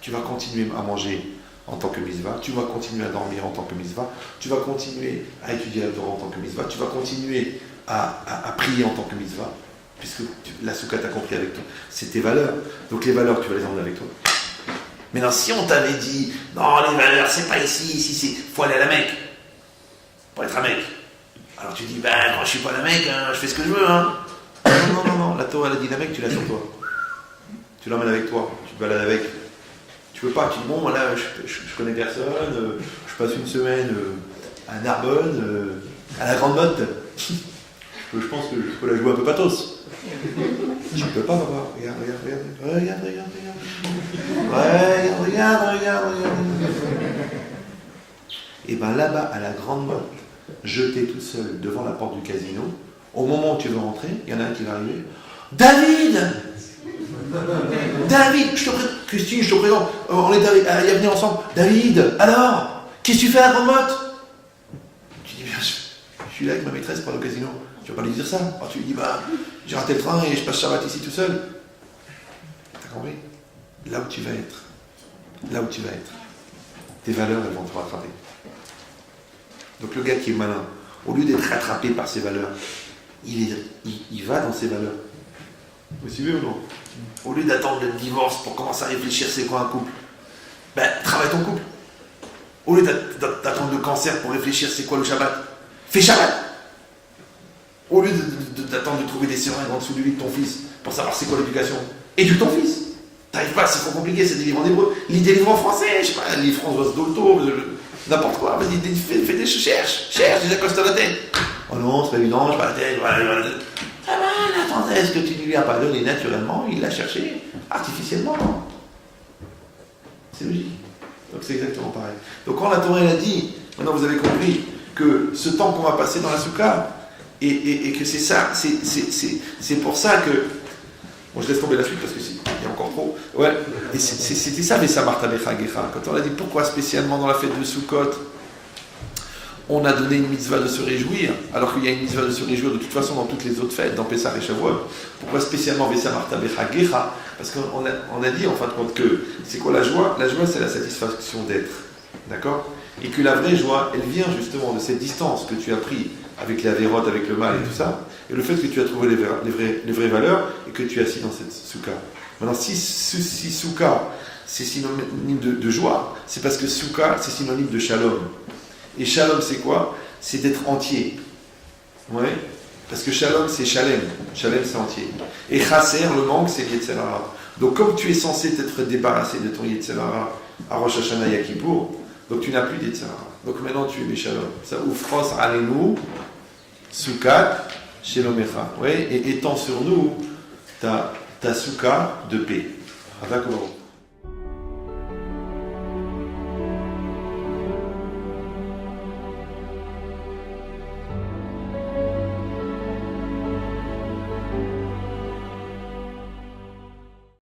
Tu vas continuer à manger en tant que mitzvah, tu vas continuer à dormir en tant que mitzvah, tu vas continuer à étudier la Torah en tant que mitzvah, tu vas continuer à prier en tant que mitzvah, puisque la soukha t'a compris avec toi. C'est tes valeurs. Donc les valeurs, tu vas les emmener avec toi. Maintenant, si on t'avait dit, non, les valeurs, c'est pas ici, faut aller à la Mecque, pour être un mec. Alors tu dis, ben non, je suis pas la Mecque, hein, je fais ce que je veux. Hein. Non, la Torah, elle a dit la Mecque, tu l'as sur toi. Tu l'emmènes avec toi, tu te balades avec. Tu peux pas, tu dis, bon, voilà, je connais personne, je passe une semaine à Narbonne, à la Grande Motte. Je pense que je peux la jouer un peu pathos. Tu peux pas, papa. Regarde. Regarde. Et bien là-bas, à la Grande Motte, jeté tout seul devant la porte du casino, au moment où tu veux rentrer, il y en a un qui va arriver. David, je te présente. Christine, je te présente. On est à y venir ensemble. David, alors, qu'est-ce que tu fais à la Grande Motte? Tu dis, bien, je suis là avec ma maîtresse pour aller au casino. Tu vas pas lui dire ça. Alors tu lui dis, j'ai raté le train et je passe Shabbat ici tout seul. T'as compris? Là où tu vas être, tes valeurs, elles vont te rattraper. Donc le gars qui est malin, au lieu d'être rattrapé par ses valeurs, il va dans ses valeurs. Vous suivez ou non? Au lieu d'attendre le divorce pour commencer à réfléchir c'est quoi un couple, travaille ton couple. Au lieu d'attendre le cancer pour réfléchir c'est quoi le Shabbat, fais Shabbat. Au lieu d'attendre de trouver des seringues en dessous du lit de ton fils pour savoir c'est quoi l'éducation, éduque ton fils. T'arrives pas, c'est trop compliqué, c'est des livres en hébreu. Lis des livres en français, je sais pas, lis François Dolto, n'importe quoi, vas-y, fais des cherche, déjà coste la tête. Oh non, c'est pas évident, j'ai pas la tête, voilà. La tendresse que tu lui as pas donnée naturellement, il l'a cherché artificiellement. C'est logique. Donc c'est exactement pareil. Donc quand la Torah elle a dit, maintenant vous avez compris que ce temps qu'on va passer dans la soukha, et que c'est ça, c'est pour ça que... Bon, je laisse tomber la suite parce que il y a encore trop. Ouais, et c'était ça, mais ça Martha Bechagecha. Quand on a dit pourquoi spécialement dans la fête de Sukkot, on a donné une mitzvah de se réjouir, alors qu'il y a une mitzvah de se réjouir de toute façon dans toutes les autres fêtes, dans Pessah et Shavuot. Pourquoi spécialement Vesa Martha Bechagecha? Parce qu'on a dit en fin de compte que c'est quoi la joie? La joie, c'est la satisfaction d'être. D'accord? Et que la vraie joie, elle vient justement de cette distance que tu as pris avec la vérote, avec le mal et tout ça, et le fait que tu as trouvé les vraies valeurs et que tu es assis dans cette soukha. Maintenant, si soukha, c'est synonyme de joie, c'est parce que soukha, c'est synonyme de shalom. Et shalom, c'est quoi? C'est d'être entier. Ouais. Parce que shalom, c'est shalem. Shalem, c'est entier. Et chasser, le manque, c'est Yetzer Hara. Donc, comme tu es censé t'être débarrassé de ton Yetzer Hara à Rosh Hashanah et à Kippour, donc tu n'as plus d'Yetzer Hara. Donc maintenant, tu es Beshalom. Ça oufros alenu, Sukkot, Shelomecha. Ouais. Et étend sur nous ta soukha de paix.